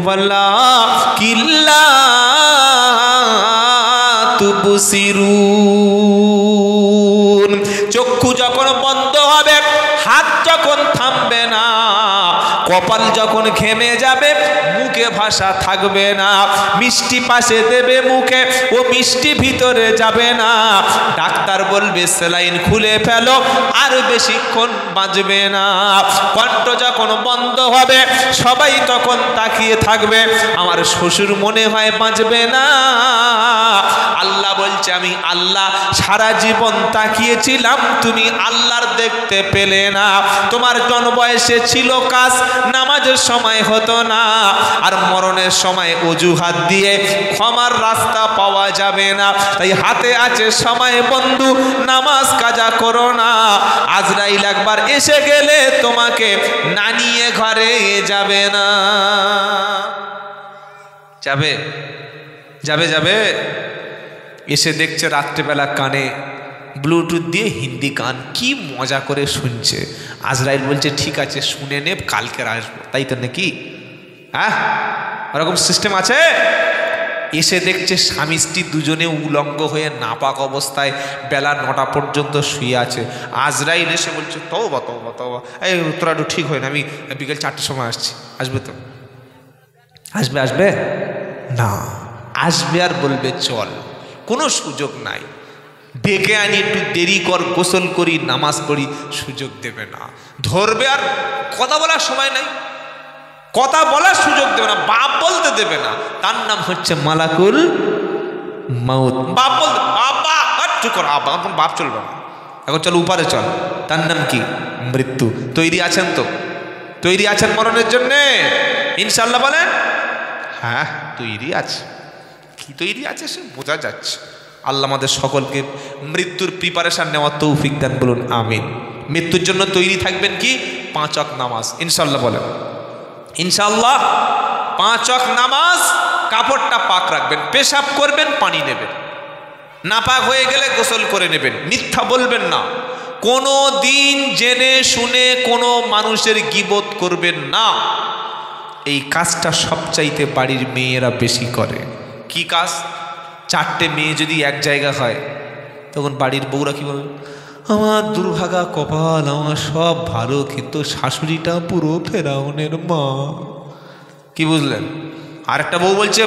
ওয়ালাকিল্লা তুবসিরুন। চক্ষু যখন বন্ধ হবে, হাত যখন থামবে না, কপাল যখন ঘেমে যাবে, মুখে ভাষা থাকবে না, মিষ্টি পাশে দেবে মুখে, ও মিষ্টি ভিতরে যাবে না। ডাক্তার বলবে সেলাইন খুলে ফেলো, আর বেশিক্ষণ বাঁচবে না। কণ্ঠ যখন বন্ধ হবে, সবাই তখন তাকিয়ে থাকবে, আমার শ্বশুর মনে হয় বাঁচবে না। আল্লাহ বলছে, আমি আল্লাহ সারা জীবন তাকিয়েছিলাম, তুমি আল্লাহর দেখতে পেলে না। তোমার জন বয়সে ছিল কাজ, নামাজের সময় হতো না, আর মরণের সময় অজুহাত দিয়ে ক্ষমার রাস্তা পাওয়া যাবে না। তাই হাতে আছে সময় বন্ধু, নামাজ কাজা করো না। আজরাইল একবার এসে গেলে তোমাকে না নিয়ে ঘরে যাবে না। যাবে যাবে যাবে। এসে দেখছে রাত্রেবেলা কানে ব্লুটুথ দিয়ে হিন্দি গান, কি মজা করে শুনছে। আজরাইল বলছে ঠিক আছে শুনে নে, কালকে আসবো। তাই তো নাকি? হ্যাঁ, ওরকম সিস্টেম আছে। এসে দেখছে স্বামী স্ত্রী দুজনে উলঙ্গ হয়ে নাপাক অবস্থায় বেলা 9টা পর্যন্ত শুয়ে আছে। আজরাইল এসে বলছে তওবা তওবা তওবা, এই তোরা একটু ঠিক হয় না, আমি বিকেল 4টার সময় আসছি। আসবে তো? আসবে? আসবে না। আসবে আর বলবে চল, কোনো সুযোগ নাই। ডেকে আনি, একটু দেরি কর, গোসল করি, নামাজ পড়ি, সুযোগ দেবে না। ধরবে আর কথা বলার সময় নাই, কথা বলার সুযোগ দেবে না, বাপ বলতে দেবে না। তার নাম হচ্ছে মালাকুল মাউত। বাপ বলতে, বাবা চুপ কর, এখন বাপ চলবে না, এখন চল উপরে চল। তার নাম কি? মৃত্যু। তৈরি আছেন তো? তৈরি আছেন মরণের জন্যে? ইনশাল্লাহ বলেন। হ্যাঁ তৈরি আছে। কি তৈরি আছে সে বোঝা যাচ্ছে। আল্লাহ আমাদের সকলকে মৃত্যুর প্রিপারেশন নেওয়ার তৌফিক দেন। বলুন আমিন। মৃত্যুর জন্য তৈরি থাকবেন কি? 5 ওয়াক্ত নামাজ ইনশাল্লাহ বলেন। ইনশাল্লাহ 5 ওয়াক্ত নামাজ, কাপড়টা পাক রাখবেন, পেশাব করবেন, পানি নেবেন, নাপাক হয়ে গেলে গোসল করে নেবেন, মিথ্যা বলবেন না, কোনো দিন জেনে শুনে কোনো মানুষের গীবত করবেন না। এই কাজটা সবচাইতে বাড়ির মেয়েরা বেশি করে। কি কাজ? 4টে মেয়ে যদি এক জায়গা হয়, তখন বাড়ির বউরা কি বলবে? আমার দুর্ভাগা কপাল, আমার সব ভালো, কিন্তু শাশুড়িটা পুরো ফেরাউনের মা। কি বুঝলেন? আরেকটা বউ বলছে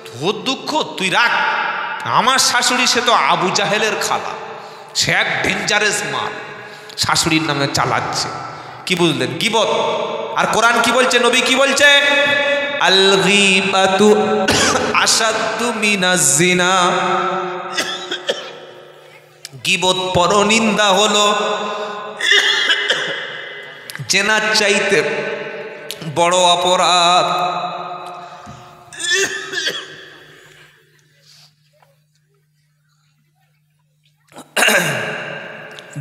তোর দুঃখ তুই রাখ, আমার শাশুড়ি সে তো আবু জাহেলের খালা, সে এক ডেঞ্জারাস মাল, শাশুড়ির নামে চালাচ্ছে। কি বুঝলেন? গীবত। আর কোরআন কি বলছে, নবী কি বলছে? আল গীবাতু আশাদ্দু মিনাজ জিনা। গীবত পরনিন্দা হলো জেনার চাইতে বড় অপরাধ।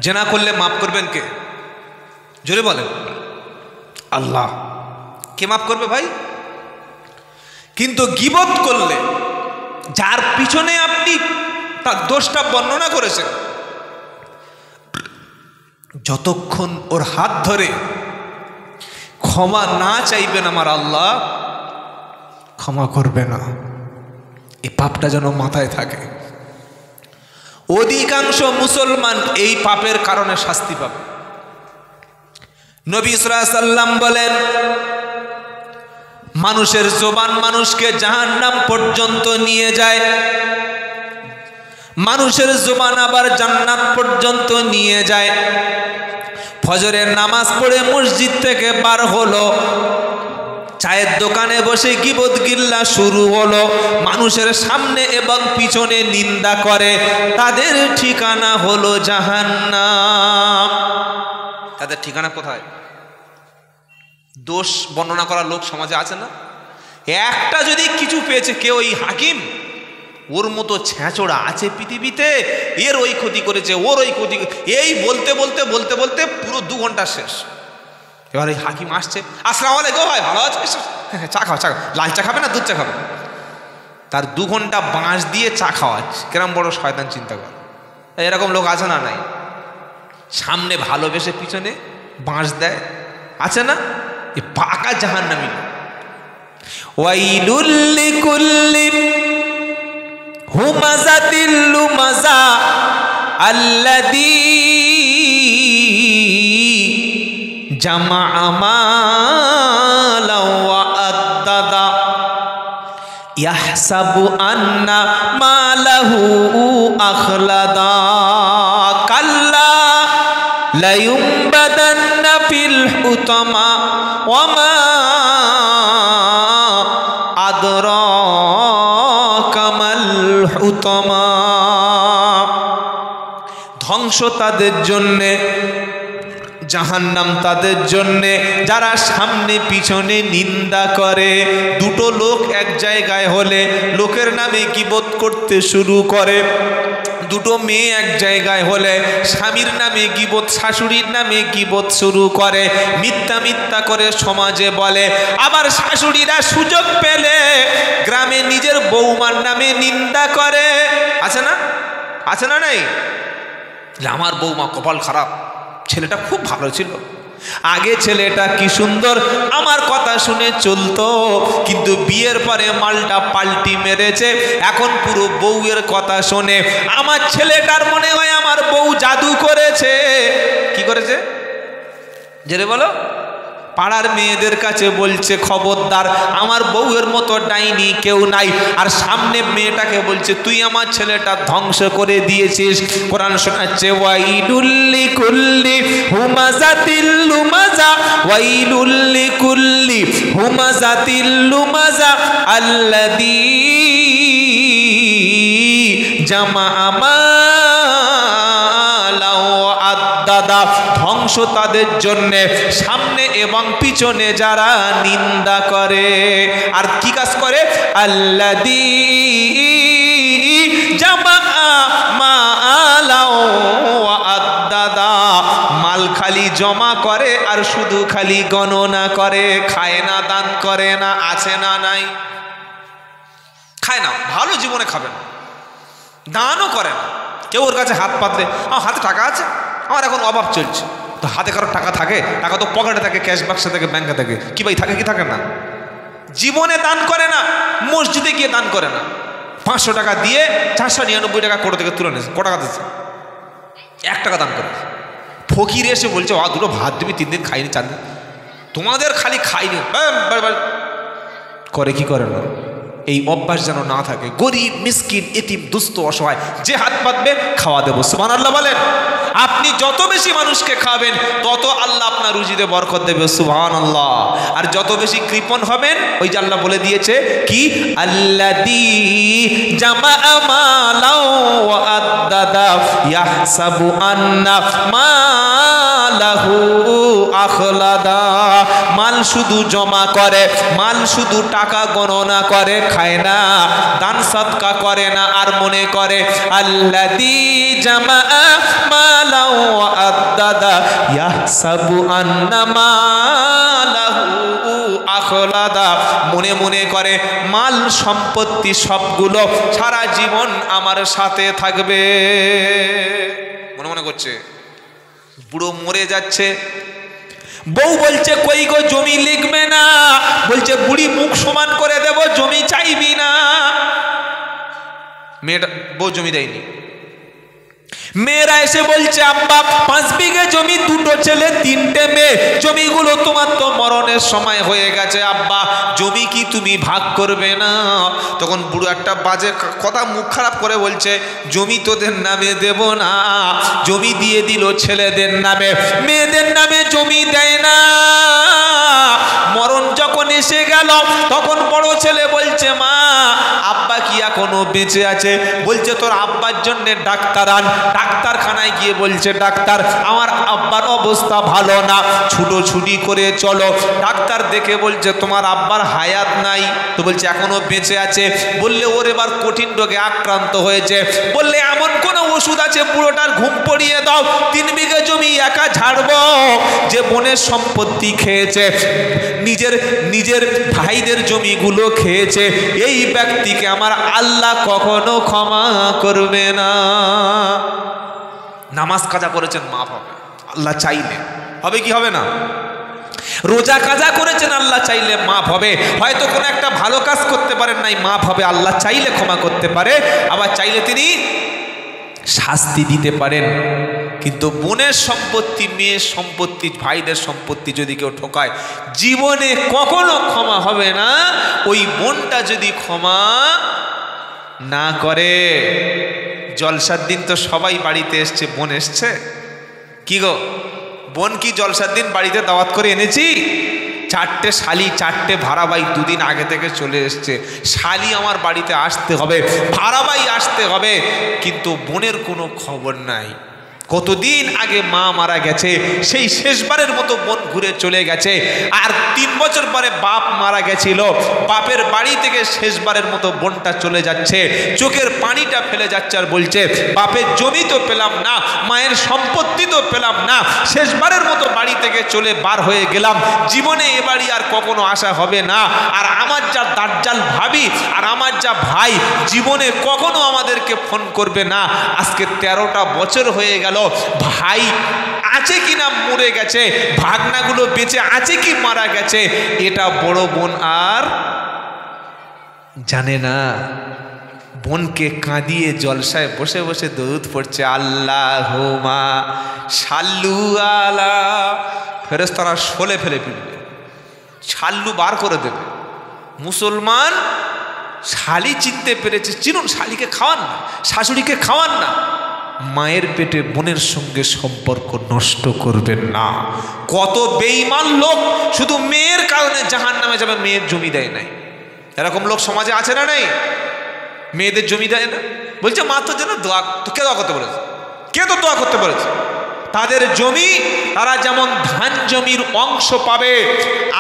জেনা করলে মাফ করবেন কে? জোরে বলেন। আল্লাহ। কে মাফ করবে ভাই? কিন্তু গীবত করলে, যার পিছনে আপনি তার দোষটা বর্ণনা করেছেন। যতক্ষণ ওর হাত ধরে ক্ষমা না চাইবেন আমার আল্লাহ ক্ষমা করবে না। এই পাপটা যেন মাথায় থাকে। অধিকাংশ মুসলমান এই পাপের কারণে শাস্তি পাবে। নবী সাল্লাল্লাহু আলাইহি ওয়াসাল্লাম বলেন, মানুষের জবান মানুষকে জাহান্নাম পর্যন্ত নিয়ে যায়, মানুষের জবান আবার জান্নাত পর্যন্ত নিয়ে যায়। ফজরের নামাজ পড়ে মসজিদ থেকে বার হলো, চায়ের দোকানে বসে গীবত গিল্লা শুরু হলো, মানুষের সামনে এবং পিছনে নিন্দা করে, তাদের ঠিকানা হলো জাহান্নাম। তাদের ঠিকানা কোথায়? দোষ বর্ণনা করা লোক সমাজে আছে না? একটা যদি কিছু পেয়েছে কেউ, এই হাকিম ওর মতো ছেঁচড়া আছে পৃথিবীতে, এর ওই ক্ষতি করেছে, ওর ওই ক্ষতি, এই বলতে বলতে বলতে বলতে পুরো 2 ঘন্টা শেষ। এবার এই হাকিম আসছে, আসসালামু আলাইকুম ভাই, ভালো আছিস? চা খাও, চা খাও। লাল চা খাবে না দুধ চা খাবে? তার 2 ঘন্টা বাঁশ দিয়ে চা খাওয়াচ্ছে। কেরম বড় শয়তান চিন্তা কর। এরকম লোক আছে না? নাই। সামনে ভালোবেসে পিছনে বাঁশ দেয়, আছে না? এ পাকা জাহান্নামী। ওয়াইলুল লিকুল্লি হুমাযাতিল লুমাযা আল্লাযী জামাআ মালা ওয়া আদ্দাদা ইয়াহসাবু আন্না মালাহু আখলাদা কাল্লা লায়ুমবাদান্না ফিল হুতামা ওয়া মা আদরাকা মাল হুতামা। ধ্বংস তাদের জন্যে, জাহান্নাম তাদের জন্যে যারা সামনে পিছনে নিন্দা করে। 2টো লোক এক জায়গায় হলে লোকের নামে গীবত করতে শুরু করে। 2টো মেয়ে এক জায়গায় হলে স্বামীর নামে গীবত, শাশুড়ির নামে গীবত শুরু করে, মিথ্যা মিথ্যা করে সমাজে বলে। আবার শাশুড়িরা সুযোগ পেলে গ্রামে নিজের বৌমার নামে নিন্দা করে। আছে না? আছে না? নাই? আমার বৌমা কপাল খারাপ, ছেলেটা খুব ভালো ছিল, আগে ছেলেটা কি সুন্দর আমার কথা শুনে চলতো, কিন্তু বিয়ের পরে মালটা পাল্টি মেরেছে, এখন পুরো বউয়ের কথা শোনে। আমার ছেলেটার মনে হয় আমার বউ জাদু করেছে। কি করেছে? জেরে বলো। পাড়ার মেয়েদের কাছে বলছে খবরদার, আমার বউয়ের মতো ডাইনি কেউ নাই। আর সামনে মেয়েটাকে বলছে তুই আমার ছেলেটা ধ্বংস করে দিয়েছিস। কোরআন শোনাচ্ছে ওয়াইলুল লিকুল্লি হুমাযাতিল লুমাযা ওয়াইলুল লিকুল্লি হুমাযাতিল লুমাযা আল্লাযী জামাআ মালা ওয়া আদ্দাদা। ধ্বংস তাদের জন্যে সামনে এবং পিছনে যারা নিন্দা করে। আর কি কাজ করে? আল্লাযী জামাআ মালা ওয়া আদ্দাদা। মাল খালি জমা করে আর শুধু খালি গণনা করে, খায় না, দান করে না। আছে না? নাই? খায় না, ভালো জীবনে খাবে না, দানও করে না। কেউ ওর কাছে হাত পাতলে, আমার হাতে টাকা আছে, আমার এখন অভাব চলছে, তো হাতে কারোর টাকা থাকে? টাকা তো পকেটে থাকে, ক্যাশ বাক্সে থাকে, ব্যাংকে থাকে। কি ভাই থাকে? কি থাকে না? জীবনে দান করে না, মসজিদে গিয়ে দান করে না। 500 টাকা দিয়ে 499 টাকা কোটো থেকে তুলে নিয়েছে। কত টাকা দিচ্ছে? 1 টাকা দান করে। ফকির এসে বলছে 2টো ভাত দিবি, 3 দিন খাইনি, 4 দিন। তোমাদের খালি খাইনি করে, কি করে না? এই অভ্যাস যেন না থাকে। গরিব, মিসকিন, এতিম, দুস্থ, অসহায় যে হাত পাতবে খাওয়া দেবো। সুবহানাল্লাহ বলেন। আপনি যত বেশি মানুষকে খাবেন তত আল্লাহ আপনার রুজিতে বরকত দেবে। সুবহানাল্লাহ। আর যত বেশি কৃপণ হবেন, ওই যে আল্লাহ বলে দিয়েছে কি, আল্লাযী জামাআ মালা ওয়া আদ্দাদা ইয়াহসাবু আন্না মালাহু আখলাদা। মাল শুধু জমা করে, মাল শুধু টাকা গণনা করে, খায় না, দান সদকা করে না, আর মনে করে আল্লাযী জামাআ মালা ওয়া আদ্দাদা ইয়াহসাবু আন্না মালাহু আখলাদা, মনে মনে করে মাল সম্পত্তি সবগুলো সারা জীবন আমার সাথে থাকবে, মনে মনে করছে। বুড়ো মরে যাচ্ছে, বউ বলছে কই গো জমি লিখবে না, বলছে বুড়ি মুখ সমান করে দেব, জমি চাইবি না। মেয়েটা বউ জমি দেয়নি। মেয়েরা এসে বলছে আব্বা 5 বিঘে জমি, 2টো ছেলে 3টে মেয়ে, জমিগুলো তোমার তো মরণের সময় হয়ে গেছে আব্বা, জমি কি তুমি ভাগ করবে না? তখন বুড়ো একটা বাজে কথা মুখ খারাপ করে বলছে জমি তোদের নামে দেব না, জমি দিয়ে দিল ছেলেদের নামে, মেয়েদের নামে জমি দেয় না। মরণ যখন এসে গেল তখন বড় ছেলে বলছে মা আব্বা কি এখনো বেঁচে আছে? বলছে তোর আব্বার জন্য ডাক্তার আন। ডাক্তারখানায় গিয়ে বলছে ডাক্তার আমার আব্বার অবস্থা ভালো না, ছুটোছুটি করে চলো। ডাক্তার দেখে বলছে তোমার আব্বার হায়াত নাই। তো বলছে এখনো বেঁচে আছে। বললে ওর এবার কঠিন রোগে আক্রান্ত হয়েছে। বললে এমন কোন ওষুধ আছে বুড়োটার ঘুম পড়িয়ে দাও, 3 বিঘে জমি একা ঝাড়বো। যে বোনের সম্পত্তি খেয়েছে, নিজের ভাইদের জমিগুলো খেয়েছে, এই ব্যক্তিকে আমার আল্লাহ কখনো ক্ষমা করবে না। নামাজ কাজা করেছেন মাফ হবে, আল্লাহ চাইলে হবে কি হবে না? রোজা কাজা করেছেন আল্লাহ চাইলে মাফ হবে। হয়তো কোনো একটা ভালো কাজ করতে পারেন নাই, মাফ হবে। আল্লাহ চাইলে ক্ষমা করতে পারে, আবার চাইলে তিনি শাস্তি দিতে পারেন। কিন্তু বোনের সম্পত্তি, মেয়ের সম্পত্তি, ভাইদের সম্পত্তি যদি কেউ ঠকায়, জীবনে কখনো ক্ষমা হবে না। ওই বোনটা যদি ক্ষমা না করে, জলসার দিন তো সবাই বাড়িতে এসছে, বোন এসছে কি গো? বোন কি জলসার দিন বাড়িতে দাওয়াত করে এনেছি? 4টে শালি, 4টে ভাড়াবাই 2 দিন আগে থেকে চলে এসছে। শালি আমার বাড়িতে আসতে হবে, ভাড়াবাই আসতে হবে, কিন্তু বোনের কোনো খবর নাই। কতদিন আগে মা মারা গেছে, সেই শেষবারের মতো বোন ঘুরে চলে গেছে। আর 3 বছর পরে বাপ মারা গেছিল, বাপের বাড়ি থেকে শেষবারের মতো বোনটা চলে যাচ্ছে, চোখের পানিটা ফেলে যাচ্ছে আর বলছে বাপের জমি তো পেলাম না, মায়ের সম্পত্তি তো পেলাম না, শেষবারের মতো বাড়ি থেকে চলে বার হয়ে গেলাম, জীবনে এ বাড়ি আর কখনো আসা হবে না। আর আমার যা দাজ্জাল ভাবি আর আমার যা ভাই জীবনে কখনো আমাদেরকে ফোন করবে না। আজকে 13টা বছর হয়ে গেল, ভাই আছে কি না মরে গেছে, ভাগনাগুলো বেঁচে আছে কি মারা গেছে, এটা বড় বোন আর জানে না। বোনকে কাঁদিয়ে জলসায় বসে বসে দরুদ পড়ছে, আল্লাহুম্মা সাল্লু আলা, ফেরেশতারা শোলে ফেলে ফেলবে, ছাল্লু বার করে দেবে। মুসলমান শালি চিনতে পেরেছে, চিনুন, শালিকে খাওয়ান না, শাশুড়িকে খাওয়ান না, মায়ের পেটে বোনের সঙ্গে সম্পর্ক নষ্ট করবেন না। কত বেঈমান লোক শুধু মেয়ের কারণে জাহান্নামে যাবে, মেয়ের জমি দেয় নাই। এরকম লোক সমাজে আছে না নেই? মেয়েদের জমি দেয় না, বলছে মা তো যেন দোয়া, তো কে দোয়া করতে বলেছে? কে তো দোয়া করতে বলেছে? তাদের জমি, তারা যেমন ধান জমির অংশ পাবে,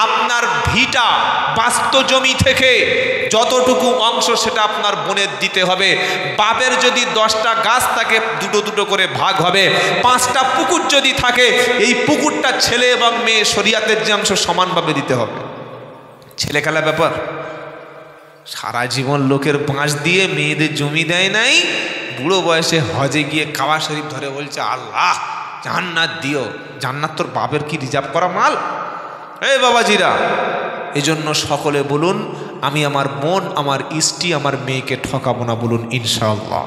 আপনার ভিটা বাস্তু জমি থেকে যতটুকু অংশ সেটা আপনার বোনের দিতে হবে। বাপের যদি 10টা গাছ থাকে 2-2 করে ভাগ হবে। 5টা পুকুর যদি থাকে, এই পুকুরটা ছেলে এবং মেয়ে শরিয়াতের যে অংশ সমানভাবে দিতে হবে। ছেলে খেলা ব্যাপার। সারা জীবন লোকের বাঁশ দিয়ে মেয়েদের জমি দেয় নাই, বুড়ো বয়সে হজে গিয়ে কাবা শরীফ ধরে বলছে আল্লাহ জান্নাত দিও। জান্নাত তোর বাপের কি রিজার্ভ করা মাল? এই বাবাজিরা, এজন্য সকলে বলুন আমি আমার বোন, আমার স্ত্রী, আমার মেয়েকে ঠকাবো না, বলুন ইনশাআল্লাহ।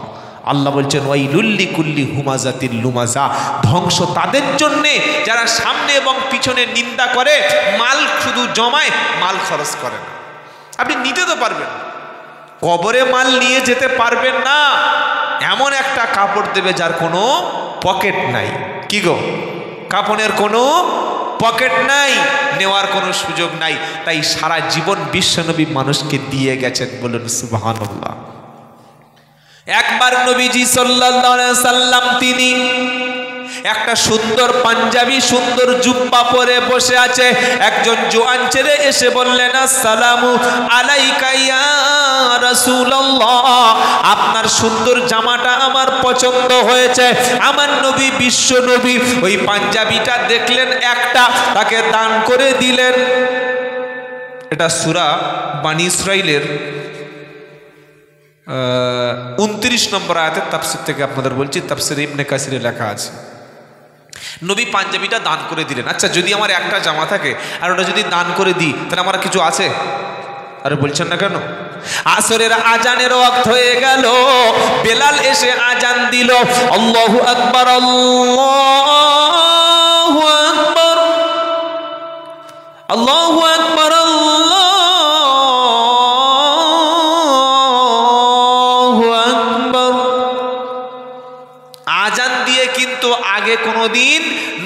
আল্লাহ বলছেন ওয়াইলুল লিকুল্লি হুমাজাতিল লুমাজা, ধ্বংস তাদের জন্যে যারা সামনে এবং পিছনে নিন্দা করে, মাল শুধু জমায়, মাল খরচ করে না। আপনি নিতে তো পারবেন, কবরে মাল নিয়ে যেতে পারবেন না। এমন একটা কাপড় দেবে যার কোনো পকেট নাই। কি গো? কাপড়ের কোনো পকেট নাই, নেওয়ার কোনো সুযোগ নাই। তাই সারা জীবন বিশ্বনবী মানুষকে দিয়ে গেছেন, বলুন সুবহানাল্লাহ। একবার নবীজি সাল্লাল্লাহু আলাইহি সাল্লাম তিনি একটা সুন্দর পাঞ্জাবি, সুন্দর জুব্বা পরে বসে আছে। একজন জোয়ান ছেলে এসে বললেন আসসালামু আলাইকা ইয়া রাসূলুল্লাহ, আপনার সুন্দর জামাটা আমার পছন্দ হয়েছে। আমার নবী, বিশ্ব নবী ওই পাঞ্জাবিটা দেখলেন একটা, তাকে দান করে দিলেন। এটা সূরা বানী ইসরাইলের 29 নম্বর আয়াতের তাফসীর থেকে আপনাদের বলছি, তাফসীর ইবনে কাসিরে লেখা আছে। নবী পাঞ্জাবিটা দান করে দিলেন। আচ্ছা, যদি আমার একটা জামা থাকে আর ওটা যদি দান করে দিই তাহলে আমার কিছু আছে? আরে বলছেন না কেন? আসরের আজানের ওয়াক্ত হয়ে গেল, বেলাল এসে আজান দিল, আল্লাহু আকবার আল্লাহু আকবার আল্লাহু আকবার আল্লাহু আকবার। আজান দিয়ে কিন্তু আগে কোনোদিন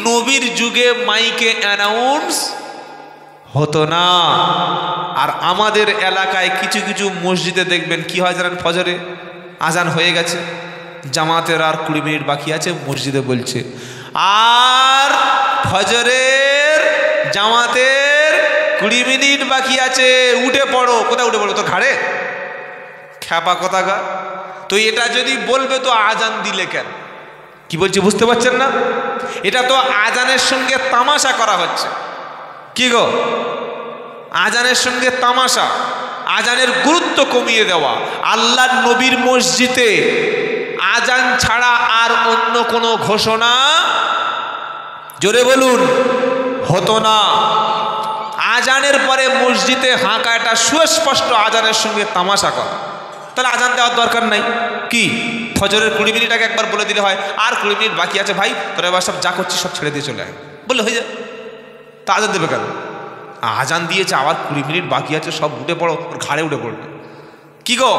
নবীর যুগে মাইকে অ্যানাউন্স হতো না। আর আমাদের এলাকায় কিছু কিছু মসজিদে দেখবেন কি হয় জানেন, ফজরে আজান হয়ে গেছে, জামাতের আর 20 মিনিট বাকি আছে, মসজিদে বলছে আর ফজরের জামাতের 20 মিনিট বাকি আছে, উঠে পড়ো। কোথায় উঠে পড়ো? তো ঘাড়ে খ্যাপা কথাগা। তো এটা যদি বলবে তো আজান দিলে কেন? কি বলছি বুঝতে পারছেন না? এটা তো আজানের সঙ্গে তামাশা করা হচ্ছে। কি গো? আজানের সঙ্গে তামাশা, আজানের গুরুত্ব কমিয়ে দেওয়া। আল্লাহর নবীর মসজিদে আজান ছাড়া আর অন্য কোনো ঘোষণা, জোরে বলুন, হতো না। আজানের পরে মসজিদে হাঁকা, এটা সুস্পষ্ট আজানের সঙ্গে তামাশা করা। তাহলে আজান দেওয়ার দরকার নাই। কি ফজরের 20 মিনিট আগে একবার বলে দিলে হয়, আর 20 মিনিট বাকি আছে ভাই, তোরা এবার সব যা করছিস সব ছেড়ে দিয়ে চলে আয়, বললে হয়ে যায়। তা আজান দেবে কেন? আজান দিয়েছে, আবার 20 মিনিট বাকি আছে, সব উঠে পড়ো, ওর ঘাড়ে উঠে পড়বে। কি গো?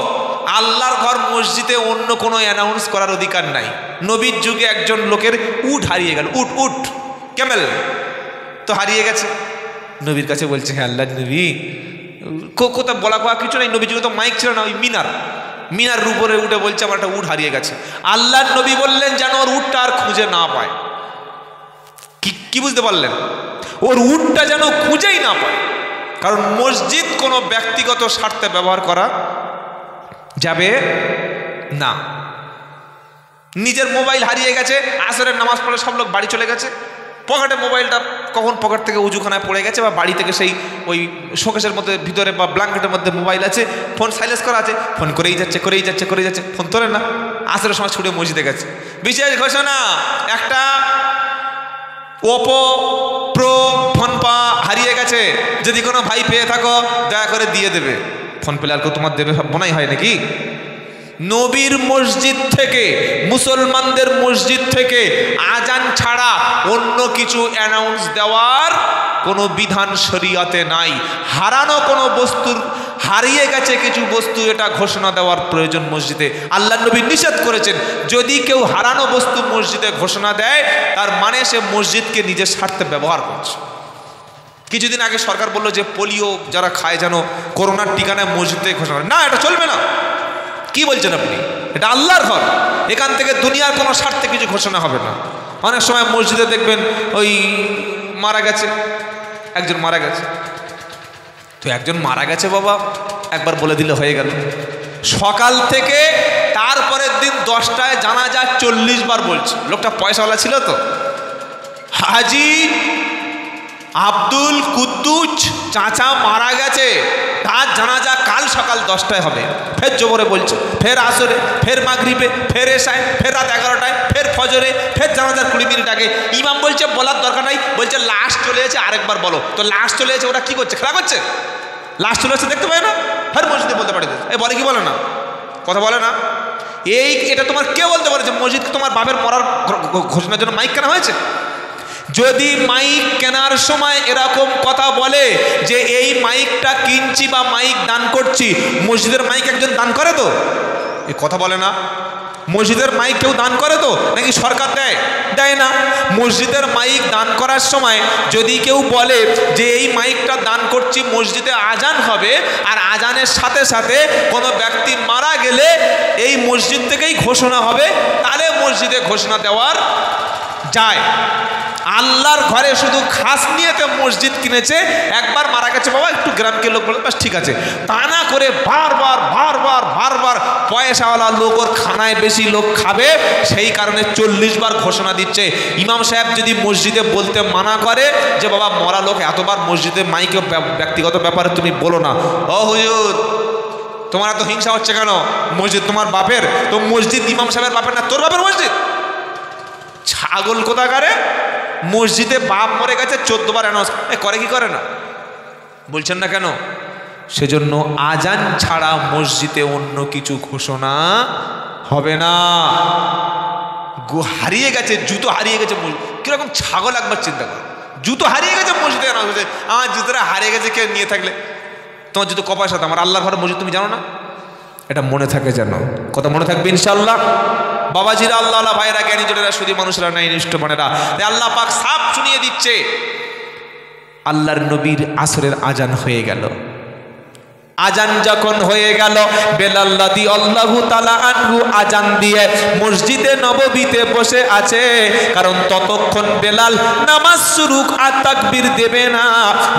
আল্লাহর ঘর মসজিদে অন্য কোনো অ্যানাউন্স করার অধিকার নাই। নবীর যুগে একজন লোকের উট হারিয়ে গেল, উট ক্যামেল তো হারিয়ে গেছে। নবীর কাছে বলছে, হ্যাঁ আল্লাহর নবী, কোথাও বলা কোয়া কিছু নেই। নবীর যুগে তো মাইক ছিল না, ওই মিনার উপরে উঠে বলছে আমার একটা উট হারিয়ে গেছে। আল্লাহর নবী বললেন যেন ওর উটটা আর খুঁজে না পায়। কি বুঝতে পারলেন? ওর উটটা যেন খুঁজেই না পায়। কারণ মসজিদ কোনো ব্যক্তিগত স্বার্থে ব্যবহার করা যাবে না। নিজের মোবাইল হারিয়ে গেছে, আসরের নামাজ পড়ে সব লোক বাড়ি চলে গেছে, পকেটে মোবাইলটা কখন পকেট থেকে উজুখানায় পড়ে গেছে, বা বাড়ি থেকে সেই ওই শোকেসের মধ্যে ভিতরে বা ব্ল্যাঙ্কেটের মধ্যে মোবাইল আছে, ফোন সাইলেন্স করা আছে, ফোন করেই যাচ্ছে, ফোন তোলেন না, আসরের সময় ছুটে মসজিদে গেছে। বিশেষ ঘোষণা, একটা ওপো প্রো ফোন হারিয়ে গেছে, যদি কোনো ভাই পেয়ে থাকো দয়া করে দিয়ে দেবে। ফোন পেলে আর কেউ তোমার দেবে মনেই হয় নাকি? নবীর মসজিদ থেকে, মুসলমানদের মসজিদ থেকে আজান ছাড়া অন্য কিছু অ্যানাউন্স দেওয়ার কোনো বিধান শরীয়তে নাই। হারানো কোনো বস্তুর, হারিয়ে গেছে কিছু বস্তু, এটা ঘোষণা দেওয়ার প্রয়োজন মসজিদে। আল্লাহর নবী নিষেধ করেছেন, যদি কেউ হারানো বস্তু মসজিদে ঘোষণা দেয় তার মানে সে মসজিদকে নিজের স্বার্থে ব্যবহার করছে। কিছুদিন আগে সরকার বলল যে পোলিও যারা খায় যেন করোনার টিকা নেয়, মসজিদে ঘোষণা না, এটা চলবে না। কি বলছেন আপনি? এটা আল্লাহর ঘর, এখান থেকে দুনিয়ার কোনো স্বার্থে কিছু ঘোষণা হবে না। অনেক সময় মসজিদে দেখবেন ওই মারা গেছে, একজন মারা গেছে, তো একজন মারা গেছে বাবা একবার বলে দিলে হয়ে গেল। সকাল থেকে তারপরের দিন 10টায় জানাজা 40 বার বলছে। লোকটা পয়সাওয়ালা ছিল তো, হাজি আব্দুল কুদ্দুস চাচা মারা গেছে, তার জানাজা কাল সকাল 10টায় হবে। ফের জোহরে বলছে, ফের আসরে, ফের মাগরিবে, ফের এশায়, ফের রাত 11টায়, ফের ফজরে, ফের জানাজার 20 মিনিট আগে। ইমাম বলছে বলার দরকার নাই, বলছে লাস্ট চলে এসেছে আরেকবার বলো। তো লাস্ট চলে এসেছে, ওরা কি করছে? খেলা করছে? লাস্ট চলে এসেছে দেখতে পায় না? ফের মসজিদে বলতে পারে, এ বলে কি বলে না, কথা বলে না। এটা তোমার কে বলতে পারে যে মসজিদ তোমার বাপের মরার ঘোষণার জন্য মাইক কেনা হয়েছে? যদি মাইক কেনার সময় এরকম কথা বলে যে এই মাইকটা কিনছি বা মাইক দান করছি, মসজিদের মাইক একজন দান করে তো? এই কথা বলে না। মসজিদের মাইক কেউ দান করে তো, নাকি সরকার দেয় না? মসজিদের মাইক দান করার সময় যদি কেউ বলে যে এই মাইকটা দান করছি, মসজিদে আজান হবে, আর আজানের সাথে সাথে কোনো ব্যক্তি মারা গেলে এই মসজিদ থেকেই ঘোষণা হবে, তাহলে মসজিদে ঘোষণা দেওয়ার যায়। আল্লাহর ঘরে শুধু খাস নিয়েতে মসজিদ কিনেছে, একবার মারা গেছে বাবা একটু গ্রামকে লোক বলে বাস ঠিক আছে, তা না করে বারবার বারবার বারবার পয়সাওয়ালা লোক ওর খানায় বেশি লোক খাবে, সেই কারণে 40 বার ঘোষণা দিচ্ছে। ইমাম সাহেব যদি মসজিদে বলতে মানা করে যে বাবা মরা লোক এতবার মসজিদে মাইকে ব্যক্তিগত ব্যাপারে তুমি বলো না, ও হুজুর তোমার এত হিংসা হচ্ছে কেন? মসজিদ তোমার বাপের, তো মসজিদ ইমাম সাহেবের বাপের না তোর বাপের মসজিদ? ছাগল কোথাকারে, মসজিদে বাপ মরে গেছে 14 বার অ্যানাউন্স করে কি করে না, বলছেন না কেন? সেজন্য আজান ছাড়া মসজিদে অন্য কিছু ঘোষণা হবে না। হারিয়ে গেছে, জুতো হারিয়ে গেছে, কিরকম ছাগল একবার চিন্তা করো, জুতো হারিয়ে গেছে মসজিদে অ্যানাউন্স হয়েছে, আমার জুতোটা হারিয়ে গেছে, কেউ নিয়ে থাকলে তোমার জুতো কপার সাথে, আমার আল্লাহর ঘরে মসজিদ তুমি জানো না? এটা মনে থাকে যেন, কথা মনে থাকবে ইনশাআল্লাহ। বাবাজিরা, আল্লাহ ভাইরা, জ্ঞানী জনেরা, শুধু মানুষরা নাই নিষ্ঠ মানেরা, আল্লাহ পাক সাফ শুনিয়ে দিচ্ছে। আল্লাহর নবীর আসরের আজান হয়ে গেল। আজান যখন হয়ে গেল, বেলাল রাদিয়াল্লাহু তাআলা আনহু আজান দিয়ে মসজিদে নববীতে বসে আছে, কারণ ততক্ষণ বেলাল নামাজ শুরু আর তাকবীর দেবে না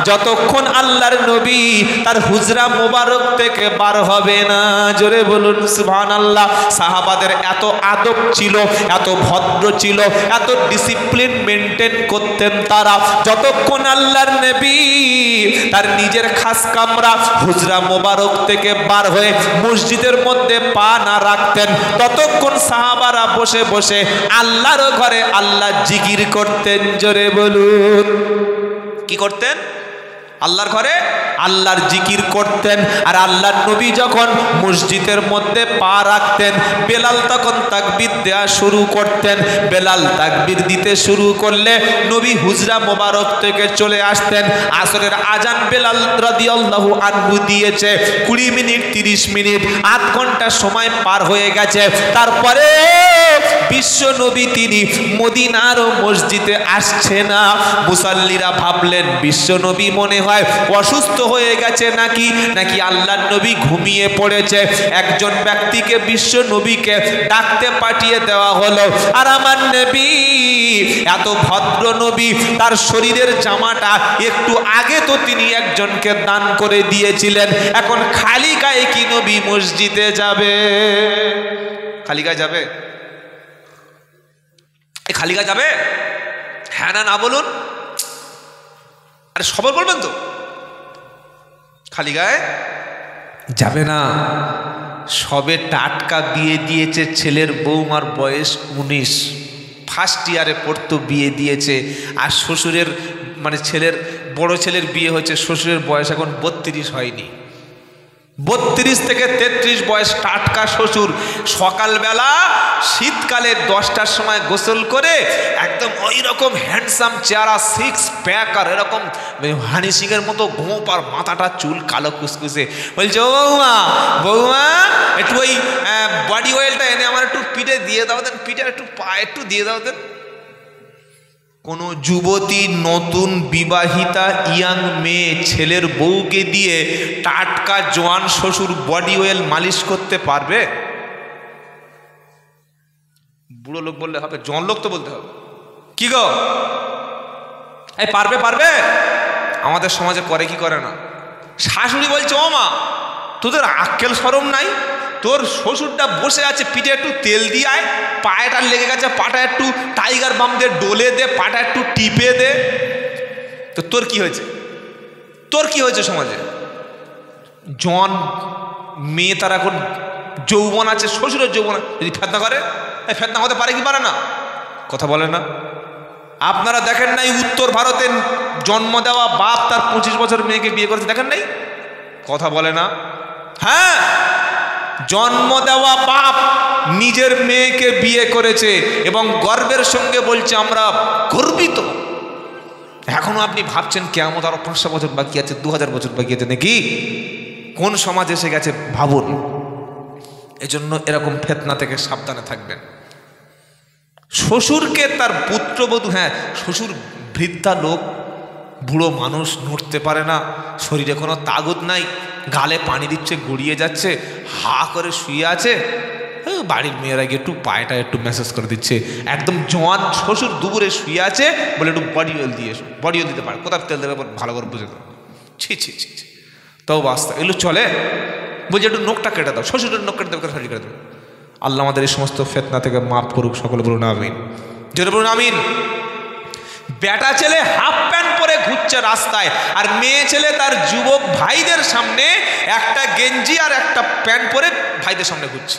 যতক্ষণ আল্লাহর নবী তার হুজরা মোবারক থেকে বার হবে না। জোরে বলুন সুবহানাল্লাহ। সাহাবাদের এত আদব ছিল, এত ভদ্র ছিল, এত ডিসিপ্লিন মেনটেন করতেন তারা, যতক্ষণ আল্লাহর নবী তার নিজের খাস কামরা হুজরা মোবারক থেকে বার হয়ে মসজিদের মধ্যে পা না রাখতেন, ততক্ষণ সাহাবারা বসে বসে আল্লাহর ঘরে আল্লাহ জিকির করতেন। জোরে বলুন, কি করতেন? আল্লাহর ঘরে আল্লাহর জিকির করতেন। আর আল্লাহর নবী যখন মসজিদের মধ্যে পা রাখতেন, বেলাল তখন তাকবীর দেওয়া শুরু করতেন। বেলাল তাকবীর দিতে শুরু করলে নবী হুজরা মোবারক থেকে চলে আসতেন। আসরের আজান বেলাল রাদিয়াল্লাহু আনহু দিয়েছে 20 মিনিট 30 মিনিট, আধ ঘন্টা সময় পার হয়ে গেছে। তারপরে বিশ্ব নবী তিনি মদিনার মসজিদে আসছে না। মুসাল্লিরা ভাবলেন বিশ্ব নবী মনে হয় অসুস্থ হয়ে গেছে নাকি আল্লাহর নবী ঘুমিয়ে পড়েছে। একজন ব্যক্তিকে বিশ্ব নবীকে ডাকতে পাঠিয়ে দেওয়া হলো। আর আমার নবী এত ভদ্র নবী, তার শরীরের জামাটা একটু আগে তো তিনি একজনকে দান করে দিয়েছিলেন, এখন খালি গায়ে কি নবী মসজিদে যাবে? খালি গায়ে যাবে? খালি গায়ে যাবে? হ্যাঁ না না বলুন, আরে সবাই বলবেন তো। খালি গায়ে যাবে না। সবে টাটকা বিয়ে দিয়েছে, ছেলের বৌমার বয়স 19, ফার্স্ট ইয়ারে পড়তো, বিয়ে দিয়েছে। আর শ্বশুরের মানে ছেলের বড় ছেলের বিয়ে হয়েছে, শ্বশুরের বয়স এখন 32 হয়নি, 32 থেকে 33 বয়স, টাটকা শ্বশুর। সকালবেলা শীতকালে 10টার সময় গোসল করে একদম ওই রকম হ্যান্ডসাম চেহারা, 6 প্যাক, আর এরকম হানি সিংয়ের মতো গোঁপ, আর মাথাটা চুল কালো কুসকুসে। বলছে ও বৌমা, বৌমা একটু ওই বডি অয়েলটা এনে আমার একটু পিঠে দিয়ে দাও দেন, পিঠে একটু পায়ে একটু দিয়ে দাও দেন। কোনো যুবতী নতুন বিবাহিতা ইয়াং মেয়ে ছেলের বউকে দিয়ে টাটকা জোয়ান শ্বশুর বডি অয়েল মালিশ করতে পারবে? বুড়ো লোক বললে হবে, জোয়ান লোক তো বলতে হবে। কি গো, এই পারবে? পারবে? আমাদের সমাজে করে কি করে না। শাশুড়ি বলছে ও মা, তোদের আক্কেল শরম নাই? তোর শ্বশুরটা বসে আছে, পিঠে একটু তেল দিয়ে আয়, পায়েটা লেগে গেছে, পাটা একটু টাইগার বাম দিয়ে ডলে দে, পাটা একটু টিপে দে। তো তোর কি হয়েছে? তোর কি হয়েছে? সমাজে জন মেয়ে, তার এখন যৌবন আছে, শ্বশুরের যৌবন, যদি ফেতনা করে, ফেতনা হতে পারে কি পারে না? কথা বলে না। আপনারা দেখেন নাই উত্তর ভারতে জন্ম দেওয়া বাপ তার 25 বছর মেয়েকে বিয়ে করেছে, দেখেন নাই? কথা বলে না। হ্যাঁ, জন্ম দেওয়া বাপ নিজের মেয়েকে বিয়ে করেছে এবং গর্বের সঙ্গে বলছে আমরা গর্বিত। এখনো আপনি ভাবছেন কিয়ামত আরো 500 বছর বাকি আছে, 2000 বছর বাকি আছে নাকি? কোন সমাজ এসে গেছে ভাবুন। এজন্য এরকম ফিতনা থেকে সাবধানে থাকবেন। শ্বশুরকে তার পুত্রবধূ, হ্যাঁ শ্বশুর বৃদ্ধা লোক, বুড়ো মানুষ, নড়তে পারে না, শরীরে কোনো তাগত নাই, গালে পানি দিচ্ছে, গড়িয়ে যাচ্ছে, হা করে শুয়ে আছে, বাড়ির মেয়েরা গিয়ে একটু পায়েটা একটু ম্যাসেজ করে দিচ্ছে, একদম জোয়ান শ্বশুর দুপুরে শুয়ে আছে, বলে একটু বডি অয়েল দিয়ে এসো। বডি অয়েল দিতে পারে, কোথাও তেল দেবে ভালো করে বুঝে দেবো। ছি ছি ছি ছি, তাও বাস্তা এগুলো চলে। বলছে একটু নোকটা কেটে দাও, শ্বশুরের নোক কেটে দেবে, শাড়ি কেটে দেবে। আল্লাহ আমাদের এই সমস্ত ফেতনা থেকে মাফ করুক, সকলে বলুন আমিন, জোরে বলুন আমিন। বেটা ছেলে হাফ প্যান্ট পরে ঘুরছে রাস্তায়, আর মেয়ে ছেলে তার যুবক ভাইদের সামনে একটা গেঞ্জি আর একটা প্যান্ট পরে ভাইদের সামনে ঘুরছে।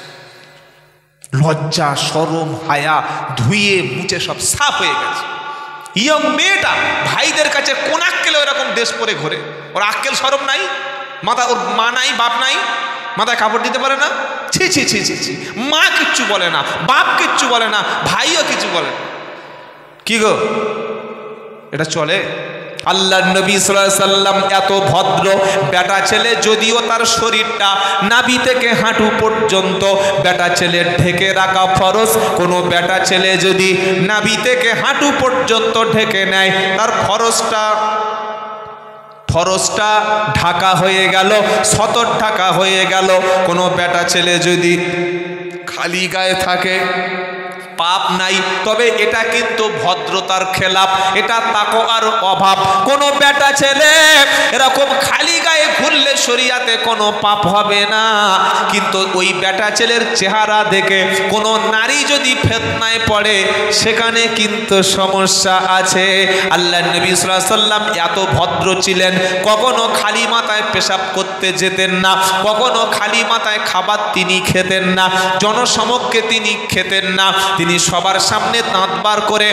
লজ্জা শরম হায়া ধুয়ে মুছে সব সাফ হয়ে গেছে। ইয়ং মেয়েটা ভাইদের কাছে কোন আক্কেলে এরকম দেশ পরে ঘোরে? ওর আক্কেল শরম নাই, মাথা ওর মা নাই, বাপ নাই, মাথায় কাপড় দিতে পারে না? ছি ছি ছি ছি ছি, মা কিচ্ছু বলে না, বাপ কিচ্ছু বলে না, ভাইও কিছু বলে না। কি গো, এটা চলে? আল্লাহ নবী সাল্লাল্লাহু আলাইহি সাল্লাম এত ভদ্র, বেটা ছেলে যদিও তার শরীরটা নাভি থেকে হাঁটু পর্যন্ত বেটা ছেলের ঢেকে রাখা ফরজ, কোনো বেটা ছেলে যদি নাভি থেকে হাঁটু পর্যন্ত ঢেকে নেয় তার ফরজটা ঢাকা হয়ে গেল, সতর ঢাকা হয়ে গেল। কোনো বেটা ছেলে যদি খালি গায়ে থাকে পাপ নাই, তবে এটা কিন্তু ভদ্রতার খেলাপ, এটা তাকওয়ার অভাব। কোনো বেটা ছেলে এরকম খালি গায়ে ঘুরলে শরিয়াতে কোনো পাপ হবে না, কিন্তু ওই বেটা ছেলের চেহারা দেখে কোনো নারী যদি ফিতনায় পড়ে সেখানে কিন্তু সমস্যা আছে। আল্লাহ নবী সাল্লাল্লাহু আলাইহি সাল্লাম এত ভদ্র ছিলেন, কখনো খালি মাথায় পেশাব করতে যেতেন না, কখনো খালি মাথায় খাবার তিনি খেতেন না, জনসমক্ষে তিনি খেতেন না। তিনি সবার সামনে দাঁত বার করে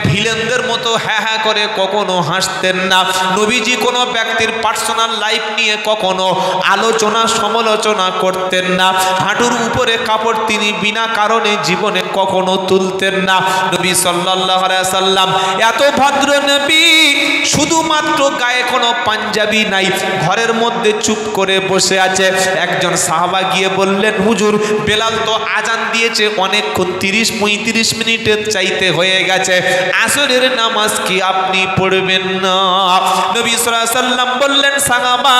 ভিলেনদের মতো হ্যাঁ হ্যাঁ করে কখনো হাসতেন না। নবীজি কোনো ব্যক্তির পার্সোনাল লাইফ নিয়ে কখনো আলোচনা সমালোচনা করতেন না। হাঁটুর উপরে কাপড় তিনি বিনা কারণে জীবনে কখনো তুলতেন না। নবী সাল্লাল্লাহু আলাইহি সাল্লাম এত ভদ্র নবী, শুধুমাত্র গায়ে কোনো পাঞ্জাবি নাই, ঘরের মধ্যে চুপ করে বসে আছে। একজন সাহাবা গিয়ে বললেন, হুজুর বেলাল তো আজান দিয়েছে অনেকক্ষণ, 30-35 মিনিটের চাইতে হয়ে গেছে, আসরের নামাজ কি আপনি পড়বেন না? নবী সাল্লাল্লাহু আলাইহি সাল্লাম বললেন, সাহাবা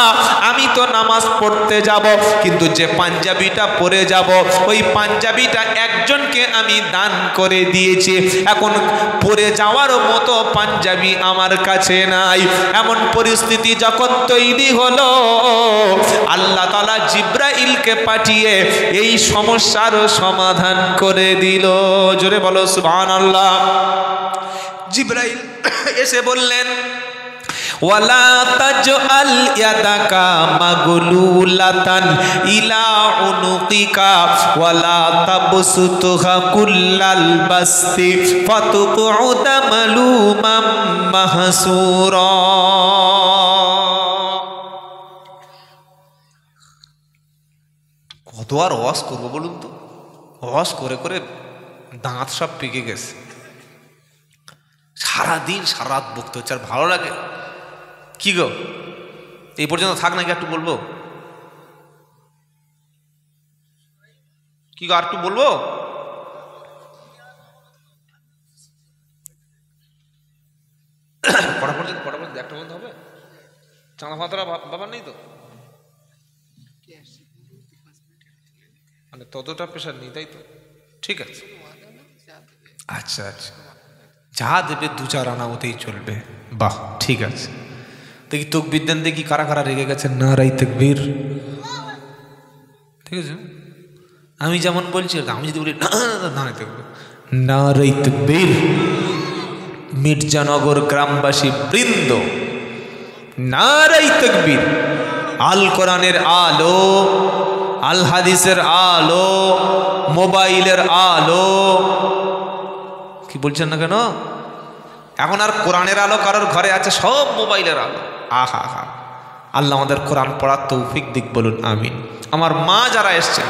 আমি তো নামাজ পড়তে যাব, কিন্তু যে পাঞ্জাবিটা পরে যাব ওই পাঞ্জাবিটা একজনকে আমি দান করে দিয়েছি, এখন পরে যাওয়ার মতো পাঞ্জাবি আমার কাছে নাই। এমন পরিস্থিতি যখন তৈরি হলো, আল্লাহ তাআলা জিবরাইলকে পাঠিয়ে এই সমস্যার সমাধান করে দিল। জোরে বলো সুবহানাল্লাহ। জিবরাইল এসে বললেন, ওয়ালা তাজআল ইয়াদাকা মাগলুলাতান ইলা উনুকিকা ওয়ালা তাবসুতুহা কুল্লাল বাসতি ফাতুকউদা মালুমাম মাহসুরা। কত আর ওয়াজ করবো বলুন তো? ওয়াজ করে করে দাঁত সব পেকে গেছে, সারাদিন সারা রাত বকতে হচ্ছে, আর ভালো লাগে? কি গো, এই পর্যন্ত থাক নাকি একটু বলবো? কি গো আর একটু বলবো? কটা পর্যন্ত একটা পর্যন্ত হবে? চাঁদা ফাঁতরা ব্যাপার নেই তো, মানে ততটা প্রেশার নেই, তাই তো? ঠিক আছে, আচ্ছা আচ্ছা, যা দেবে 2-4 আনা ওতেই চলবে। বাহ, ঠিক আছে। দেখি তকবীর দেন, দেখি কারা কারা রেগে গেছেন। নারাই তাকবীর। ঠিক আছে, আমি যেমন বলছি, আমি যদি বলি নারাই তাকবীর, নারাই তাকবীর। মির্জানগর গ্রামবাসী বৃন্দ, নারাই তাকবীর। আল কোরআনের আলো, আল হাদিসের আলো, মোবাইলের আলো, কি বলছেন না কেন? এখন আর কোরআনের আলো কারোর ঘরে আছে, সব মোবাইলের আলো। আহা হা, আল্লাহ আমাদের কোরআন পড়ার তৌফিক দিক, বলুন আমিন। আমার মা যারা এসছেন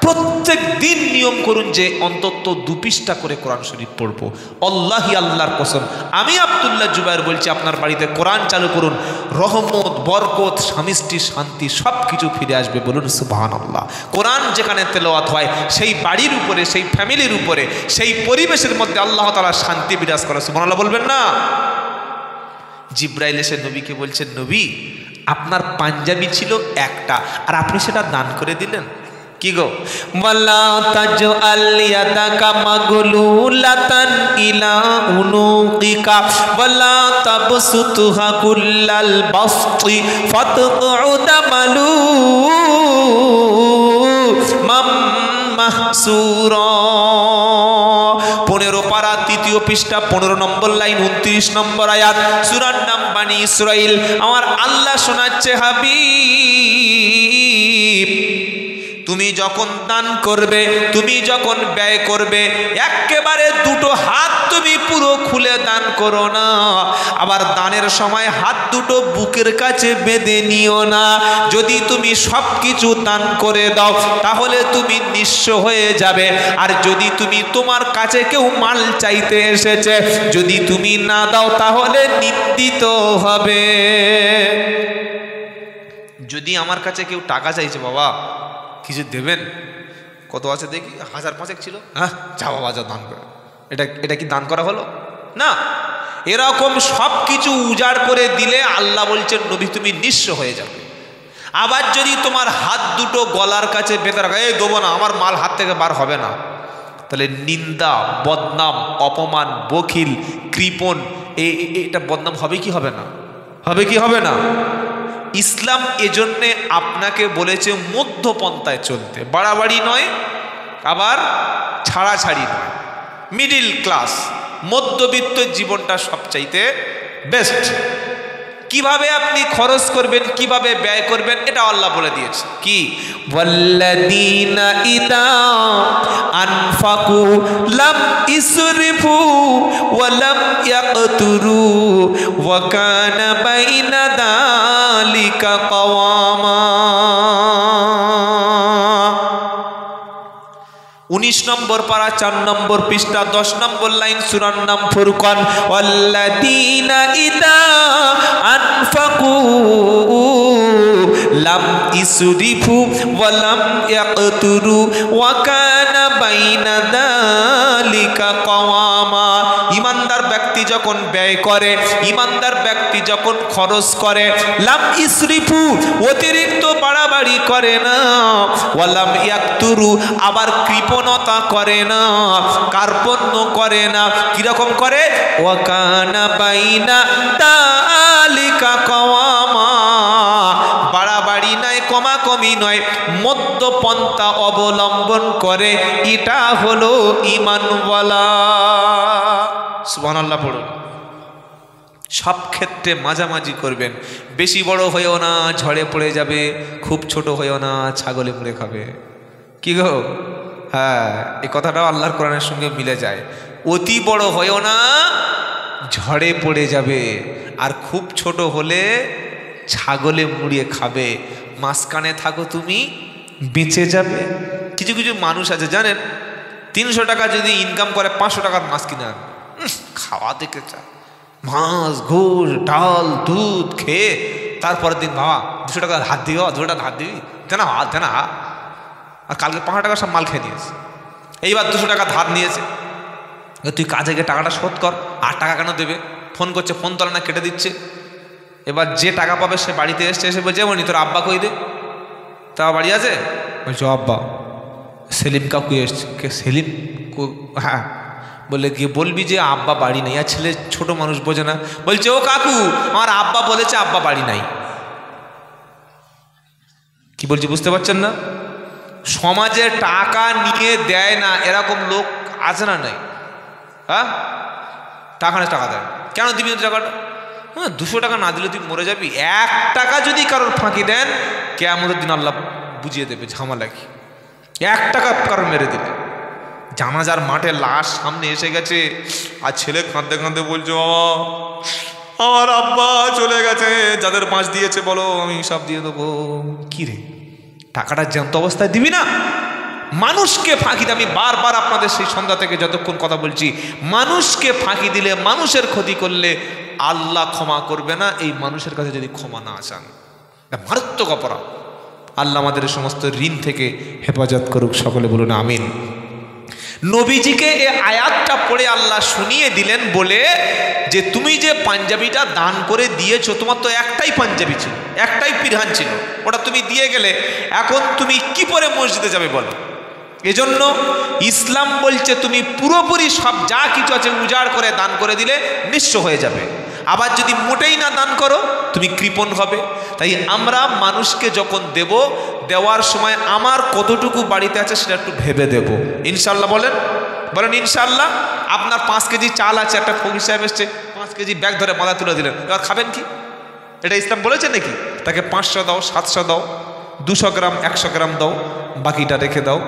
প্রত্যেক দিন নিয়ম করুন যে অন্তত 2 পৃষ্ঠা করে কোরআন শরীফ পড়বো। আল্লাহি আল্লাহর কসম, আমি আব্দুল্লাহ জুবায়ের বলছি, আপনার বাড়িতে কোরআন চালু করুন, রহমত বরকত স্বামী শান্তি সব কিছু ফিরে আসবে, বলুন সুবহানাল্লাহ। কোরআন যেখানে তেলাওয়াত হয় সেই বাড়ির উপরে, সেই ফ্যামিলির উপরে, সেই পরিবেশের মধ্যে আল্লাহ তাআলা শান্তি বিরাজ করে, সুবহানাল্লাহ বলবেন না? জিবরাইল এসে নবীকে বলছেন, নবী আপনার পাঞ্জাবি ছিল একটা আর আপনি সেটা দান করে দিলেন। কি গো? ওয়ালা তাজআল ইয়াদাকা মাগলুলাতান ইলা উনুকিকা ওয়ালা তাবসুতহা কুল্লাল বাসতি ফাতকুদা মালুমাম মাহসুরা। 15 পারা 3য় পৃষ্ঠা 15 নম্বর লাইন 29 নম্বর আয়াত, সূরার নাম বানি ইসরাইল। আমার আল্লাহ শোনাচ্ছে, হাবিব তুমি যখন দান করবে, তুমি যখন ব্যয় করবে, একেবারে দুটো হাত তুমি পুরো খুলে দান করো না। আবার দানের সময় হাত দুটো বুকের কাছে বেঁধে নিও না। যদি তুমি সব কিছু দান করে দাও তাহলে তুমি নিঃস্ব হয়ে যাবে। আর যদি তুমি, তোমার কাছে কেউ মাল চাইতে এসেছে, যদি তুমি না দাও তাহলে নিন্দিত হবে। যদি আমার কাছে কেউ টাকা চাইছে, বাবা কিছু দেবেন, কত আছে দেখি, 1000-5 ছিল, হ্যাঁ যা বাবা যা দান করে, এটা কি দান করা হলো? না। এরকম সব কিছু উজাড় করে দিলে আল্লাহ বলছেন, নবী তুমি নিঃস্ব হয়ে যাবে। আবার যদি তোমার হাত দুটো গলার কাছে বেঁধে রাখা, এই দেবো না, আমার মাল হাত থেকে বার হবে না, তাহলে নিন্দা, বদনাম, অপমান, বখিল, কৃপণ, এটা বদনাম হবে কি হবে না? হবে কি হবে না? ইসলাম এজন্যে আপনাকে বলেছে মধ্যপন্থায় চলতে, বাড়াবাড়ি নয় আবার ছাড়াছাড়ি নয়, মিডিল ক্লাস, মধ্যবিত্ত জীবনটা সবচাইতে বেস্ট। কিভাবে আপনি খরচ করবেন, কিভাবে ব্যয় করবেন, এটা আল্লাহ বলে দিয়েছে। কি? ওয়াল্লাযীনা ইযা আনফাকু লাম ইসরিফু ওয়া লাম ইয়াকতুরু ওয়া কানা বাইনা যালিকা কাওয়ামা। 19 নম্বর পারা 4 নম্বর পৃষ্ঠা 10 নম্বর লাইন, সূরার নাম ফুরকান। ওয়াল্লাযীনা ইযা আনফাকু লাম ইসরিফু ওয়া লাম ইয়াকতুরু ওয়া কানা বাইনা যালিকা কাওয়ামা। ইমানদার ব্যক্তি যখন ব্যয় করে, ইমানদার ব্যক্তি যখন খরচ করে, লাম ইসরিফু অতিরিক্ত বাড়াবাড়ি করে না, ওয়া লাম ইয়াকতুরু আবার কৃপণতা করে না, কার্পণ্য করে না। কিরকম করে? ওয়া কানা বাইনা যালিকা কাওয়ামা, বাড়াবাড়ি নয়, কমাকমি নয়, মধ্যপন্থা অবলম্বন করে। এটা হলো ঈমানওয়ালা। সুবহানাল্লাহ পড়ুন। সব ক্ষেত্রে মাঝামাঝি করবেন। বেশি বড় হয়েও না, ঝড়ে পড়ে যাবে, খুব ছোট হয়েও না, ছাগলে মুড়ে খাবে। কি গো? হ্যাঁ, এই কথাটাও আল্লাহর কোরআনের সঙ্গে মিলে যায়। অতি বড় হয়েও না, ঝড়ে পড়ে যাবে, আর খুব ছোট হলে ছাগলে মুড়িয়ে খাবে। মাঝখানে থাকো তুমি, বেঁচে যাবে। কিছু কিছু মানুষ আছে জানেন, 300 টাকা যদি ইনকাম করে 500 টাকার মাছ কিনে আন, খাওয়া দেখে চা, মাছ, ঘুষ, ডাল, দুধ খেয়ে তারপরের দিন বাবা 200 টাকা হাত দিও, 200 টাকা হাত দিবি, তেনা হাত তেনা হাত, আর কালকে 500 টাকা সব মাল খেয়ে নিয়েছে। এইবার 200 টাকা ধার নিয়েছে, তুই কাজে গিয়ে টাকাটা শোধ কর। 8 টাকা কেন দেবে? ফোন করছে, ফোন তোলে না, কেটে দিচ্ছে। এবার যে টাকা পাবে সে বাড়িতে এসছে, এসে বলছে বলি তোর আব্বা কই দে, তা বাড়ি আছে? বলছে আব্বা সেলিম কাকু এসছে। কে সেলিম? হ্যাঁ। বলে গিয়ে বলবি যে আব্বা বাড়ি নেই। আর ছেলে ছোট মানুষ বোঝে না, বলছে ও কাকু আমার আব্বা বলেছে আব্বা বাড়ি নাই। কি বলছি বুঝতে পারছেন না? সমাজে টাকা নিয়ে দেয় না এরকম লোক আছে না? নাই? হ্যাঁ, টাকা দেয় কেন দিবি টাকাটা? হ্যাঁ, 200 টাকা না দিলে তুই মরে যাবি। 1 টাকা যদি কারোর ফাঁকি দেন, কিয়ামতের দিন আল্লাহ বুঝিয়ে দেবে ঝামেলা কি। 1 টাকা কারোর মেরে দিলে, জানাজার মাঠে লাশ সামনে এসে গেছে, আর ছেলে কাঁদতে কাঁদতে বলছে বাবা আমার আব্বা চলে গেছে, যাদের মাছ দিয়েছে বলো আমি সব দিয়ে দেবো। কি রে, টাকাটা জ্যান্ত অবস্থায় দিবি না? মানুষকে ফাঁকি দিয়ে, আমি বারবার আপনাদের সেই সন্ধ্যা থেকে যতক্ষণ কথা বলছি, মানুষকে ফাঁকি দিলে, মানুষের ক্ষতি করলে আল্লাহ ক্ষমা করবে না, এই মানুষের কাছে যদি ক্ষমা না চান। মারাত্মক অপরাধ। আল্লাহ আমাদের সমস্ত ঋণ থেকে হেফাজত করুক, সকলে বলুন আমিন। নবীজিকে এই আয়াতটা পড়ে আল্লাহ শুনিয়ে দিলেন বলে যে তুমি যে পাঞ্জাবিটা দান করে দিয়েছো, তোমার তো একটাই পাঞ্জাবি ছিল, একটাই পিরহান ছিল, ওটা তুমি দিয়ে গেলে, এখন তুমি কি পরে মসজিদে যাবে বলো? এজন্য ইসলাম বলছে তুমি পুরোপুরি সব যা কিছু আছে উজাড় করে দান করে দিলে নিঃস্ব হয়ে যাবে। আবার যদি মোটেই না দান করো তুমি কৃপণ হবে। তাই আমরা মানুষকে যখন দেব, দেওয়ার সময় আমার কতটুকু বাড়িতে আছে সেটা একটু ভেবে দেব। ইনশাল্লাহ বলেন, বলেন ইনশাল্লাহ। আপনার 5 কেজি চাল আছে, একটা ফকির সাহেব এসছে 5 কেজি ব্যাগ ধরে মাথা তুলে দিলেন, এবার খাবেন কি? এটা ইসলাম বলেছে নাকি? তাকে 500 দাও, 700 দাও, 200 গ্রাম 100 গ্রাম দাও, বাকিটা রেখে দাও,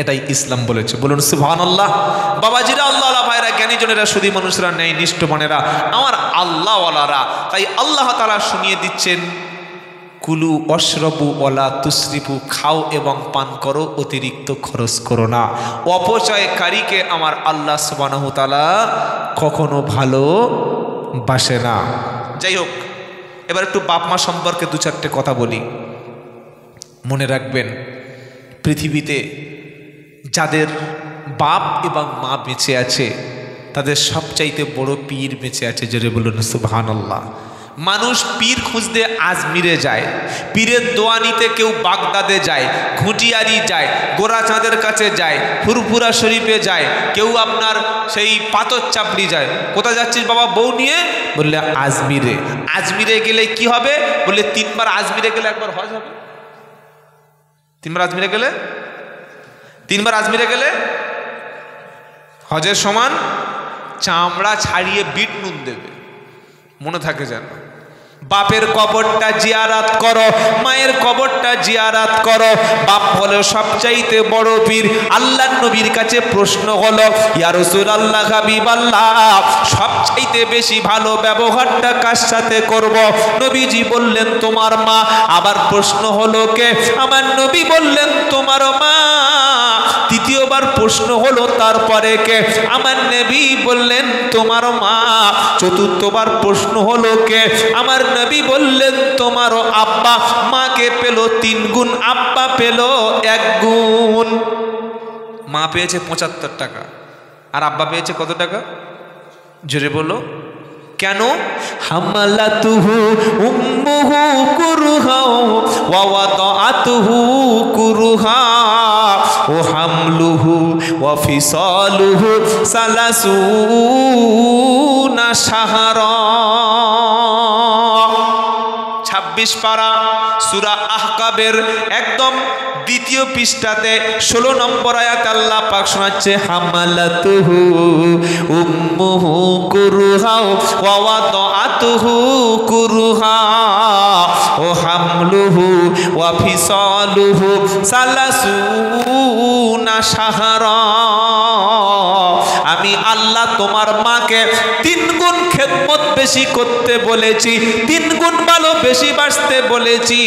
এটাই ইসলাম বলেছে। বলুন সুবহানাল্লাহ। বাবাজিরা, আল্লাহ ভাইরা, জ্ঞানীজনেরা, সুধী মানুষরা, ন্যায় নিষ্ঠবানেরা, আমার আল্লাহওয়ালারা, তাই আল্লাহ তাআলা শুনিয়ে দিচ্ছেন কুলু অশরবু ওয়ালা তুসরিফু, খাও এবং পান করো, অতিরিক্ত খরচ করো না। অপচয়কারীকে আমার আল্লাহ সুবহানাহু ওয়া তাআলা কখনো ভালোবাসে না। যাই হোক, এবার একটু বাপ মা সম্পর্কে 2-4টে কথা বলি। মনে রাখবেন, পৃথিবীতে যাদের বাপ এবং মা বেঁচে আছে তাদের সবচাইতে বড় পীর বেঁচে আছে। জোরে বলুন সুবহানাল্লাহ। মানুষ পীর খুঁজতে আজমিরে যায়, পীরের দোয়া নিতে কেউ বাগদাদে যায়, ঘুঁটিয়ারি যায়, গোরাচাঁদের কাছে যায়, ফুরফুরা শরীফে যায়, কেউ আপনার সেই পাথর চাপড়ি যায়। কোথায় যাচ্ছিস বাবা বউ নিয়ে? বললে আজমিরে। আজমিরে গেলে কি হবে? বললে 3 বার আজমিরে গেলে 1 বার হজ হবে। 3 বার আজমিরে গেলে, 3 বার আজমিরে গেলে হজের সমান। চামড়া ছাড়িয়ে বিট নুন দেবে, মনে থাকে যেন। বাপের কবরটা জিয়ারাত করো, মায়ের কবরটা জিয়ারাত করো। বাপ হলো সবচাইতে বড় পীর। আল্লাহর নবীর কাছে প্রশ্ন হলো, ইয়া রাসূলুল্লাহ, হাবিবাল্লাহ, সবচাইতে বেশি ভালো ব্যবহারটা কার সাথে করব? নবীজি বললেন তোমার মা। আবার প্রশ্ন হলো কে? আমার নবী বললেন তোমার মা। তৃতীয়বার প্রশ্ন হলো তারপরে কে? আমার নবী বললেন তোমার মা। চতুর্থবার প্রশ্ন হলো কে? আমার নবী বললেন তোমারও আব্বা। মাকে পেল 3 গুণ, আব্বা পেল 1 গুণ। মা পেয়েছে 75 টাকা আর আব্বা পেয়েছে কত টাকা? জোরে বলো। কেন? হামালাতুহু উম্মুহু কুরহা ওয়া ওয়াদাআতুহু কুরহা ও হামলুহু ওয়া ফিসালুহু সালাসুনা শাহরা। 26 পারা সূরা আহকাবের একদম 2য় পৃষ্ঠাতে 16 নম্বর আয়াত আল্লাহ পাক শোনাচ্ছে, হামালাতুহু উম্মুহু কুরহা ওয়া ওয়াদাআতুহু কুরহা ও হামলুহু ওয়া ফিসালুহু সালাসুনা শাহরা। আমি আল্লাহ তোমার মাকে 3 গুণ খেদমত বেশি করতে বলেছি, 3 গুণ ভালো বেশি বাঁচতে বলেছি।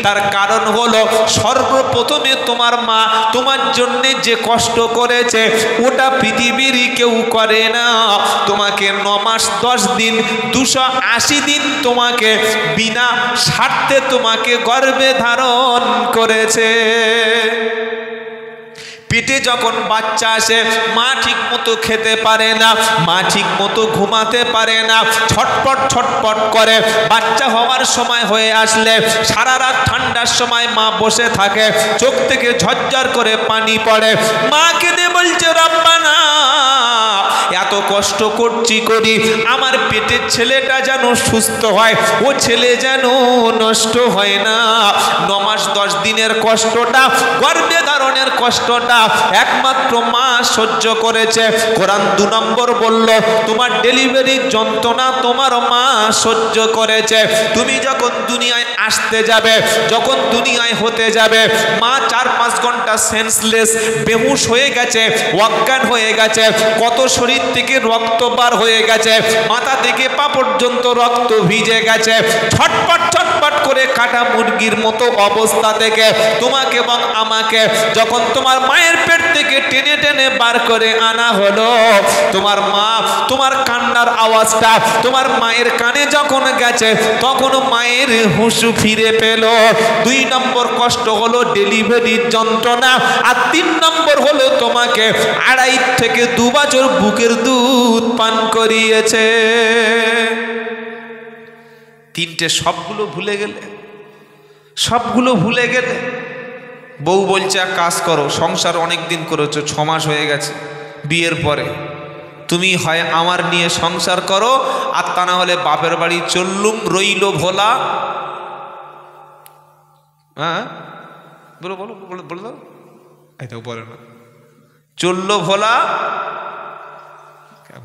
তার কারণ হলো, সর্বপ্রথমে তোমার মা তোমার জন্য যে কষ্ট করেছে ওটা পৃথিবীর কেউ করে না। তোমাকে 9 মাস 10 দিন 280 দিন তোমাকে বিনা স্বার্থে তোমাকে গর্ভে ধারণ করেছে। পেটে যখন বাচ্চা আসে, মা ঠিক মতো খেতে পারে না, মা ঠিক মতো ঘুমাতে পারে না, ছটপট ছটপট করে। বাচ্চা হওয়ার সময় হয়ে আসলে সারা রাত ঠান্ডার সময় মা বসে থাকে, চোখ থেকে ঝরঝর করে পানি পড়ে। মা কেঁদে বলছে, রব্বানা, এত কষ্ট করছি করি, আমার পেটের ছেলেটা যেন সুস্থ হয়, ও ছেলে যেন নষ্ট হয় না। 9 মাস 10 দিনের কষ্টটা, গর্ভে ধারণের কষ্টটা একমাত্র মা সহ্য করেছে। কোরআন 2 নম্বর বলল, তোমার ডেলিভারির যন্ত্রণা তোমার মা সহ্য করেছে। তুমি যখন দুনিয়ায় আসতে যাবে, যখন দুনিয়ায় হতে যাবে, মা 4-5 ঘন্টা সেন্সলেস, বেহুশ হয়ে গেছে, অজ্ঞান হয়ে গেছে, কত শরীর থেকে রক্ত বার হয়ে গেছে, মাথা থেকে পা পর্যন্ত রক্ত ভিজে গেছে। ছটপট ছটপট করে কাটা মুরগির মতো অবস্থা থেকে তোমাকে এবং আমাকে যখন তোমার মায়ের পেট থেকে থেকে টেনে টেনে বার করে আনা হলো। তোমার মা তোমার কান্নার আওয়াজটা তোমার মায়ের কানে যখন গেছে তখন মায়ের হুঁশ ফিরে পেল। 2 নম্বর কষ্ট হলো ডেলিভারির যন্ত্রণা, আর 3 নম্বর হলো তোমাকে 2.5 থেকে 2 বছর বুকের দুধ পান করিয়েছে। 3টে সবগুলো ভুলে গেলে, সবগুলো ভুলে গেলে। বউ বলছে এক কাজ করো, সংসার অনেক দিন করেছো, 6 মাস হয়ে গেছে বিয়ের পরে, তুমি হয় আমার নিয়ে সংসার করো আর তা না হলে বাপের বাড়ি চললুম, রইল ভোলা। হ্যাঁ বলো বলো বলো বলে দাও, এই তো বলে না, চললো ভোলা,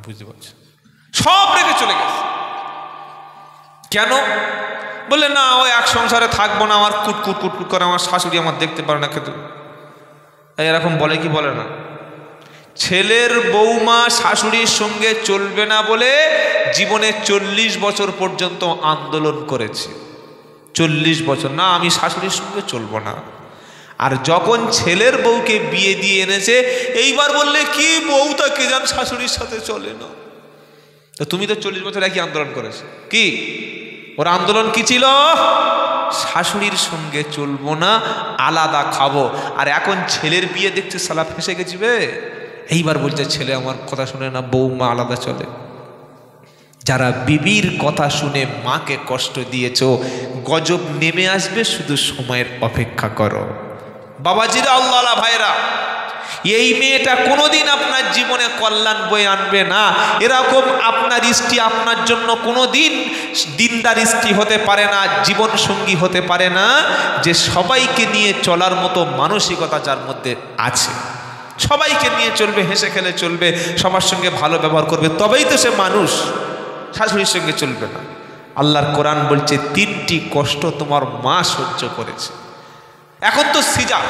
বুঝতে পারছো, সব রেখে চলে গেছে। কেন? বলে না ওই এক সংসারে থাকবো না, আমার কুটকুট কুটকুট করে আমার শাশুড়ি আমার দেখতে পারে না খেতে। এরকম বলে কি বলে না? ছেলের বৌমা শাশুড়ির সঙ্গে চলবে না বলে জীবনে 40 বছর পর্যন্ত আন্দোলন করেছে। 40 বছর না, আমি শাশুড়ির সঙ্গে চলবো না। আর যখন ছেলের বউকে বিয়ে দিয়ে এনেছে এইবার বললে কি বউটা কে জান শাশুড়ির সাথে চলে না। তো তুমি তো 40 বছর একই আন্দোলন করেছো। কি ওর আন্দোলন কি ছিল? শাশুড়ির সঙ্গে চলবো না, আলাদা খাবো। আর এখন ছেলের বিয়ে দেখতে সালা ফেসে গেছিবে। এইবার বলছে ছেলে আমার কথা শুনে না, বৌমা আলাদা চলে। যারা বিবির কথা শুনে মাকে কষ্ট দিয়েছো, গজব নেমে আসবে, শুধু সময়ের অপেক্ষা করো। বাবাজিরা, আল্লাহ ভাইরা, এই মেয়েটা কোনোদিন আপনার জীবনে কল্যাণ বয়ে আনবে না। এরকম আপনার স্ত্রী আপনার জন্য কোনোদিন দিনদার স্ত্রী হতে পারে না, জীবন সঙ্গী হতে পারে না, যে সবাইকে নিয়ে চলার মতো মানসিকতা যার মধ্যে আছে। সবাইকে নিয়ে চলবে, হেসে খেলে চলবে, সবার সঙ্গে ভালো ব্যবহার করবে, তবেই তো সে মানুষ। শাশুড়ির সঙ্গে চলবে না। আল্লাহর কোরআন বলছে 3টি কষ্ট তোমার মা সহ্য করেছে। এখন তো সিজার,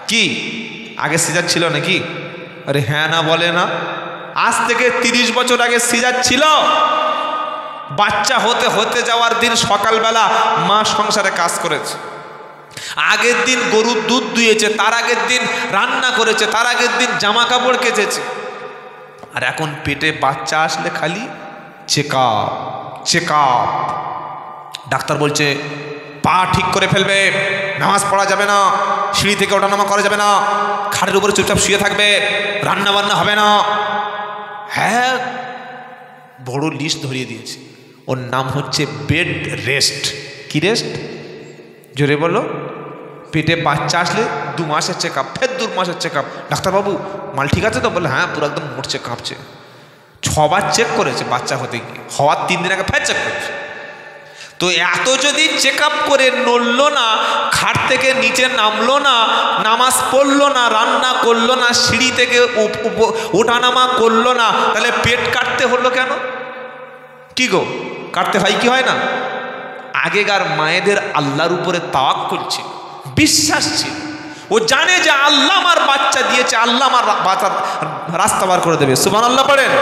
কি আগে সিজার ছিল নাকি? আরে হ্যাঁ না বলে না, আজ থেকে 30 বছর আগে সিজার ছিল। বাচ্চা হতে হতে যাওয়ার দিন সকালবেলা মা সংসারে কাজ করেছে, আগের দিন গরুর দুধ দুয়েছে, তার আগের দিন রান্না করেছে, তার আগের দিন জামা কাপড় কেচেছে। আর এখন পেটে বাচ্চা আসলে খালি চেকআপ চেকআপ। ডাক্তার বলছে পা ঠিক করে ফেলবে, নামাজ পড়া যাবে না, সিঁড়ি থেকে ওঠানামা করা যাবে না, খাটের উপরে চুপচাপ শুয়ে থাকবে, রান্না বান্না হবে না। হ্যাঁ, বড় লিস্ট ধরিয়ে দিয়েছে। ওর নাম হচ্ছে বেড রেস্ট। কি রেস্ট? জোরে বলো। পেটে বাচ্চা আসলে 2 মাসের চেকআপ, ফের 2 মাসের চেকআপ। ডাক্তারবাবু মাল ঠিক আছে তো? বলে হ্যাঁ, পুরো একদম মরছে, কাঁপছে। 6 বার চেক করেছে বাচ্চা হতে গিয়ে, হওয়ার 3 দিন আগে ফের চেক করেছে। তো এত যদি চেকআপ করে নড়লো না, খাট থেকে নিচে নামলো না, নামাজ পড়লো না, রান্না করলো না, সিঁড়ি থেকে ওঠানামা করলো না, তাহলে পেট কাটতে হলো কেন? কি গো, কাটতে হয় কি হয় না? আগেকার মায়েদের আল্লাহর উপরে তাওয়াক্কুল ছিল, বিশ্বাস ছিল। ও জানে যে আল্লাহ আমার বাচ্চা দিয়েছে, আল্লাহ আমার বাচ্চার রাস্তা বার করে দেবে। সুবহানাল্লাহ পড়েন।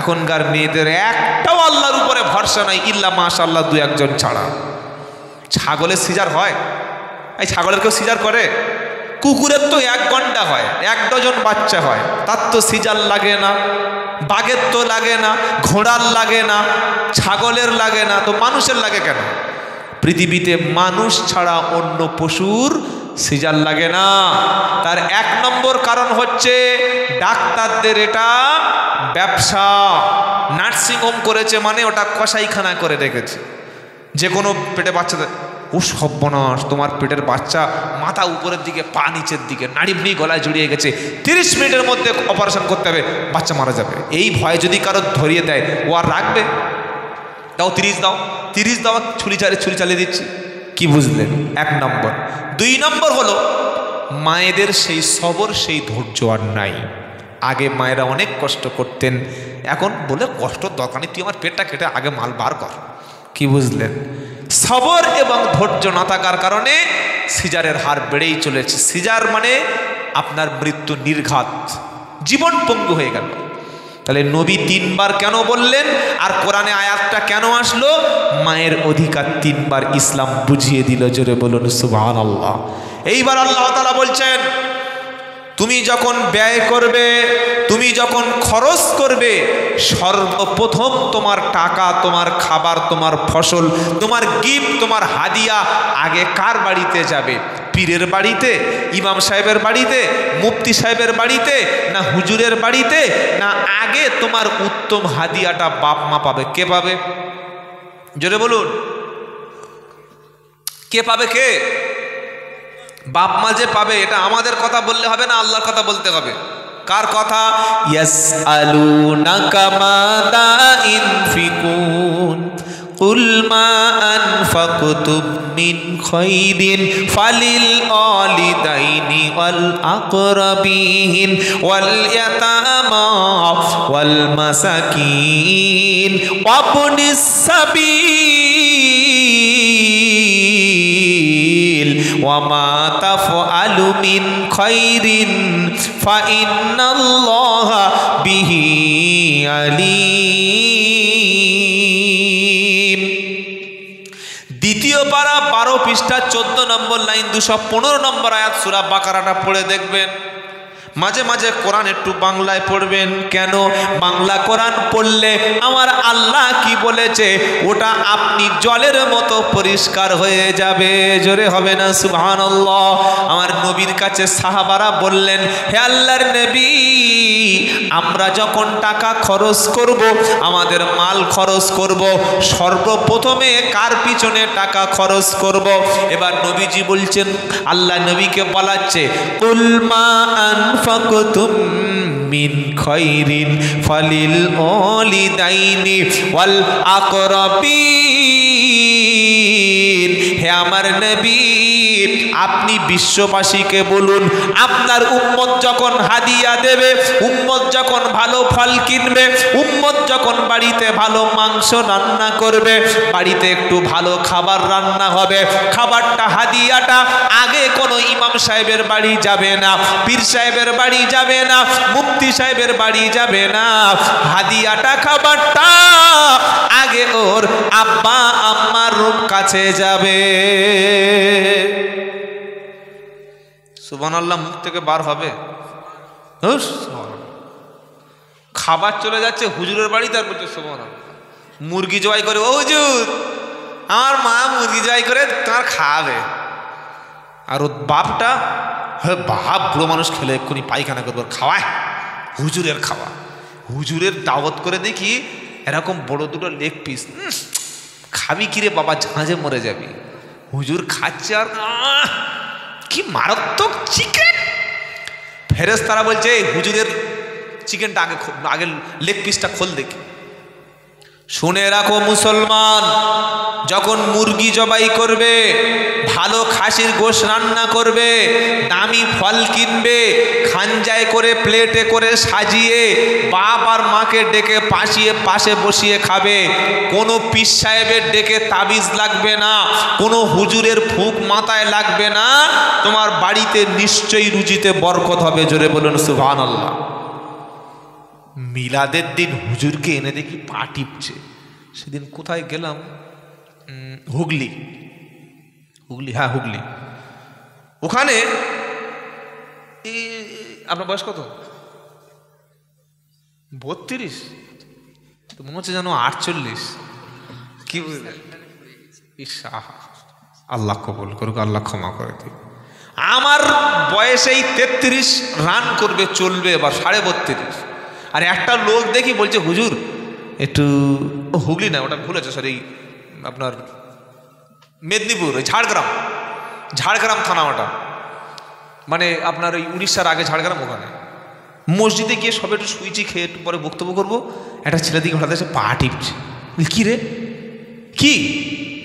এখনকার মেয়েদের একটাও আল্লাহর উপরে ভরসা নাই, ইল্লা মাশাআল্লাহ 2-1 ছাড়া। ছাগলের সিজার হয়? এই ছাগলের কেউ সিজার করে? কুকুরের তো 1 ঘন্টা হয়, 1 ডজন বাচ্চা হয়, তার তো সিজার লাগে না। বাঘের তো লাগে না, ঘোড়ার লাগে না, ছাগলের লাগে না, তো মানুষের লাগে কেন? পৃথিবীতে মানুষ ছাড়া অন্য পশুর সিজার লাগে না। তার 1 নম্বর কারণ হচ্ছে ডাক্তারদের এটা ব্যবসা। নার্সিংহোম করেছে মানে ওটা কসাইখানা করে রেখেছে। যে কোনো পেটে বাচ্চাদের, ও সর্বনাশ, তোমার পেটের বাচ্চা মাথা উপরের দিকে, পা নিচের দিকে, নাড়ি বুড়ি গলায় জড়িয়ে গেছে, 30 মিনিটের মধ্যে অপারেশন করতে হবে, বাচ্চা মারা যাবে। এই ভয় যদি কারো ধরিয়ে দেয়, ও আর রাখবে? দাও 30 দাও, 30 দাও, ছুরি চালিয়ে দিচ্ছি। কি বুঝলেন? 1 নম্বর। 2 নম্বর হলো মায়েদের সেই সবর, সেই ধৈর্য আর নাই। আগে মায়েরা অনেক কষ্ট করতেন, এখন বলে কষ্টর দরকার নেই, তুই আমার পেটটা কেটে আগে মাল বার কর। কি বুঝলেন? সবর এবং ধৈর্য না থাকার কারণে সিজারের হার বেড়েই চলেছে। সিজার মানে আপনার মৃত্যু নির্ঘাত, জীবন পঙ্গু হয়ে গেল। তাহলে নবী 3 বার কেন বললেন? আর কোরআনে আয়াতটা কেন আসলো? মায়ের অধিকার 3 বার ইসলাম বুঝিয়ে দিল। জোরে বলুন সুবহানাল্লাহ। এইবার আল্লাহ তাআলা বলছেন তুমি যখন ব্যয় করবে, তুমি যখন খরচ করবে, সর্বপ্রথম তোমার টাকা, তোমার খাবার, তোমার ফসল, তোমার গিফট, তোমার হাদিয়া আগে কার বাড়িতে যাবে? পীরের বাড়িতে, ইমাম সাহেবের বাড়িতে, মুফতি সাহেবের বাড়িতে, না হুজুরের বাড়িতে, না আগে তোমার উত্তম হাদিয়াটা বাপ মা পাবে? কে পাবে? জোরে বলুন, কে পাবে? কে? বাপ মা যে পাবে। এটা আমাদের কথা বললে হবে না, আল্লাহর কথা বলতে হবে। কার কথা? ইয়াসআলুনাকা মাযা ইনফিকুন কুল মা আনফাকতুম মিন খায়রিন ফালিল ওয়ালিদাইনি ওয়াল আকরাবিন ওয়াল ইয়াতামা ওয়াল মাসাকিন ওয়াবনিস সাবিল ওয়ামা তাফআলু মিন খায়রিন ফাইন্নাল্লাহা বিহি আলিম। দ্বিতীয় পারা 12 পৃষ্ঠা 14 নম্বর লাইন 215 নম্বর আয়াত সূরা বাকারাটা পড়ে দেখবেন। মাঝে মাঝে কোরআন একটু বাংলায় পড়বেন। কেন? বাংলা কোরআন পড়লে আমার আল্লাহ কি বলেছে ওটা আপনি জলের মতো পরিষ্কার হয়ে যাবে। জোরে হবে না সুবহানাল্লাহ। আমার নবীর কাছে সাহাবারা বললেন, হে আল্লাহর নবী, আমরা যখন টাকা খরচ করব, আমাদের মাল খরচ করব, সর্বপ্রথমে কার পিছনে টাকা খরচ করব? এবার নবীজি বলছেন, আল্লাহ নবীকে বলাচ্ছে, কুল মা আনফাকতুম মিন খায়রিন ফালিল ওয়ালিদাইনি ওয়াল আকরাবিন। হে আমার নবী, আপনি বিশ্ববাসীকে বলুন, আপনার উম্মত যখন হাদিয়া দেবে, উম্মত যখন ভালো ফল কিনবে, উম্মত যখন বাড়িতে ভালো মাংস রান্না করবে, বাড়িতে একটু ভালো খাবার রান্না হবে, খাবারটা হাদিয়াটা আগে কোনো ইমাম সাহেবের বাড়ি যাবে না, পীর সাহেবের বাড়ি যাবে না, মুফতি সাহেবের বাড়ি যাবে না, হাদিয়াটা খাবারটা আগে ওর আব্বা আম্মার কাছে যাবে। সুবহানাল্লাহ মুখ থেকে বার হবে? খাবার চলে যাচ্ছে হুজুরের বাড়িতে, আর বলছে সুবহানাল্লাহ। মুরগি জবাই করে, ও হুজুর আমার মা মুরগি জবাই করে তোমার খাওয়াবে। আর ও বাপটা, হ্যাঁ বাপ বুড়ো মানুষ খেলে এক্ষুনি পায়খানা করবে, খাওয়ায় হুজুরের খাওয়া। হুজুরের দাওয়াত করে দেখি এরকম বড় দুটো লেগ পিস, খাবি কিরে বাবা, ঝাঁঝে মরে যাবি। হুজুর খাচ্ছে আর কি মারাত্মক চিকেন। ফেরেশতারা বলছে, হুজুরের চিকেনটা আগে লেগ পিসটা খোল দেখি। শুনে রাখো মুসলমান, যখন মুরগি জবাই করবে, ভালো খাসির গোশত রান্না করবে, দামি ফল কিনবে, খাঞ্জায় করে প্লেটে করে সাজিয়ে বাপ আর মাকে ডেকে পাশে বসিয়ে খাবে। কোনো পীর সাহেবের ডেকে তাবিজ লাগবে না, কোনো হুজুরের ফুঁক মাথায় লাগবে না, তোমার বাড়িতে নিশ্চয়ই রুজিতে বরকত হবে। জোরে বলুন সুবহানাল্লাহ। মিলাদের দিন হুজুরকে এনে দেখি পা টিপছে। সেদিন কোথায় গেলাম, হুগলি, হ্যাঁ হুগলি। ওখানে আপনার বয়স কত? 32? তো মনে হচ্ছে যেন 48। কি বুঝলেন? আল্লাহ কবুল করুক, আল্লাহ ক্ষমা করে দিক। আমার বয়সেই 33 রান করবে, চলবে এবার 32.5। আর একটা লোক দেখি বলছে, হুজুর একটু, হুগলি না ওটা ভুল আছে, সরি আপনার মেদিনীপুর, ওই ঝাড়গ্রাম থানা ওটা, মানে আপনার ওই উড়িষ্যার আগে ঝাড়গ্রাম। ওখানে মসজিদে গিয়ে সবে একটু সুইচি খেয়ে একটু পরে বক্তব্য করবো, একটা ছেলে দিকে হঠাৎ এসে পা টিপছে। কি রে, কি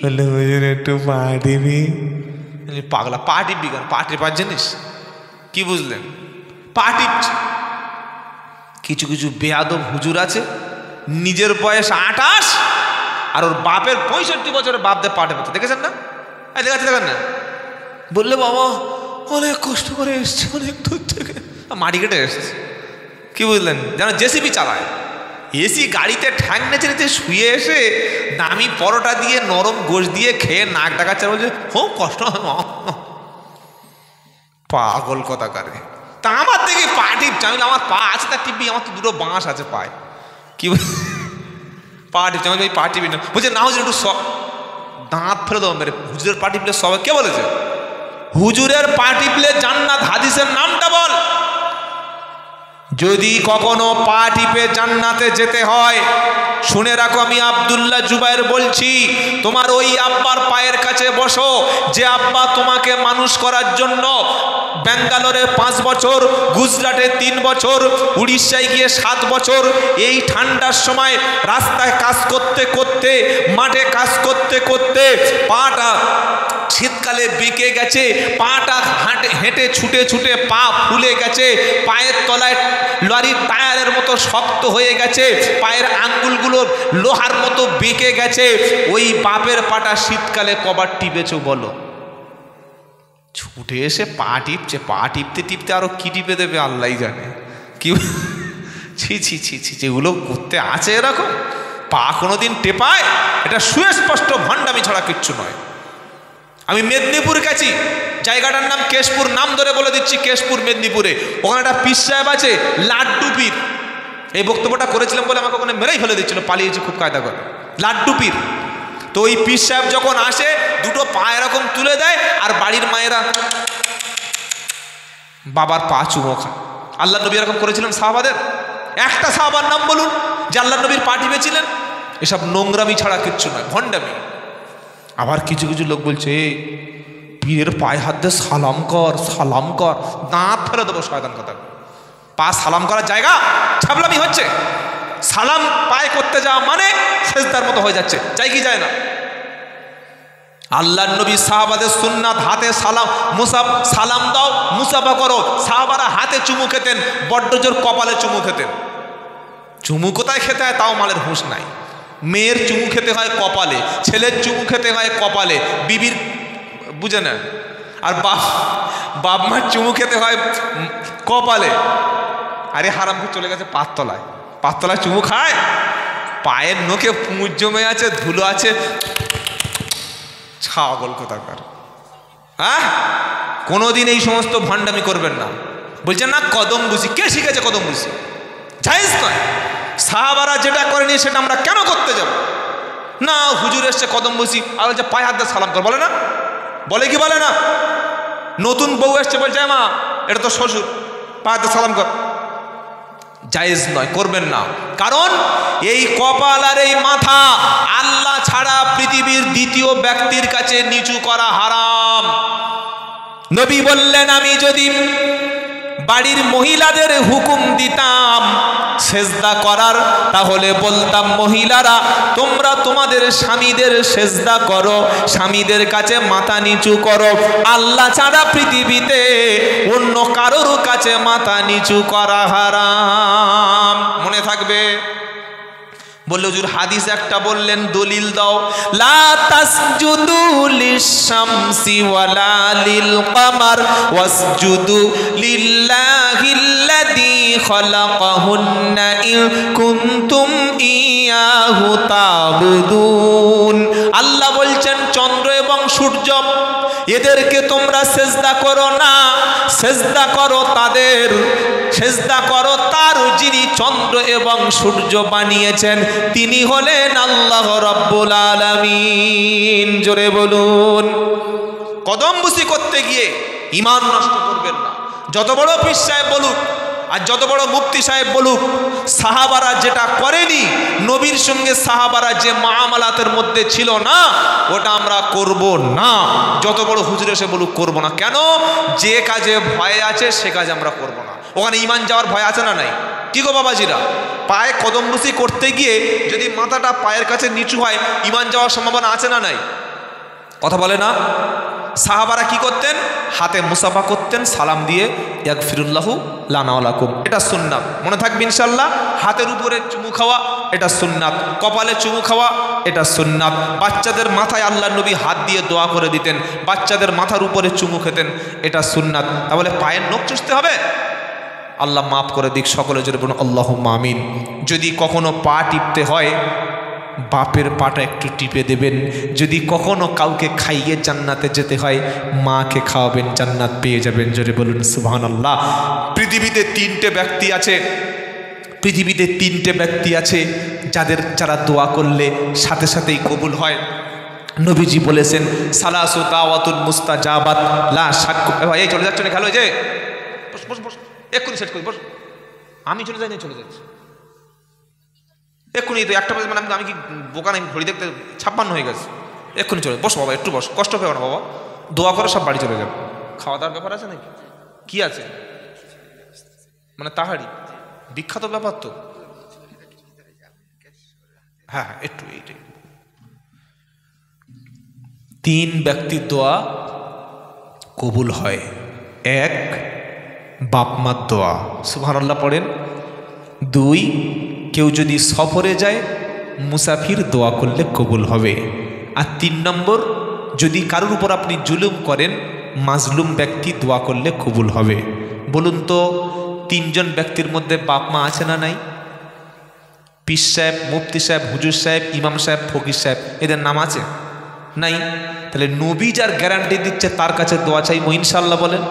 বললে? হুজুর একটু পা টিপি। পাগলা, পা টিপবি কেন? পা টিপার জিনিস কি বুঝলেন? পা টিপছে। কিছু কিছু বেয়াদব হুজুর আছে, নিজের বয়স 28 আর ওর বাপের 65 বছরের বাপদের পা টেপাচ্ছে। দেখেছেন না? দেখেন না? বললে বাবা অনেক কষ্ট করে এসছে, অনেক দূর থেকে মাটি কেটে এসছে। কি বুঝলেন? যেন জেসিবি চালায়। এসি গাড়িতে ঠ্যাং নেচে নেচে শুয়ে এসে দামি পরোটা দিয়ে নরম গোশ দিয়ে খেয়ে নাক ডাকাচ্ছে, বলছে খুব কষ্ট হয়। পাগল কথা কারে। তা আমার থেকে পা টিপছে। আমি আমার পা আছে তা টিপবি, আমার তো দুটো বাঁশ আছে পায়ে, কি পা টিপছে, আমি পা টিপি না। বলছে না হুজুর একটু দাঁত ফেলে দেবো মেরে। হুজুরের পা টিপলে সবাই কে বলেছে? হুজুরের পা টিপলে জান্নাত, হাদিসের নামটা বল। যদি কখনো পা টিপে জান্নাতে যেতে হয়, শুনে রাখো আমি আব্দুল্লাহ জুবাইর বলছি, তোমার ওই আব্বার পায়ের কাছে বসো যে আব্বা তোমাকে মানুষ করার জন্য ব্যাঙ্গালোরে 5 বছর, গুজরাটে 3 বছর, উড়িষ্যায় গিয়ে 7 বছর, এই ঠান্ডার সময় রাস্তায় কাজ করতে করতে, মাঠে কাজ করতে করতে পাটা শীতকালে বেঁকে গেছে, পাটা হেঁটে ছুটে ছুটে পা ফুলে গেছে, পায়ের তলায় লরির টায়ারের মতো শক্ত হয়ে গেছে, পায়ের আঙ্গুলগুলো লোহার মতো বেঁকে গেছে, ওই বাপের পাটা শীতকালে কবার টিপেছো বলো? ছুটে এসে পা টিপছে, পা টিপতে টিপতে আরো কি টিপে দেবে আল্লাহ জানে। কি ছি ছি ছি ছি, যেগুলো করতে আছে এরকম পা কোনোদিন টেপায়? এটা সুস্পষ্ট ভণ্ডামি ছাড়া কিচ্ছু নয়। আমি মেদিনীপুর গেছি, জায়গাটার নাম কেশপুর, নাম ধরে বলে দিচ্ছি কেশপুর মেদিনীপুরে। ওখানে একটা পীর সাহেব আছে, লাড্ডু পীর। এই বক্তব্যটা করেছিলাম বলে আমাকে ওখানে মেরেই ফেলে দিচ্ছিল, পালিয়েছি খুব কায়দা করে। লাড্ডু পীর। তো ওই পীর সাহেব যখন আসে, দুটো পা এরকম তুলে দেয় আর বাড়ির মায়েরা বাবার পা চুমো খায়। আল্লাহ নবী এরকম করেছিলেন সাহাবাদের? একটা সাহাবার নাম বলুন যে আল্লাহ নবীর পা টিপেছিলেন? এসব নোংরামি ছাড়া কিচ্ছু নয়, ভণ্ডামি। আবার কিছু কিছু লোক বলছে পীরের পায়ে হাত দিয়ে সালাম কর, সালাম কর, দাঁত ফেলে দেবো শয়তান কথা। পা সালাম করার জায়গা? ছাবলামি হচ্ছে। সালাম পায়ে করতে যাওয়া মানে সেজদার মতো হয়ে যাচ্ছে, চাই কি যায় না? আল্লাহর নবী সাহাবাদের সুন্নাত, হাতে সালাম, সালাম দাও, মুসাফা করো। সাহাবারা হাতে চুমু খেতেন, বড্ড জোর কপালে চুমু খেতেন। চুমু কোথায় খেতে হয় তাও মালের হুঁশ নাই। মেয়ের চুমু খেতে হয় কপালে, ছেলের চুমু খেতে হয় কপালে, বিবির বুঝে না, আর বাপ মার চুমু খেতে হয় কপালে। আরে হারামপুর চলে গেছে পাততলায়, পাততলায় চুমু খায়? পায়ের নখে পুঁজ জমে আছে, ধুলো আছে, ছাগল কোথাকার। হ্যাঁ, কোনোদিন এই সমস্ত ভণ্ডামি করবেন না। বলছেন না কদম বুঝি, কে শিখেছে কদম বুঝি? জায়েজ নয়। সাহাবারা যেটা করেনি সেটা আমরা কেন করতে যাব? না হুজুর এসছে কদম বুঝি, আর বলছে পায়ে হাত দিয়ে সালাম কর, বলে না? বলে কি বলে না? নতুন বউ এসছে বলছে মা এটা তো শ্বশুর, পায়ে হাত দিয়ে সালাম কর। জায়েজ নয়, করবেন না। কারণ এই কপাল আর এই মাথা আল্লাহ ছাড়া পৃথিবীর দ্বিতীয় ব্যক্তির কাছে নিচু করা হারাম। নবী বললেন আমি যদি বাড়ির মহিলাদের হুকুম দিতাম সেজদা করার, তাহলে বলতাম মহিলারা তোমরা তোমাদের স্বামীদের সেজদা করো, স্বামীদের কাছে মাথা নিচু করো। আল্লাহ ছাড়া পৃথিবীতে অন্য কারোর কাছে মাথা নিচু করা হারাম। মনে থাকবে। বললে হুজুর হাদিস একটা বললেন, দলিল দাও। লা তাসজুদু লিশ-শামসি ওয়ালা লিল কামার ওয়াসজুদু লিল্লাহিল্লাযী খালাকাহুন্না ইন কুনতুম ইয়াহু তা'বুদুন। আল্লাহ বলছেন চন্দ্র এবং সূর্য এদেরকে তোমরা সেজদা করো না, সেজদা করো তাদের, সেজদা করো তার যিনি চন্দ্র এবং সূর্য বানিয়েছেন, তিনি হলেন আল্লাহ রাব্বুল আলামিন। জোরে বলুন। কদমবুসি করতে গিয়ে ঈমান নষ্ট করবেন না। যত বড় পীর সাহেব বলুক আর যত বড় মুফতি সাহেব বলুক, সাহাবারা যেটা করেনি, নবীর সঙ্গে সাহাবারা যে মুআমালাতের মধ্যে ছিল না, ওটা আমরা করব না। যত বড় হুজুর এসে বলুক করব না। কেন? যে কাজে ভয় আছে সে কাজ আমরা করব না। ওখানে ঈমান যাওয়ার ভয় আছে না নাই? কি গো বাবাজিরা, পায়ে কদমবুসি করতে গিয়ে যদি মাথাটা পায়ের কাছে নিচু হয়, ঈমান যাওয়ার সম্ভাবনা আছে না নাই? কথা বলে না? সাহাবারা কি করতেন? হাতে মুসাফা করতেন সালাম দিয়ে, ইয়াগফিরুল্লাহু লানা ওয়া লাকুম। এটা সুন্নাত, মনে থাকবে ইনশাআল্লাহ। হাতের উপরে চুমু খাওয়া এটা সুন্নাত, কপালে চুমু খাওয়া এটা সুন্নাত। বাচ্চাদের মাথায় আল্লাহর নবী হাত দিয়ে দোয়া করে দিতেন, বাচ্চাদের মাথার উপরে চুমু খেতেন, এটা সুন্নাত। তাহলে পায়ের নখ চুষতে হবে? আল্লাহ মাফ করে দিক সকলে, জোরে বলুন আল্লাহুম্মা আমিন। যদি কখনো পা টিপতে হয় বাপের পাটা একটু টিপে দেবেন। যদি কখনো কাউকে খাইয়ে জান্নাতে যেতে হয়, মাকে খাওয়াবেন, জান্নাত পেয়ে যাবেন। জোরে বলুন সুবহানাল্লাহ। পৃথিবীতে তিনটে ব্যক্তি আছে যারা দোয়া করলে সাথে সাথেই কবুল হয়। নবীজি বলেছেন সালাসু দাওয়াতুল মুস্তাজাবাত লা শাক। ভাই এই চলে যাচ্ছে না, খেলো, এই যে বস এক্ষুনি সেট করি, বস। আমি চলে যাইনি, চলে যাচ্ছি এক্ষুনি। তো একটা বাজে, মানে আমি কি বোকা নাই? ঘড়ি দেখতে 56 হয়ে গেছে। এক্ষুনি চলে বস বাবা, একটু বস, কষ্ট পেও না বাবা, দোয়া করে সব বাড়ি চলে যাবে। খাওয়া দাওয়ার ব্যাপার আছে নাকি? কি আছে? মানে তাহারি বিখ্যাত ব্যাপার তো। হ্যাঁ একটু এইটাই। 3 ব্যক্তির দোয়া কবুল হয়। 1, বাপ মার দোয়া, সুবহানাল্লাহ পড়েন। 2, কেউ যদি সফরে যায়, মুসাফির দোয়া করলে কবুল হবে। আর 3 নম্বর, যদি কারোর উপর আপনি জুলুম করেন, মাজলুম ব্যক্তি দোয়া করলে কবুল হবে। বলুন তো 3 জন ব্যক্তির মধ্যে বাপ মা আছে না নাই? পীর সাহেব, মুফতি সাহেব, হুজুর সাহেব, ইমাম সাহেব, ফকির সাহেব, এদের নাম আছে নাই? তাহলে নবী যার গ্যারান্টি দিচ্ছে তার কাছে দোয়া চাইবো ইনশাআল্লাহ বলেন।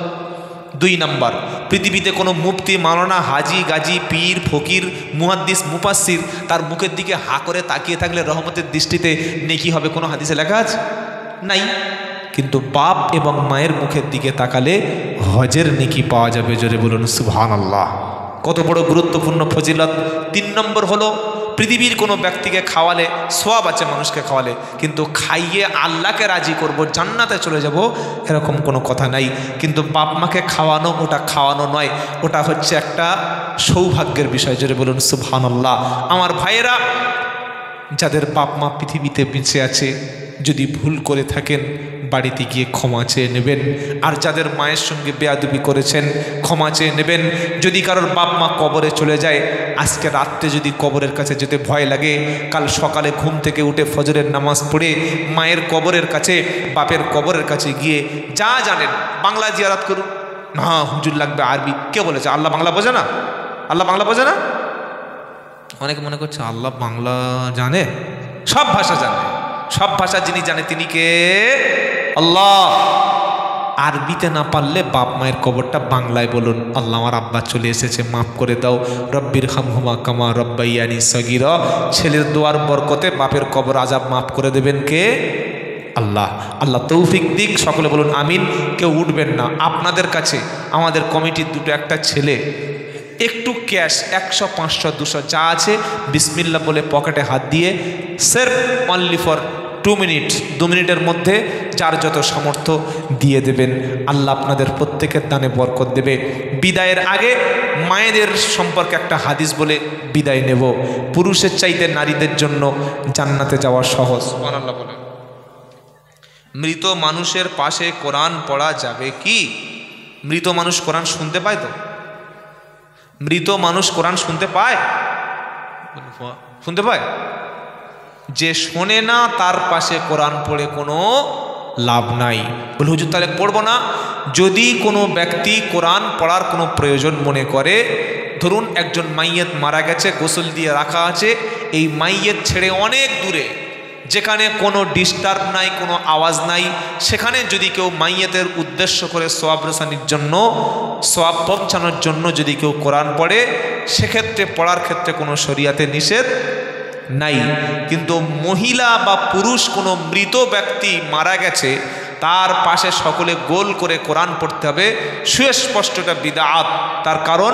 2 নম্বর, পৃথিবীতে কোনো মুফতি, মাওলানা, হাজি, গাজী, পীর, ফকির, মুহাদ্দিস, মুফাসসির তার মুখের দিকে হা করে তাকিয়ে থাকলে রহমতের দৃষ্টিতে নেকি হবে, কোনো হাদিসে লেখা আছে? নাই। কিন্তু বাপ এবং মায়ের মুখের দিকে তাকালে হজের নেকি পাওয়া যাবে। জোরে বলুন সুবহানাল্লাহ। কত বড় গুরুত্বপূর্ণ ফজিলত। 3 নম্বর হলো, পৃথিবীর কোনো ব্যক্তিকে খাওয়ালে সওয়াব আছে, মানুষকে খাওয়ালে, কিন্তু খাইয়ে আল্লাহকে রাজি করব, জান্নাতে চলে যাব, এরকম কোনো কথা নাই। কিন্তু বাপ মাকে খাওয়ানো, ওটা খাওয়ানো নয়, ওটা হচ্ছে একটা সৌভাগ্যের বিষয়। জোরে বলুন সুবহানাল্লাহ। আমার ভাইয়েরা, যাদের বাপ মা পৃথিবীতে বেঁচে আছে, যদি ভুল করে থাকেন বাড়িতে গিয়ে ক্ষমা চেয়ে নেবেন। আর যাদের মায়ের সঙ্গে বেয়াদবি করেছেন, ক্ষমা চেয়ে নেবেন। যদি কারোর বাপ মা কবরে চলে যায়, আজকে রাত্রে যদি কবরের কাছে যেতে ভয় লাগে, কাল সকালে ঘুম থেকে উঠে ফজরের নামাজ পড়ে মায়ের কবরের কাছে, বাপের কবরের কাছে গিয়ে যা জানেন বাংলা জিয়ারত করুন। না হুজুর লাগবে আরবি। কে বলেছে? আল্লাহ বাংলা বোঝে না? আল্লাহ বাংলা বোঝে না? অনেকে মনে করছে আল্লাহ বাংলা জানে, সব ভাষা জানে। সব ভাষা যিনি জানে তিনি কে? আল্লাহ। আরবিতে না পারলে বাপ মায়ের কবরটা বাংলায় বলুন, আল্লাহ আমার আব্বা চলে এসেছে, মাফ করে দাও, রব্বির হামহুমা কামা রব্বাইয়ানি সগীরা। ছেলের দোয়ার বরকতে বাপের কবর আযাব মাফ করে দেবেন কে? আল্লাহ। আল্লাহ তৌফিক দিক, সকলে বলুন আমিন। কেউ উঠবেন না। আপনাদের কাছে আমাদের কমিটির দুটো একটা ছেলে একটু ক্যাশ 100, 500, 200 যা আছে বিসমিল্লাহ বলে পকেটে হাত দিয়ে সেরফ অনলি ফর 2 মিনিট, 2 মিনিটের মধ্যে যার যত সামর্থ্য দিয়ে দেবেন। আল্লাহ আপনাদের প্রত্যেকের দানে বরকত দেবে। বিদায়ের আগে মায়েদের সম্পর্কে একটা হাদিস বলে বিদায় নেব। পুরুষের চাইতে নারীদের জন্য জান্নাতে যাওয়া সহজ। সুবহানাল্লাহ বলেন। মৃত মানুষের পাশে কোরআন পড়া যাবে কি? মৃত মানুষ কোরআন শুনতে পায় তো? মৃত মানুষ কোরআন শুনতে পায়? শুনতে পায়? যে শোনে না তার পাশে কোরআন পড়ে কোনো লাভ নাই। বলে হুজুর তাহলে পড়বো না? যদি কোনো ব্যক্তি কোরআন পড়ার কোনো প্রয়োজন মনে করে, ধরুন একজন মাইয়েত মারা গেছে, গোসল দিয়ে রাখা আছে, এই মাইয়েত ছেড়ে অনেক দূরে, যেখানে কোনো ডিস্টার্ব নাই, কোনো আওয়াজ নাই, সেখানে যদি কেউ মাইয়েতের উদ্দেশ্য করে সওয়াব রসানির জন্য, সওয়াব পৌঁছানোর জন্য যদি কেউ কোরআন পড়ে, সেক্ষেত্রে পড়ার ক্ষেত্রে কোনো শরিয়াতে নিষেধ নাই। কিন্তু মহিলা বা পুরুষ কোনো মৃত ব্যক্তি মারা গেছে, তার পাশে সকলে গোল করে কোরআন পড়তে হবে, সুস্পষ্টটা বিদআত। তার কারণ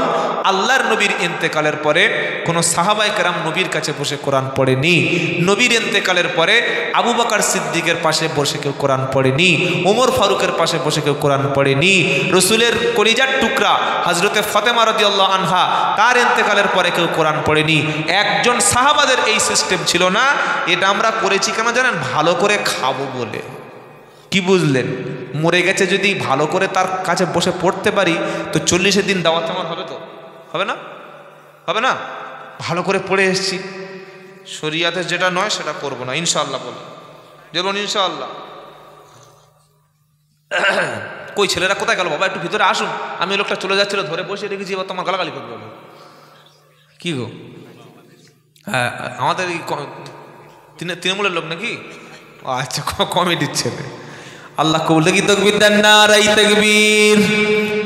আল্লাহর নবীর ইন্তেকালের পরে কোনো সাহাবায়ে কেরাম নবীর কাছে বসে কোরআন পড়েনি। নবীর ইন্তেকালের পরে আবু বকর সিদ্দিকের পাশে বসে কেউ কোরআন পড়েনি, ওমর ফারুকের পাশে বসে কেউ কোরআন পড়েনি। রসুলের কলিজার টুকরা হযরতে ফাতেমা রাদিয়াল্লাহু আনহা, তার ইন্তেকালের পরে কেউ কোরআন পড়েনি। একজন সাহাবাদের এই সিস্টেম ছিল না। এটা আমরা করেছি কেন জানেন? ভালো করে খাবো বলে। কি বুঝলেন? মরে গেছে যদি ভালো করে তার কাছে বসে পড়তে পারি, তো 40 দিন দাওয়াত আমার হবে তো? হবে না? হবে না? ভালো করে পড়ে এসেছি, শরিয়াতে যেটা নয় সেটা করবো না ইনশাআল্লাহ। বলুন যেমন ইনশাআল্লাহ। কই ছেলেরা কোথায় গেল বাবা? একটু ভিতরে আসুন। আমি লোকটা চলে যাচ্ছিল, ধরে বসে রেখেছি, এবার তোমার গালাগালি করবে। কি গো? হ্যাঁ আমাদের তৃণমূলের লোক নাকি? আচ্ছা, কমিটির ছেলে। আল্লাহ কবুল। দেখি তাকবীর দেন, নারাই তাকবীর।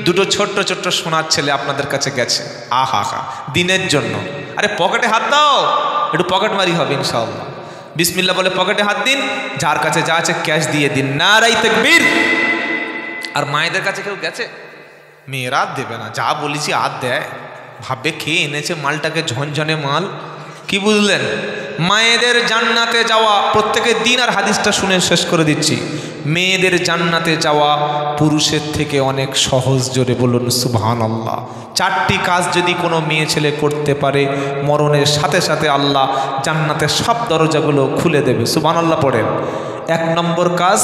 দুটো ছোট্ট ছোট্ট সোনার ছেলে আপনাদের কাছে গেছে, আহা হা, দিনের জন্য। আরে পকেটে হাত দাও, একটু পকেট মারি হবে ইনশাআল্লাহ। বিসমিল্লাহ বলে পকেটে হাত দিন, যার কাছে যা আছে ক্যাশ দিয়ে দিন, নারাই তাকবীর। আর মায়েদের কাছে কেউ গেছে? মেয়েরা দেবে না, যা বলেছি আর দেয়, ভাববে খেয়ে এনেছে মালটাকে, ঝনঝনে মাল। কি বুঝলেন? মায়েদের জান্নাতে যাওয়া, প্রত্যেকের দিন আর হাদিসটা শুনে শেষ করে দিচ্ছি। মেয়েদের জান্নাতে যাওয়া পুরুষের থেকে অনেক সহজ, জোরে বলুন সুবহানাল্লাহ। 4টি কাজ যদি কোনো মেয়ে ছেলে করতে পারে, মরণের সাথে সাথে আল্লাহ জান্নাতের সব দরজাগুলো খুলে দেবে। সুবহানাল্লাহ পড়েন। 1 নম্বর কাজ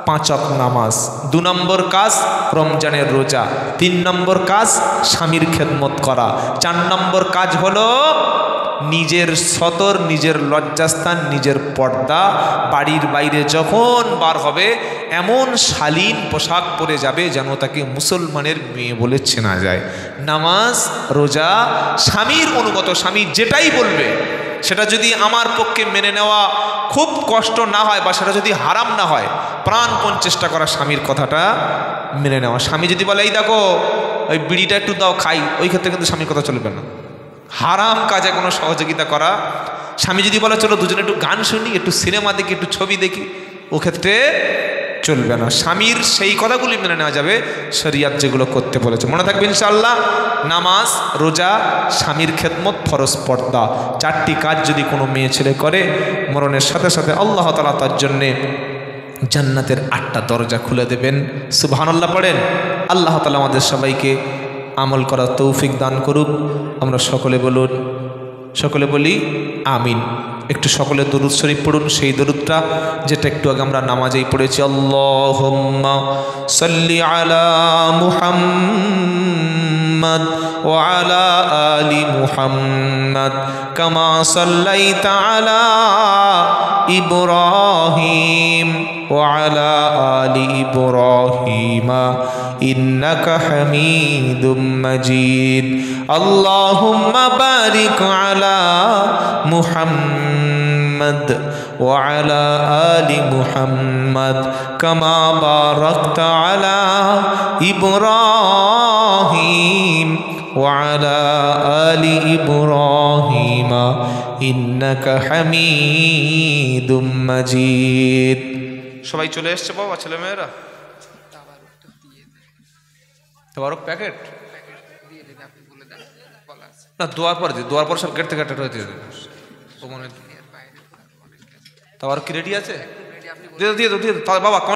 5 ওয়াক্ত নামাজ, 2 নম্বর কাজ রমজানের রোজা, 3 নম্বর কাজ স্বামীর খেদমত করা, 4 নম্বর কাজ হলো নিজের সতর, নিজের লজ্জাস্থান, নিজের পর্দা। বাড়ির বাইরে যখন বার হবে এমন শালীন পোশাক পরে যাবে যেন তাকে মুসলমানের মেয়ে বলে চেনা যায়। নামাজ, রোজা, স্বামীর অনুগত, স্বামী যেটাই বলবে সেটা যদি আমার পক্ষে মেনে নেওয়া খুব কষ্ট না হয়, বা সেটা যদি হারাম না হয়, প্রাণপণ চেষ্টা করা স্বামীর কথাটা মেনে নেওয়া। স্বামী যদি বলে এই দেখো ওই বিড়িটা একটু দাও খাই, ওই ক্ষেত্রে কিন্তু স্বামীর কথা চলবে না। হারাম কাজে কোনো সহযোগিতা করা। স্বামী যদি বলে চলো দুজনে একটু গান শুনি, একটু সিনেমা দেখি, একটু ছবি দেখি, ও ক্ষেত্রে চলবে না। স্বামীর সেই কথাগুলি মেনে নেওয়া যাবে, শরিয়াত যেগুলো করতে বলেছে। মনে থাকবে ইনশাআল্লাহ। নামাজ, রোজা, স্বামীর খেদমত, ফরজ পর্দা, 4টি কাজ যদি কোনো মেয়ে ছেলে করে, মরণের সাথে সাথে আল্লাহ তাআলা তার জন্যে জান্নাতের 8টা দরজা খুলে দেবেন। সুবহানাল্লাহ পড়েন। আল্লাহ তাআলা আমাদের সবাইকে আমল করার তৌফিক দান করুক। আমরা সকলে বলুন, সকলে বলি আমিন। একটু সকলে দরুদ শরীফ পড়ুন, সেই দরুদটা যেটা একটু আগে আমরা নামাজেই পড়েছি। আল্লাহুম্মা সাল্লি আলা মুহাম্মাদ ওয়া আলা আলি মুহাম্মাদ কামা সাল্লাইতা আলা ইব্রাহিম ওয়া আলা আলি ইব্রাহিম ইন্নাকা হামিদুম মাজিদ। আল্লাহুম্মা বারিক আলা মুহাম্মাদ ওয়া আলা আলি মুহাম্মাদ কামা বারাকতা আলা ইব্রাহিম ওয়া আলা আলি ইব্রাহিম ইন্নাকা হামিদুম মাজিদ। সবাই চলে এসছে বাবা, ছেলেমেয়েরা? তাবারক প্যাকেট না, দোয়ার পর দিয়ে, দোয়ার পর সব গেট থেকে হয়ে দিয়ে দেবে। তাবারক কি রেডি আছে? দিয়ে দাও বাবা।